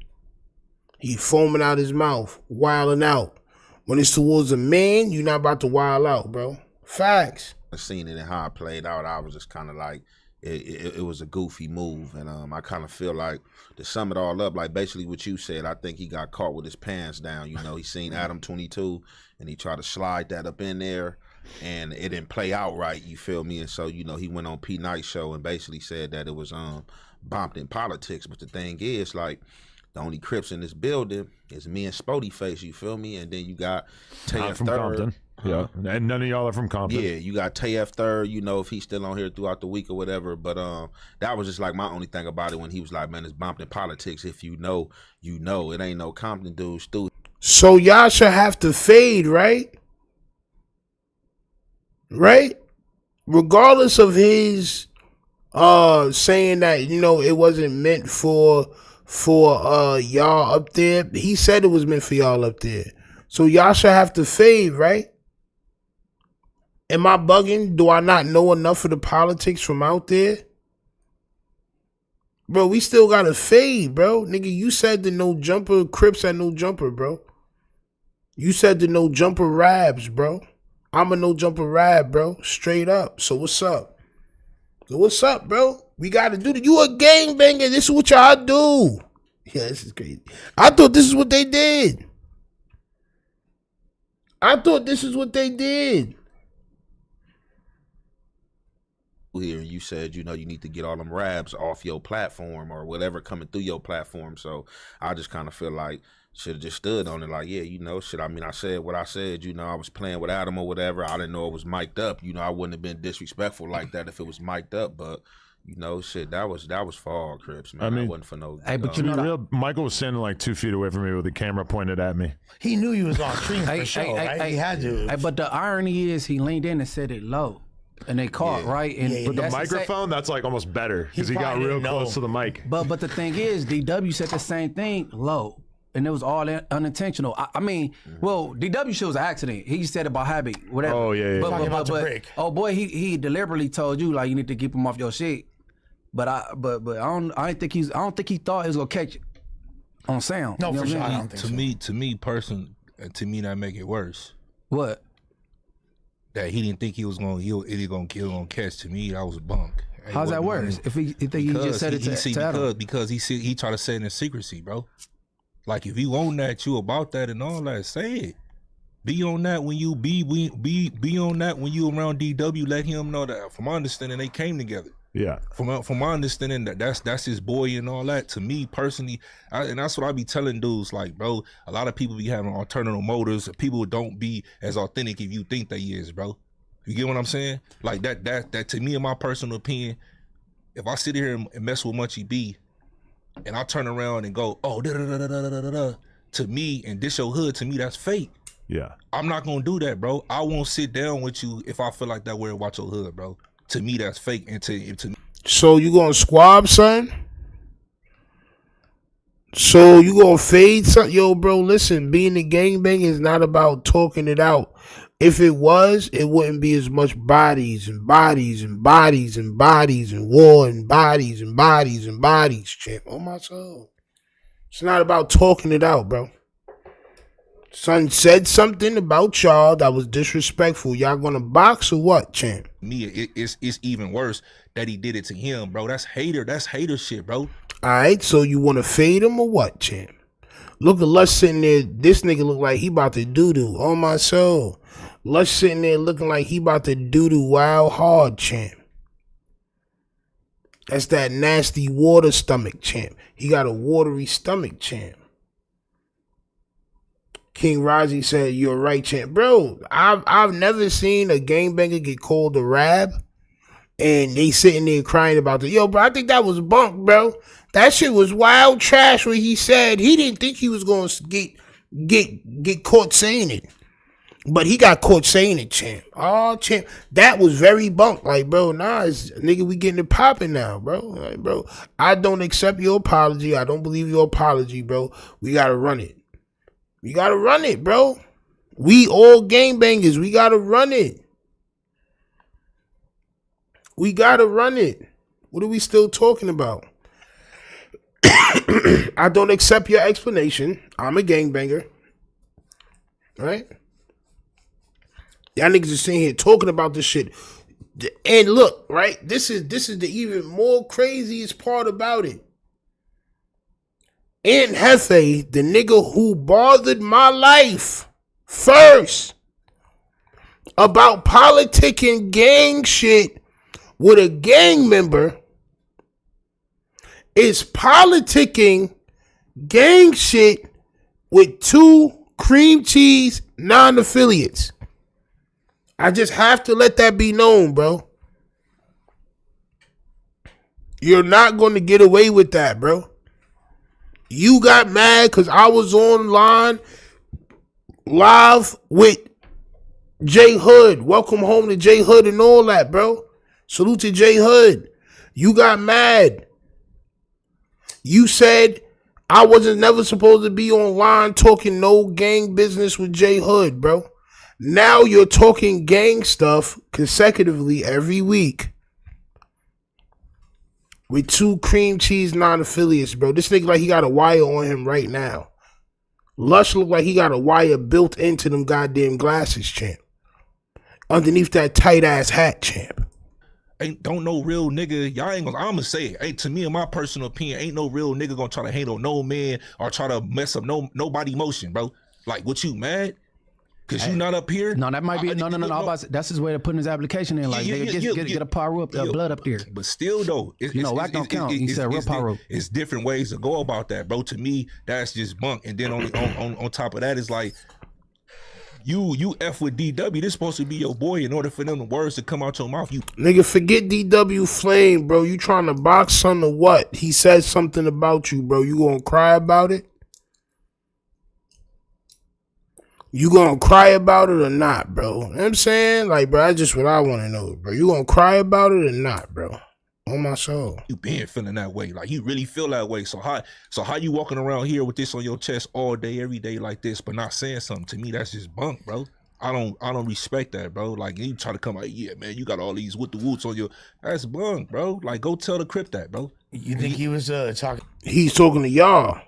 He foaming out his mouth, wilding out. When it's towards a man, you're not about to wild out, bro. Facts. I seen it and how it played out. I was just kind of like, it was a goofy move. And I kind of feel like, to sum it all up, like basically what you said, I think he got caught with his pants down. He seen Adam 22 and he tried to slide that up in there. And it didn't play out right, you feel me? And so, he went on P. Knight's show and basically said that it was bumped in politics. But the thing is, like, the only Crips in this building is me and Spody Face, you feel me? And then you got I'm Tay from Third. Compton. Yeah, and none of y'all are from Compton. Yeah, you got Tay Third, you know, if he's still on here throughout the week or whatever. But that was just like my only thing about it when he was like, man, it's bumped in politics. If you know, you know. It ain't no Compton dude, Stu. So y'all should have to fade, right? Right? Regardless of his saying that, you know, it wasn't meant for y'all up there. He said it was meant for y'all up there. So y'all should have to fade, right? Am I bugging? Do I not know enough of the politics from out there? Bro, we still gotta fade, bro. Nigga, you said the no jumper Crips at no jumper, bro. You said the no jumper Rabs, bro. I'm a no jumper Rab, bro. Straight up. So what's up? So what's up, bro? We gotta do that. You a gangbanger. This is what y'all do. Yeah, this is crazy. I thought this is what they did. Here, and you said, you know, you need to get all them Rabs off your platform or whatever coming through your platform. So I just kind of feel like should have just stood on it, like, yeah, you know, shit. I mean, I said what I said, you know, I was playing with Adam or whatever. I didn't know it was mic'd up. You know, I wouldn't have been disrespectful like that if it was mic'd up, but you know, shit, that was for all Crips, man. I mean, that wasn't for no. Hey, but you know, real, Michael was standing like 2 feet away from me with the camera pointed at me. He knew you was on stream for sure, right? He had to. But the irony is, he leaned in and said it low, and they caught right. And with the microphone, that's like almost better because he got real close to the mic. But the thing is, DW said the same thing low, and it was all unintentional. I mean, well, DW shit was an accident. He said about habit, whatever. Oh yeah. But oh boy, he deliberately told you like you need to keep him off your shit. But I don't think he thought he was gonna catch it on sound. No, for sure. I don't think so. To me, that make it worse. What? That he didn't think he was gonna catch. To me, that was bunk. How's that worse? If he just said it to Adam. Because he tried to say it in secrecy, bro. Like if you own that, you about that and all that, say it. Be on that when you be on that when you around DW. Let him know that. From my understanding, they came together. Yeah. From my understanding, that's his boy and all that. To me personally, and that's what I be telling dudes. Like, bro, a lot of people be having alternative motives. People don't be as authentic if you think they is, bro. You get what I'm saying? Like that to me, in my personal opinion, if I sit here and mess with Munchie B, and I turn around and go, oh, to me, and this your hood, to me, that's fake. Yeah. I'm not gonna do that, bro. I won't sit down with you if I feel like that way to watch your hood, bro. To me, that's fake. And to me. So you gonna squab, son? So you gonna fade, son? Yo, bro, listen. Being a gangbang is not about talking it out. If it was, it wouldn't be as much bodies and bodies and bodies and bodies and war and bodies and bodies and bodies, champ. Oh my soul. It's not about talking it out, bro. Son said something about y'all that was disrespectful. Y'all gonna box or what, champ? Me, it's even worse that he did it to him, bro. That's hater shit, bro. All right, so you want to fade him or what, champ? Look at Lush sitting there. This nigga look like he about to doo-doo. Oh my soul. Lush sitting there looking like he about to doo-doo wild hard, champ. That's that nasty water stomach, champ. He got a watery stomach, champ. King Razi said, you're right, champ. Bro, I've never seen a gangbanger get called a Rab and they sitting there crying about it. Yo, bro, I think that was bunk, bro. That shit was wild trash where he said he didn't think he was going to get caught saying it. But he got caught saying it, champ. Oh, champ. That was very bunk. Like, bro, nah, nigga, we getting it popping now, bro. Like, bro, I don't accept your apology. I don't believe your apology, bro. We got to run it. We got to run it, bro. We all gangbangers. We got to run it. We got to run it. What are we still talking about? I don't accept your explanation. I'm a gangbanger. All right? Y'all niggas are sitting here talking about this shit. And look, right? This is the even more craziest part about it. Aunt Hefe, the nigga who bothered my life first about politicking gang shit with a gang member, is politicking gang shit with 2 cream cheese non-affiliates. I just have to let that be known, bro. You're not going to get away with that, bro. You got mad because I was online live with J Hood. Welcome home to J Hood and all that, bro. Salute to J Hood. You got mad. You said I wasn't never supposed to be online talking no gang business with J Hood, bro. Now you're talking gang stuff consecutively every week with 2 cream cheese non-affiliates, bro. This nigga like he got a wire on him right now. Lush look like he got a wire built into them goddamn glasses, champ. Underneath that tight ass hat, champ. Don't no real nigga, y'all ain't gonna, I'm gonna say it, to me in my personal opinion, ain't no real nigga gonna try to hate on no man or try to mess up nobody emotion, bro. Like, what you mad? Cause you not up here? No, that might be no. That's his way of putting his application in. Like, get a power up, blood up there. But still, though, whack don't count. He said real power up. It's different ways to go about that, bro. To me, that's just bunk. And then on top of that, it's like you F with DW. This supposed to be your boy. In order for them the words to come out your mouth, you nigga forget DW Flame, bro. You trying to box son or what? He said something about you, bro. You gonna cry about it? You gonna cry about it or not, bro? You know what I'm saying? Like, bro, that's just what I want to know, bro. You gonna cry about it or not, bro? On my soul. You been feeling that way. Like, you really feel that way. So how you walking around here with this on your chest all day, every day like this, but not saying something? To me, that's just bunk, bro. I don't respect that, bro. Like, you try to come out, yeah, man, you got all these with the woots on your, that's bunk, bro. Like, go tell the Crip that, bro. You think he was talking? He's talking to y'all.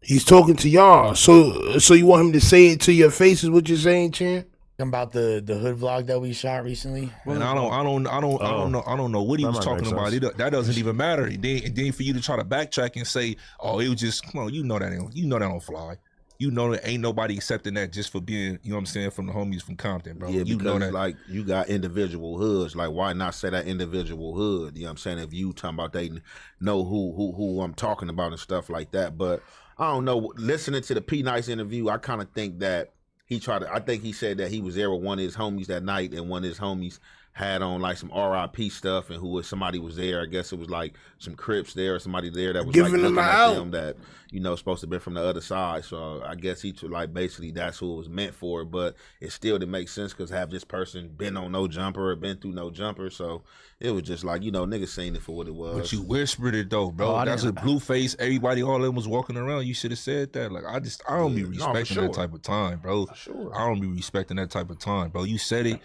He's talking to y'all. So you want him to say it to your face is what you're saying, Chan? About the hood vlog that we shot recently. And I don't know what he was talking about. That doesn't even matter. And then for you to try to backtrack and say, oh, it was just, come on, you know that don't fly. You know that ain't nobody accepting that just for being, you know what I'm saying, from the homies from Compton, bro. Yeah, you because know that. like you got individual hoods. Like, why not say that individual hood? You know what I'm saying? If you talking about they know who I'm talking about and stuff like that. But I don't know. Listening to the P Nice interview, I kind of think that I think he said that he was there with one of his homies that night, and one of his homies had on like some RIP stuff, and somebody was there. I guess it was like some Crips there or somebody there that was giving like them looking out. at them that, you know, supposed to be from the other side. So I guess basically that's who it was meant for. But it still didn't make sense because have this person been on no jumper or been through no jumper? So it was just like, you know, niggas saying it for what it was. But you whispered it though, bro. That's a blue face. Everybody, all of them was walking around. You should have said that. Like, I don't be respecting that type of time, bro. For sure. I don't be respecting that type of time, bro. You said it.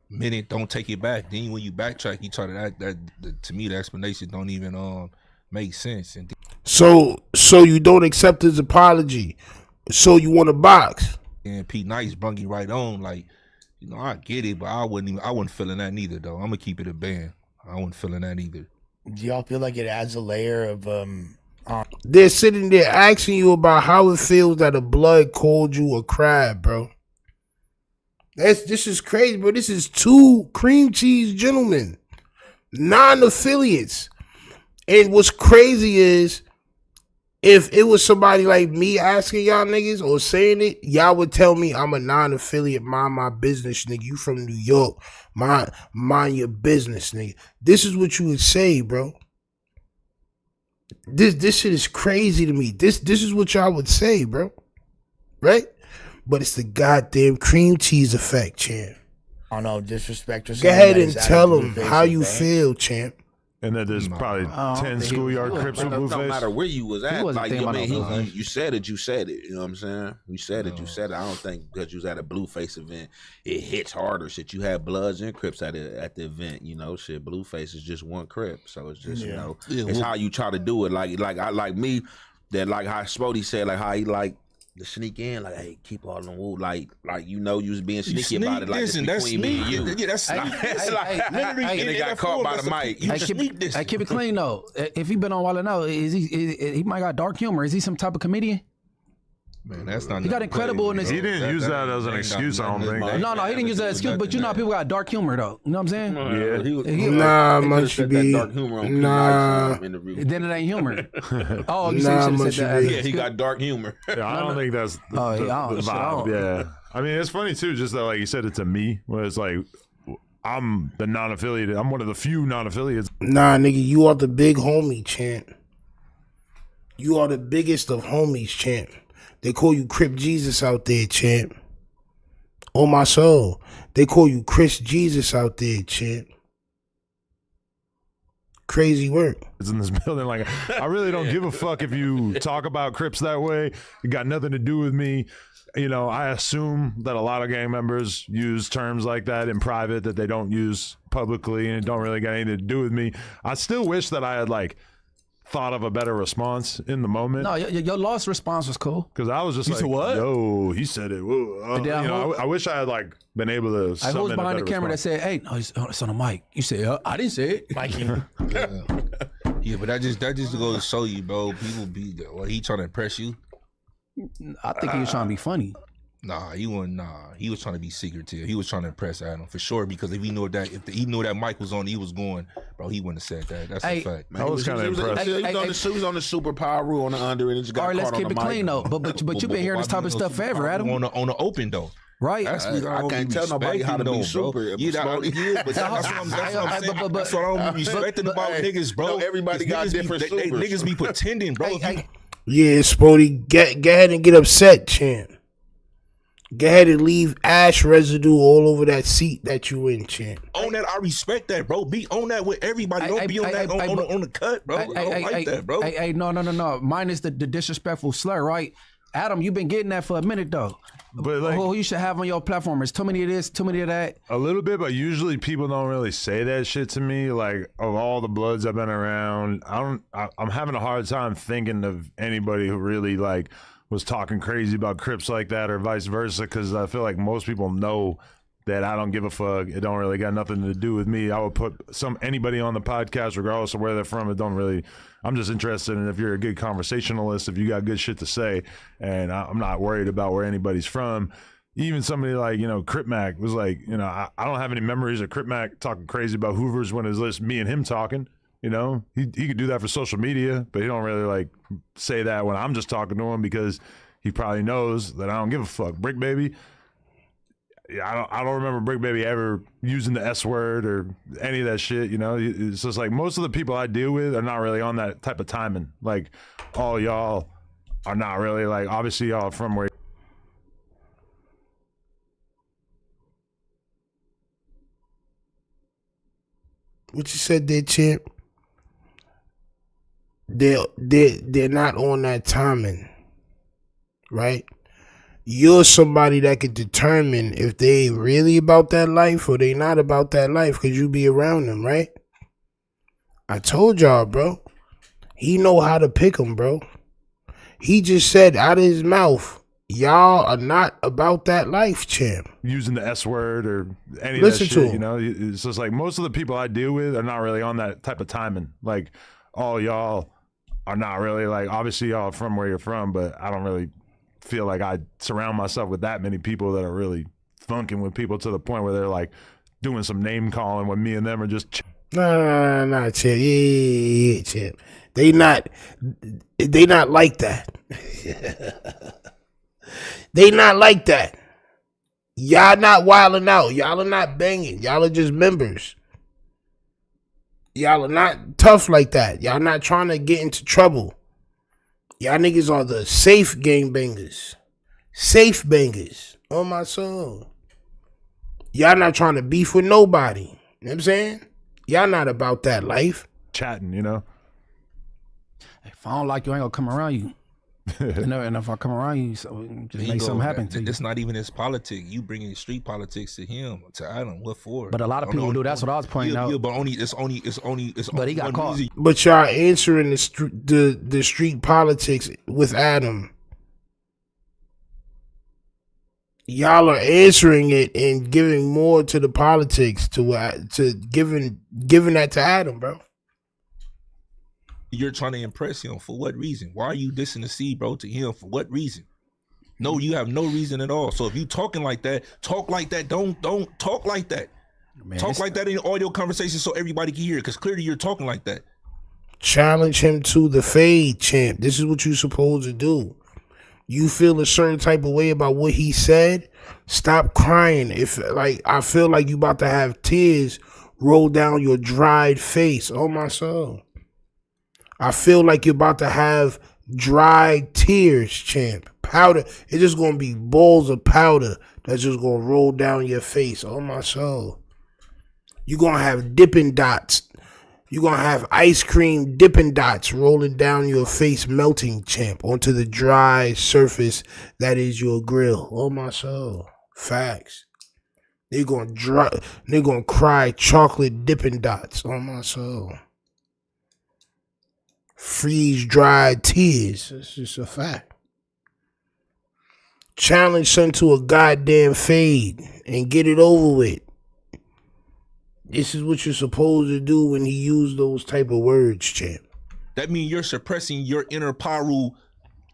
Minute, don't take it back. Then when you backtrack, you try to to me the explanation don't even make sense. And so you don't accept his apology. So you want to box. And Pete Nice brung you right on. Like, you know, I get it, but I wasn't feeling that neither though. I'm gonna keep it a band. I wasn't feeling that either. Do y'all feel like it adds a layer of They're sitting there asking you about how it feels that a blood called you a crab, bro. This is crazy, bro. This is 2 cream cheese gentlemen, non-affiliates. And what's crazy is, if it was somebody like me asking y'all niggas or saying it, y'all would tell me I'm a non-affiliate, mind my business, nigga. You from New York, mind your business, nigga. This is what you would say, bro. This shit is crazy to me. This is what y'all would say, bro. Right? But it's the goddamn cream cheese effect, champ. I don't know, disrespect or something. Go ahead and tell them how you feel, champ. And then there's probably 10 schoolyard Crips with Blueface. No matter where you was at, like, thinking I mean, about you said it. You said it. You know what I'm saying? You said it. You said it. I don't think because you was at a Blueface event, it hits harder. Shit, you had Bloods and Crips at the event. You know, shit, Blueface is just one Crip, so it's just you know, it's how you try to do it. Like me, that like how Spody said, like how he like. To sneak in, like, hey, keep all them woo, like you know, you was being sneaky about it, like it's between me and you. Yeah, that's literally, and they got caught by the mic. I keep it clean though. If he been on Wild 'N Out, is he might got dark humor? Is he some type of comedian? Man, that's not. He got incredible in his. He didn't use that as an excuse. I don't think. No, he didn't use that as excuse. But you know, how people got dark humor though. You know what I'm saying? Yeah. Nah, Munchie B. Nah. Then it ain't humor. Oh, you Nah, should have Munchie said that. B. Yeah, he got dark humor. Yeah, I don't think that's the vibe. Yeah. I mean, it's funny too, just that, like you said it to me, where it's like, I'm the non-affiliated. I'm one of the few non-affiliates. Nah, nigga, you are the big homie, champ. You are the biggest of homies, champ. They call you Crip Jesus out there, champ. On my soul. They call you Chris Jesus out there, champ. Crazy work. It's in this building. Like, I really don't give a fuck if you talk about Crips that way. It got nothing to do with me. You know, I assume that a lot of gang members use terms like that in private that they don't use publicly, and it don't really got anything to do with me. I still wish that I had, like, thought of a better response in the moment. No, your lost response was cool. Because I was just like, what? Yo, he said it. Whoa. You know, I wish I had, like, been able to I summon was behind the camera response. that said, "Hey, no, it's on the mic." You said, "I didn't say it." Mike, Yeah, but that just goes to show you, bro. People be he trying to impress you. I think he was trying to be funny. Nah, he wasn't. Nah, he was trying to be secretive. He was trying to impress Adam for sure. Because if he knew that, he knew that mic was on, he was going, bro. He wouldn't have said that. That's a fact. I was kind of impressed. He was on the superpower rule on the under, and it just got All right, let's caught on keep the it clean mic. though. But you've been hearing this type of stuff forever, Adam. On the open though. Right. That's I can't tell nobody how to be super. Yeah, but that's what I'm saying. That's what I'm respecting about niggas, bro. Everybody got different supers. Niggas be pretending, bro. Yeah, Spody, go ahead and get upset, champ. Go ahead and leave ash residue all over that seat that you in, champ. On that, I respect that, bro. Be on that with everybody. Don't be on that on the cut, bro. I don't like that, bro. Hey, no. Minus the disrespectful slur, right? Adam, you've been getting that for a minute though. But like, who you should have on your platform is too many of this, too many of that. A little bit, but usually people don't really say that shit to me. Like, of all the Bloods I've been around, I'm having a hard time thinking of anybody who really like was talking crazy about Crips like that, or vice versa. Because I feel like most people know that I don't give a fuck. It don't really got nothing to do with me. I would put anybody on the podcast, regardless of where they're from. It don't really. I'm just interested in if you're a good conversationalist, if you got good shit to say, and I'm not worried about where anybody's from. Even somebody like, Crip Mac was like, I don't have any memories of Crip Mac talking crazy about Hoovers when it's just me and him talking. He could do that for social media, but he don't really like say that when I'm just talking to him, because he probably knows that I don't give a fuck. Brick Baby, I don't remember Brick Baby ever using the S word or any of that shit. It's just like most of the people I deal with are not really on that type of timing. Like, all y'all are not really like, obviously y'all from where. What you said there, champ? They're not on that timing, right? You're somebody that could determine if they really about that life or they not about that life, because you be around them, right? I told y'all, bro. He know how to pick them, bro. He just said out of his mouth, y'all are not about that life, champ. Using the S word or any Listen of that to shit, him. It's just like most of the people I deal with are not really on that type of timing. Like, all y'all are not really like, obviously y'all from where you're from, but I don't really feel like I surround myself with that many people that are really funking with people to the point where they're like doing some name calling when me and them are just. Nah, champ. Yeah, champ. They not like that. They not like that. Y'all not wilding out. Y'all are not banging. Y'all are just members. Y'all are not tough like that. Y'all not trying to get into trouble. Y'all niggas are the safe gang bangers. Safe bangers. On my soul. Y'all not trying to beef with nobody. You know what I'm saying? Y'all not about that life. Chatting, If I don't like you, I ain't gonna come around you. And if I come around you, so just make something happen to you. It's not even his politics. You bringing street politics to him, to Adam. What for? But a lot of people do. That's what I was pointing out. Yeah, but it's only. But he got caught. Reason. But y'all answering the street politics with Adam. Y'all are answering it and giving more to the politics to giving that to Adam, bro. You're trying to impress him for what reason? Why are you dissing the C, bro, to him for what reason? No, you have no reason at all. So if you talking like that, talk like that. Don't talk like that. Man, talk like that in audio conversation so everybody can hear it, because clearly you're talking like that. Challenge him to the fade, champ. This is what you're supposed to do. You feel a certain type of way about what he said, stop crying. If like I feel like you about to have tears roll down your dried face. Oh my soul. I feel like you're about to have dried tears, champ. Powder. It's just gonna be balls of powder that's just gonna roll down your face. Oh my soul. You're gonna have dipping dots. You're going to have ice cream dipping dots rolling down your face, melting, champ, onto the dry surface that is your grill. Oh, my soul. Facts. They're going to cry chocolate dipping dots. Oh, my soul. Freeze-dried tears. It's just a fact. Challenge son to a goddamn fade and get it over with. This is what you're supposed to do when he used those type of words, champ. That means you're suppressing your inner Paru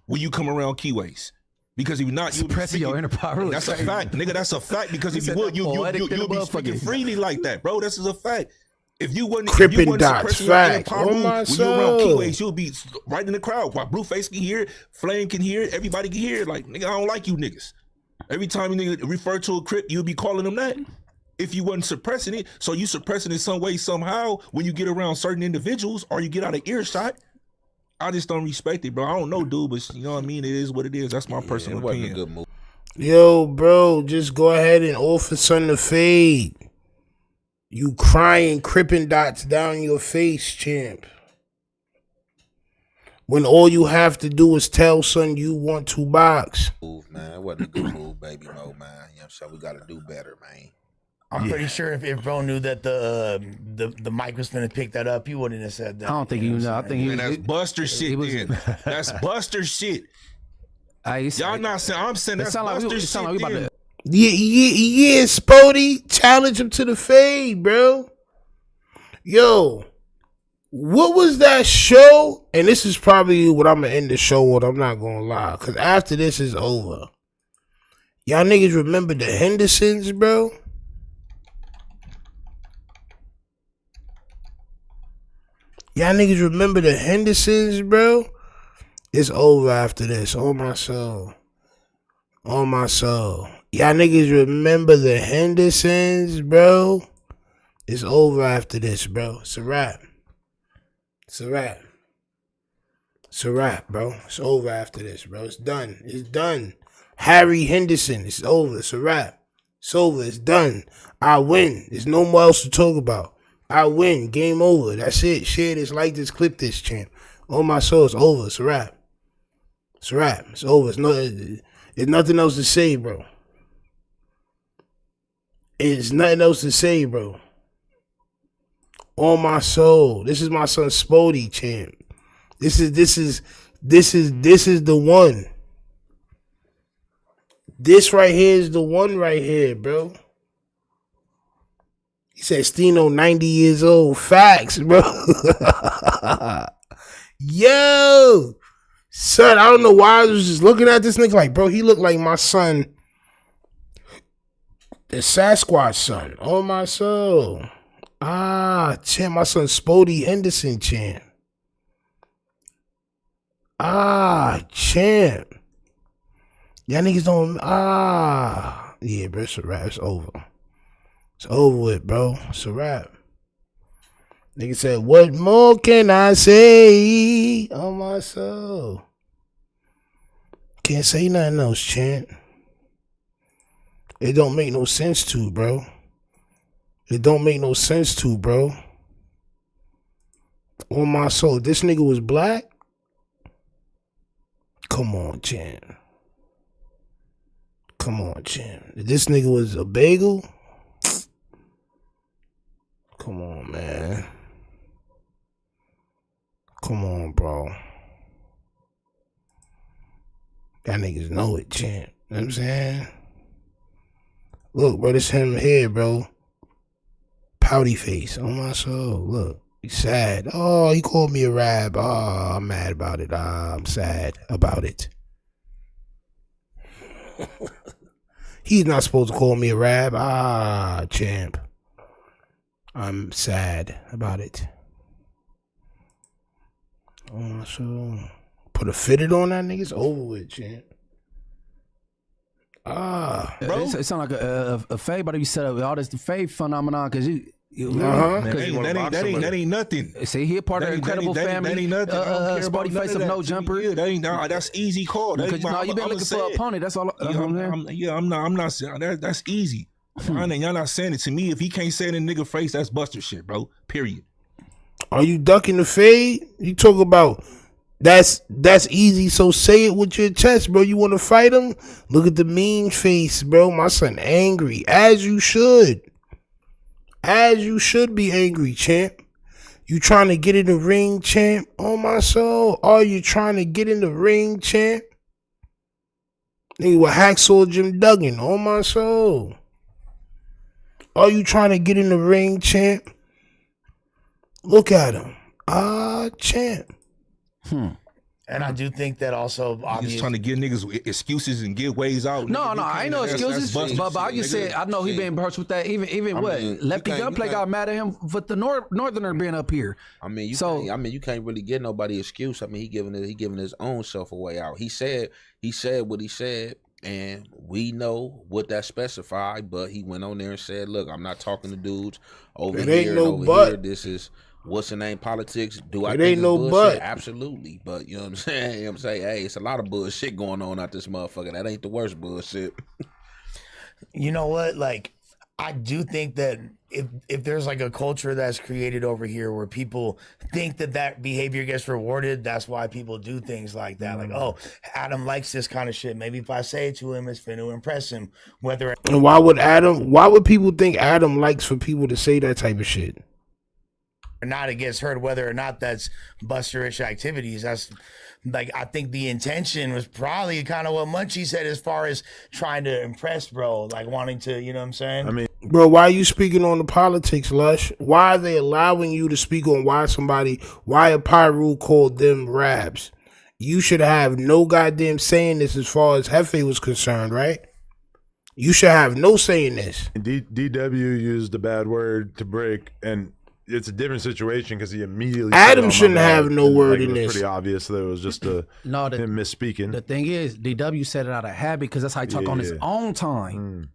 when you come around Keyways. Because if you're not, you'll suppressing your inner Paru. That's a fact, nigga. That's a fact. Because if you would, you'll be speaking freely like that, bro. This is a fact. If you wasn't dots, fact. Oh my when you're around Keyways, you'll be right in the crowd. While Blueface can hear it, Flame can hear it, everybody can hear it. Like, nigga, I don't like you niggas. Every time you nigga refer to a Crip, you'll be calling them that. If you wasn't suppressing it, so you suppressing it some way, somehow, when you get around certain individuals or you get out of earshot, I just don't respect it, bro. I don't know, dude, but you know what I mean? It is what it is. That's my personal opinion. Good move. Yo, bro, just go ahead and offer son the fade. You crying crippin' dots down your face, champ. When all you have to do is tell son you want to box. Move, man. It wasn't a good move, baby mo, man. You know what I'm saying? We got to do better, man. I'm pretty sure if bro knew that the mic was gonna pick that up, he wouldn't have said that. I don't think he knew. I think he was. That's Buster shit. Then. That's Buster shit. Y'all not saying. I'm saying that's Buster shit. Yeah, Spody, challenge him to the fade, bro. Yo, what was that show? And this is probably what I'm gonna end the show with. I'm not gonna lie, cause after this is over, y'all niggas remember the Hendersons, bro? Y'all niggas remember the Hendersons, bro? It's over after this. Oh, my soul. Oh, my soul. Y'all niggas remember the Hendersons, bro? It's over after this, bro. It's a wrap. It's a wrap. It's a wrap, bro. It's over after this, bro. It's done. It's done. Harry Henderson. It's over. It's a wrap. It's over. It's done. I win. There's no more else to talk about. I win. Game over. That's it. Share this, like this, clip this, champ. Oh, my soul. It's over. It's a wrap. It's a wrap. It's over. It's nothing else to say, bro. It's nothing else to say, bro. On my soul. This is my son Spody, champ. This is the one. This right here is the one right here, bro. He said Stino 90 years old. Facts, bro. Yo. Son, I don't know why I was just looking at this nigga like, bro, he looked like my son. The Sasquatch son. Oh, my soul. Ah, champ, my son Spody Henderson, champ. Ah, champ. Y'all niggas don't. Ah. Yeah, bro, it's a wrap. It's over. It's over with, bro. It's a wrap. Nigga said, what more can I say? Oh, my soul. Can't say nothing else, champ. It don't make no sense to, bro. It don't make no sense to, bro. On my soul. This nigga was black? Come on, champ. Come on, champ. If this nigga was a bagel? Come on, man. Come on, bro. Y'all niggas know it, champ. You know what I'm saying? Look, bro, this him here, bro. Pouty face on my soul. Look, he's sad. Oh, he called me a rab. Oh, I'm mad about it. I'm sad about it. He's not supposed to call me a rab. Ah, champ. I'm sad about it. So put a fitted on that nigga. It's over with, champ. Ah, bro. It sound like a fade, but you set up all this fade phenomenon because you. Man, that ain't nothing. See, he a part of the incredible family. That ain't nothing. Sporty face of no jumper. Yeah, that ain't that's easy call. Because you've been looking for an opponent. That's all. I'm not saying that's easy. Y'all not saying it to me. If he can't say it in nigga face, that's Buster shit, bro. Period. Are you ducking the fade? You talk about that's easy. So say it with your chest, bro. You want to fight him? Look at the mean face, bro. My son angry, as you should. As you should be angry, champ. You trying to get in the ring, champ? On my soul. Are you trying to get in the ring, champ? Nigga with Hacksaw Jim Duggan. On my soul. Are you trying to get in the ring, champ? Look at him. Ah, champ. And I do think that also He's trying to give niggas excuses and give ways out. No, I ain't no excuses. But I just said I know he been approached with that. Even what Lefty Gunplay got mad at him for the Northerner being up here. I mean, you can't really give nobody excuse. I mean, he giving his own self a way out. He said what he said, and we know what that specified. But he went on there and said, "Look, I'm not talking to dudes over here and over here. This is." What's the name? Politics? Do I think ain't no bullshit? but. Absolutely. But you know what I'm saying? You know what I'm saying? Hey, it's a lot of bullshit going on out this motherfucker. That ain't the worst bullshit. You know what? Like, I do think that if there's like a culture that's created over here where people think that behavior gets rewarded, that's why people do things like that. Like, oh, Adam likes this kind of shit. Maybe if I say it to him, it's finna impress him. And why would people think Adam likes for people to say that type of shit? Or not, it gets heard, whether or not that's busterish activities. That's like, I think the intention was probably kind of what Munchie said as far as trying to impress, bro, like wanting to, you know what I'm saying? I mean, bro, why are you speaking on the politics, Lush? Why are they allowing you to speak on why a Pyru called them rabs? You should have no goddamn saying this as far as Hefe was concerned, right? You should have no saying this. DW used a bad word to break, and it's a different situation because he immediately Adam shouldn't have no word in this. It was pretty obvious that it was just him misspeaking. The thing is, DW said it out of habit because that's how he talk on his own time.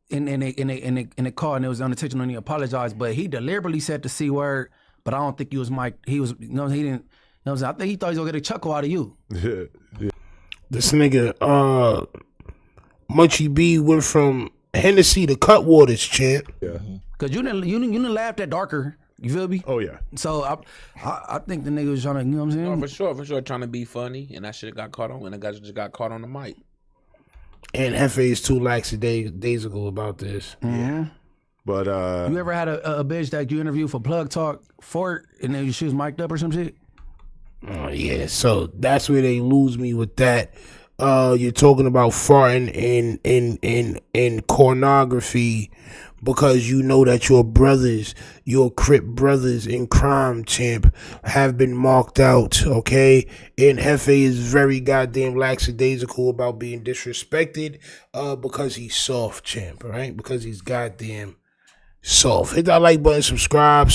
In the car, and it was unintentional, and he apologized, but he deliberately said the C word. But I don't think he was Mike. He was, he didn't. You know what I'm saying? I think he thought he was gonna get a chuckle out of you. This nigga, Munchie B went from Hennessy to Cutwaters, champ. Yeah. Cause you didn't laugh at Darker. You feel me? Oh yeah. So I think the nigga was trying to, you know what I'm saying? For sure, trying to be funny, and that shit got caught on, and the guy just got caught on the mic. And Hefe is too lax days ago about this. Mm-hmm. But you ever had a bitch that you interviewed for Plug Talk Fort, and then she was mic'd up or some shit? Oh yeah, so that's where they lose me with that. You're talking about farting in pornography because you know that your brothers, your Crip brothers in crime, champ, have been marked out, okay? And Hefe is very goddamn lackadaisical about being disrespected because he's soft, champ, right? Because he's goddamn soft. Hit that like button, subscribe,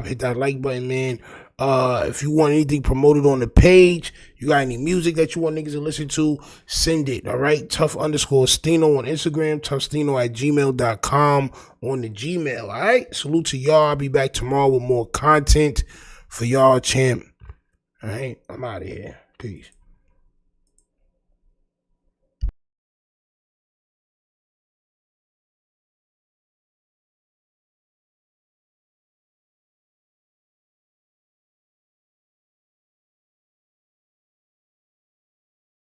hit that like button, man. If you want anything promoted on the page, you got any music that you want niggas to listen to, send it, all right? Tough_Stino on Instagram, toughstino@gmail.com on the Gmail, all right? Salute to y'all. I'll be back tomorrow with more content for y'all, champ. All right? I'm out of here. Peace.